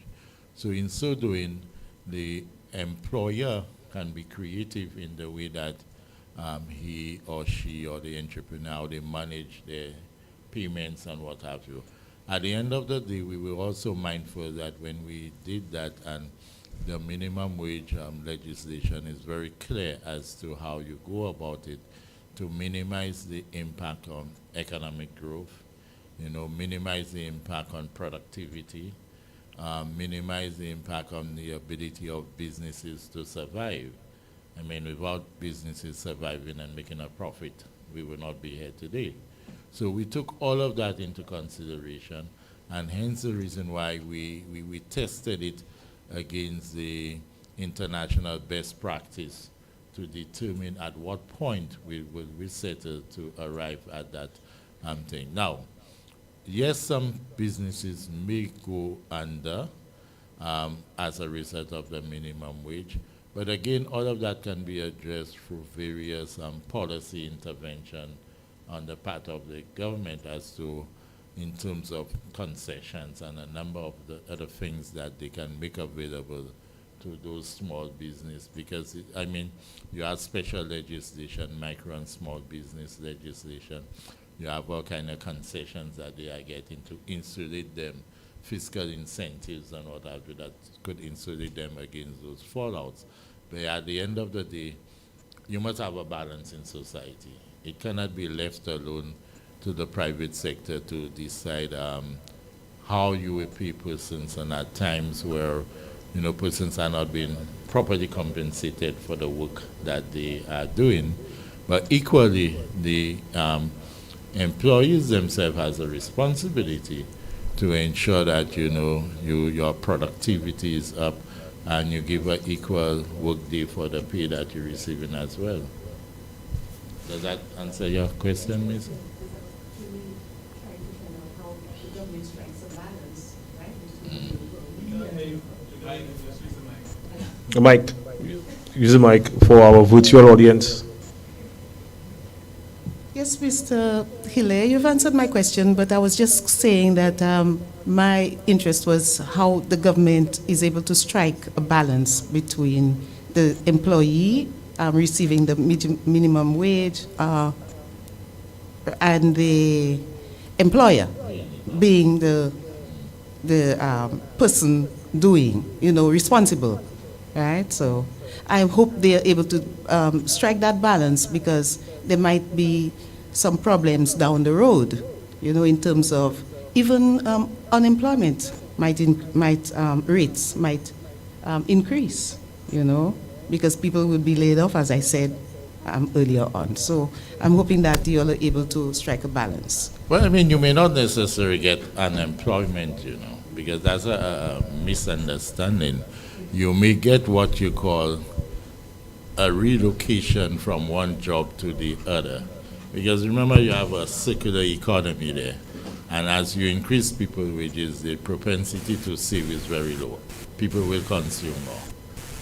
So in so doing, the employer can be creative in the way that he or she or the entrepreneur, they manage their payments and what have you. At the end of the day, we were also mindful that when we did that, and the minimum wage legislation is very clear as to how you go about it to minimize the impact on economic growth, minimize the impact on productivity, minimize the impact on the ability of businesses to survive. I mean, without businesses surviving and making a profit, we would not be here today. So we took all of that into consideration, And hence the reason why we tested it against the international best practice to determine at what point we will we settle to arrive at that thing. Now, yes, some businesses may go under as a result of the minimum wage, but again, all of that can be addressed through various policy intervention on the part of the government as to in terms of concessions and a number of the other things that they can make available to those small business, because I mean, you have special legislation, micro and small business legislation. You have all kind of concessions that they are getting to insulate them, fiscal incentives and what have you that could insulate them against those fallouts. But at the end of the day, you must have a balance in society. It cannot be left alone to the private sector to decide how you will pay persons, and at times where persons are not being properly compensated for the work that they are doing. But equally, the employees themselves has a responsibility to ensure that your productivity is up and you give an equal work day for the pay that you're receiving as well. Does that answer your question, Ms.? Mike, use the mic for our virtual audience. Yes, Mr. Hilaire, you've answered my question, but I was just saying that my interest was how the government is able to strike a balance between the employee receiving the minimum wage and the employer being the person doing, responsible, right? So I hope they are able to strike that balance, because there might be some problems down the road, in terms of even unemployment rates might increase, because people will be laid off, as I said earlier on. So I'm hoping that you are able to strike a balance. Well, I mean, you may not necessarily get unemployment, because that's a misunderstanding. You may get what you call a relocation from one job to the other. Because remember, you have a circular economy there. And as you increase people's wages, the propensity to save is very low. People will consume more.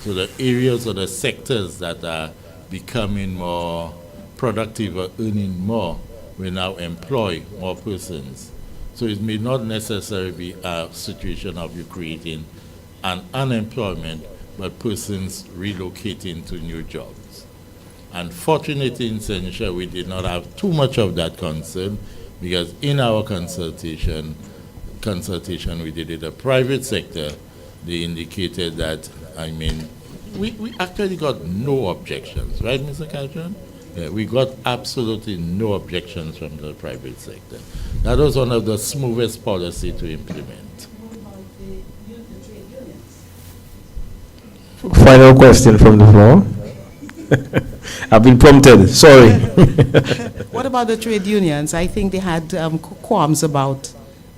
So the areas or the sectors that are becoming more productive or earning more will now employ more persons. So it may not necessarily be a situation of you creating an unemployment, but persons relocating to new jobs. Unfortunately, in Senegal, we did not have too much of that concern, because in our consultation we did in the private sector, they indicated that, we actually got no objections, right, Mr. Catron? Yeah, we got absolutely no objections from the private sector. That was one of the smoothest policy to implement. Final question from the floor. I've been prompted, sorry. What about the trade unions? I think they had qualms about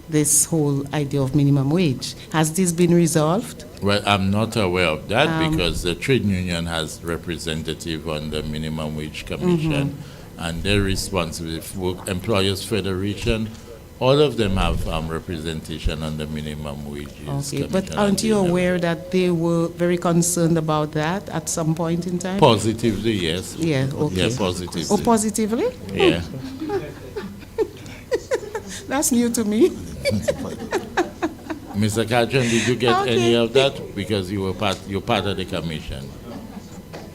this whole idea of minimum wage. Has this been resolved? Well, I'm not aware of that, because the trade union has representative on the Minimum Wage Commission, and they're responsible for Employers Federation. All of them have representation on the minimum wages. Okay, but aren't you aware that they were very concerned about that at some point in time? Positively, yes. Yeah, okay. Yeah, positively. Oh, positively? Yeah. That's new to me. Mr. Catron, did you get any of that? Because you're part of the commission.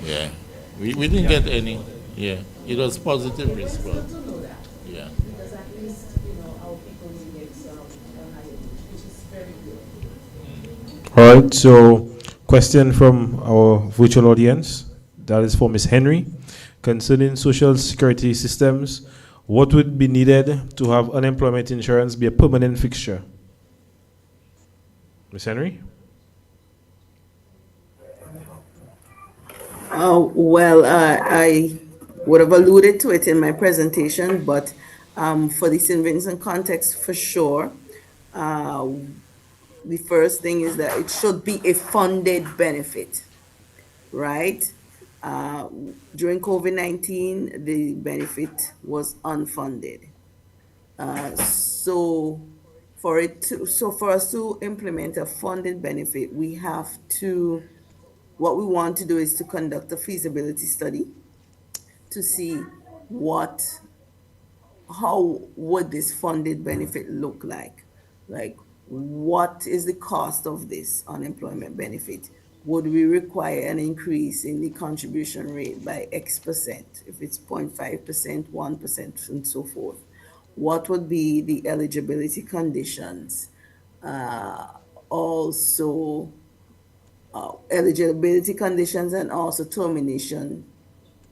Yeah. We didn't get any. Yeah. It was positive response. Yeah. All right, so question from our virtual audience. That is for Ms. Henry. Concerning social security systems, what would be needed to have unemployment insurance be a permanent fixture? Ms. Henry? I would have alluded to it in my presentation, but for the St. Vincent context, for sure, The first thing is that it should be a funded benefit, right? During COVID-19, the benefit was unfunded. So for us to implement a funded benefit, what we want to do is to conduct a feasibility study to see how would this funded benefit look like? Like, what is the cost of this unemployment benefit? Would we require an increase in the contribution rate by X percent, if it's 0.5%, 1%, and so forth? What would be the eligibility conditions? Also, eligibility conditions and also termination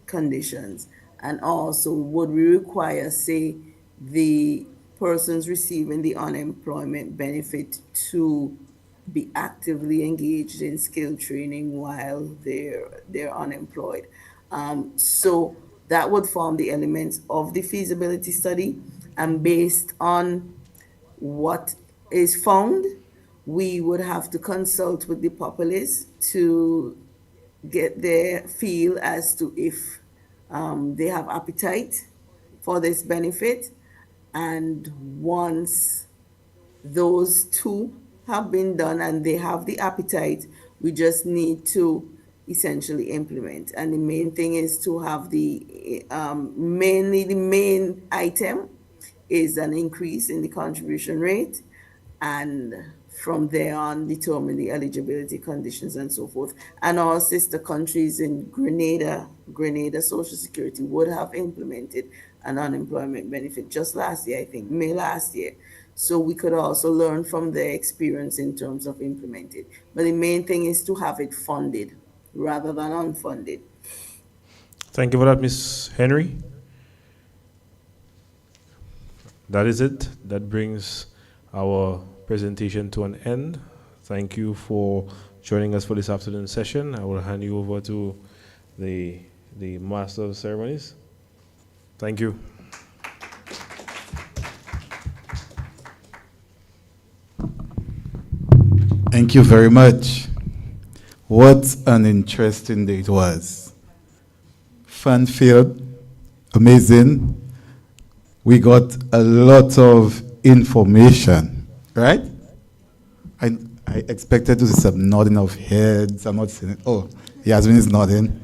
conditions. And also, would we require, say, the persons receiving the unemployment benefit to be actively engaged in skill training while they're unemployed? So that would form the elements of the feasibility study. And based on what is found, we would have to consult with the populace to get their feel as to if they have appetite for this benefit. And once those two have been done and they have the appetite, we just need to essentially implement. And the main thing is to have mainly the main item is an increase in the contribution rate, and from there on determine the eligibility conditions and so forth. And our sister countries in Grenada Social Security would have implemented an unemployment benefit just last year, I think, May last year. So we could also learn from their experience in terms of implementing. But the main thing is to have it funded rather than unfunded. Thank you for that, Ms. Henry. That is it. That brings our presentation to an end. Thank you for joining us for this afternoon session. I will hand you over to the Master of Ceremonies. Thank you. Thank you very much. What an interesting day it was. Fun-filled, amazing. We got a lot of information, right? I expected to see some nodding of heads. I'm not seeing it. Oh, Yasmin is nodding.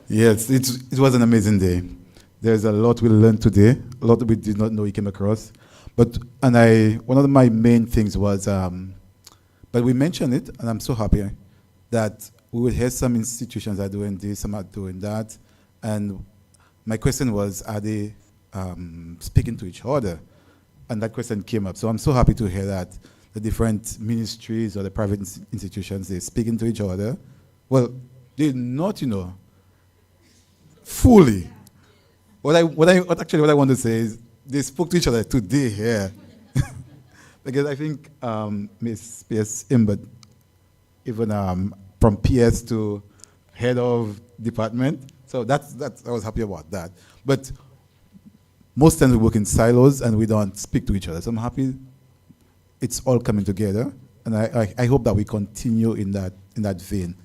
Yes, it was an amazing day. There's a lot we learned today, a lot we did not know we came across. One of my main things was, but we mentioned it, and I'm so happy that we will hear some institutions are doing this, some are doing that. And my question was, are they speaking to each other? And that question came up. So I'm so happy to hear that the different ministries or the private institutions, they're speaking to each other. Well, they're not, fully. What I want to say is they spoke to each other today here. Because I think Ms. P.S. Imbert, even from PS to head of department, so that's I was happy about that. But most times we work in silos and we don't speak to each other. So I'm happy it's all coming together, and I hope that we continue in that vein.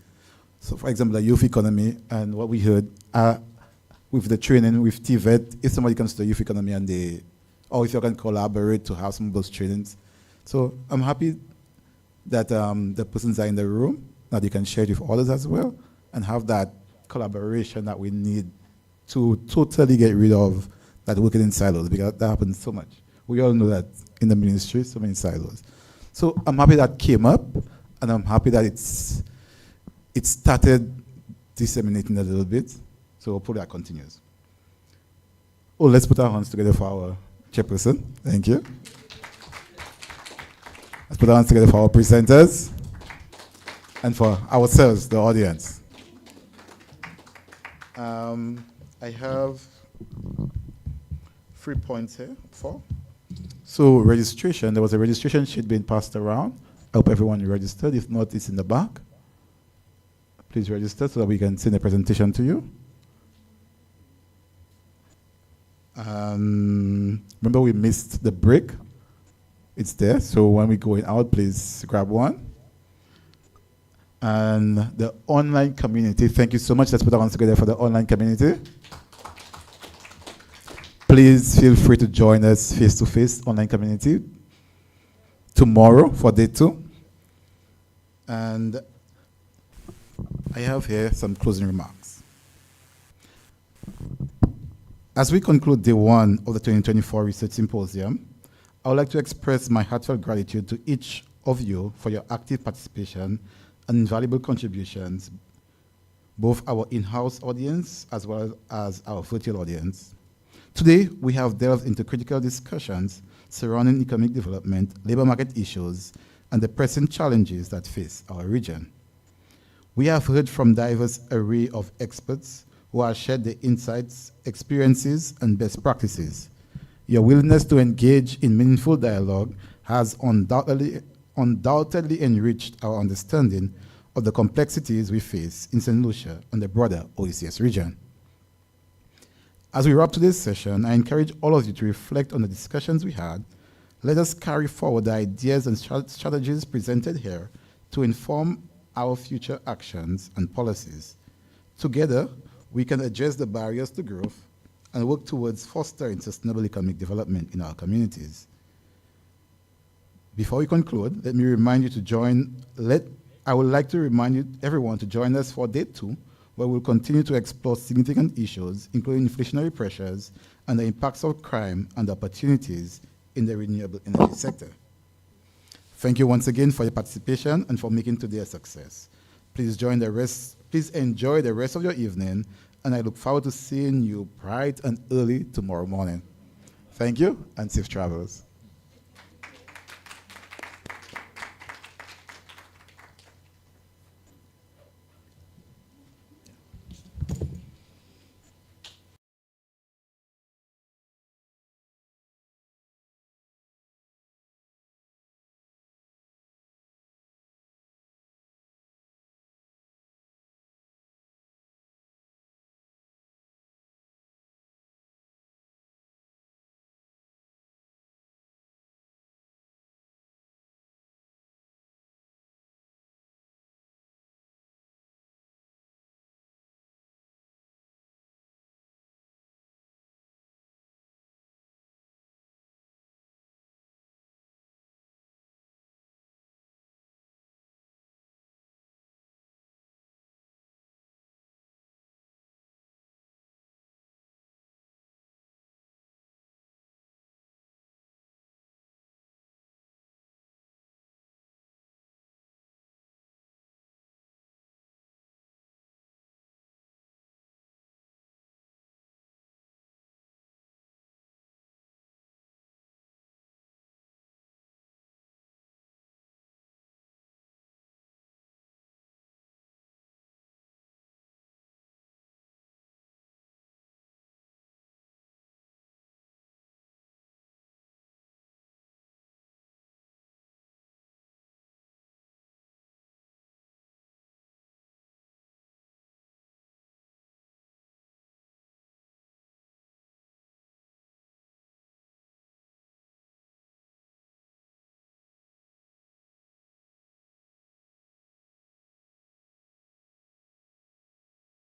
So, for example, the youth economy and what we heard with the training with TVET, if somebody comes to the youth economy and or if you can collaborate to have some of those trainings. So I'm happy that the persons are in the room, that you can share it with others as well, and have that collaboration that we need to totally get rid of that working in silos, because that happens so much. We all know that in the ministry, so many silos. So I'm happy that came up, and I'm happy that it started disseminating a little bit. So hopefully that continues. Oh, let's put our hands together for our chairperson. Thank you. Let's put our hands together for our presenters and for ourselves, the audience. I have 3 points here, 4. So registration, there was a registration sheet being passed around. I hope everyone registered. If not, it's in the back. Please register so that we can send a presentation to you. Remember we missed the break. It's there. So when we going out, please grab one. And the online community, thank you so much. Let's put our hands together for the online community. Please feel free to join us face-to-face online community tomorrow for day 2. And I have here some closing remarks. As we conclude day 1 of the 2024 Research Symposium, I would like to express my heartfelt gratitude to each of you for your active participation and invaluable contributions, both our in-house audience as well as our virtual audience. Today, we have delved into critical discussions surrounding economic development, labor market issues, and the pressing challenges that face our region. We have heard from diverse array of experts who have shared their insights, experiences, and best practices. Your willingness to engage in meaningful dialogue has undoubtedly enriched our understanding of the complexities we face in St. Lucia and the broader OECS region. As we wrap today's session, I encourage all of you to reflect on the discussions we had. Let us carry forward the ideas and strategies presented here to inform our future actions and policies. Together, we can address the barriers to growth and work towards fostering sustainable economic development in our communities. Before we conclude, let me remind you to join, I would like to remind everyone to join us for day 2, where we'll continue to explore significant issues, including inflationary pressures and the impacts of crime and opportunities in the renewable energy sector. Thank you once again for your participation and for making today a success. Please enjoy the rest of your evening, and I look forward to seeing you bright and early tomorrow morning. Thank you, and safe travels.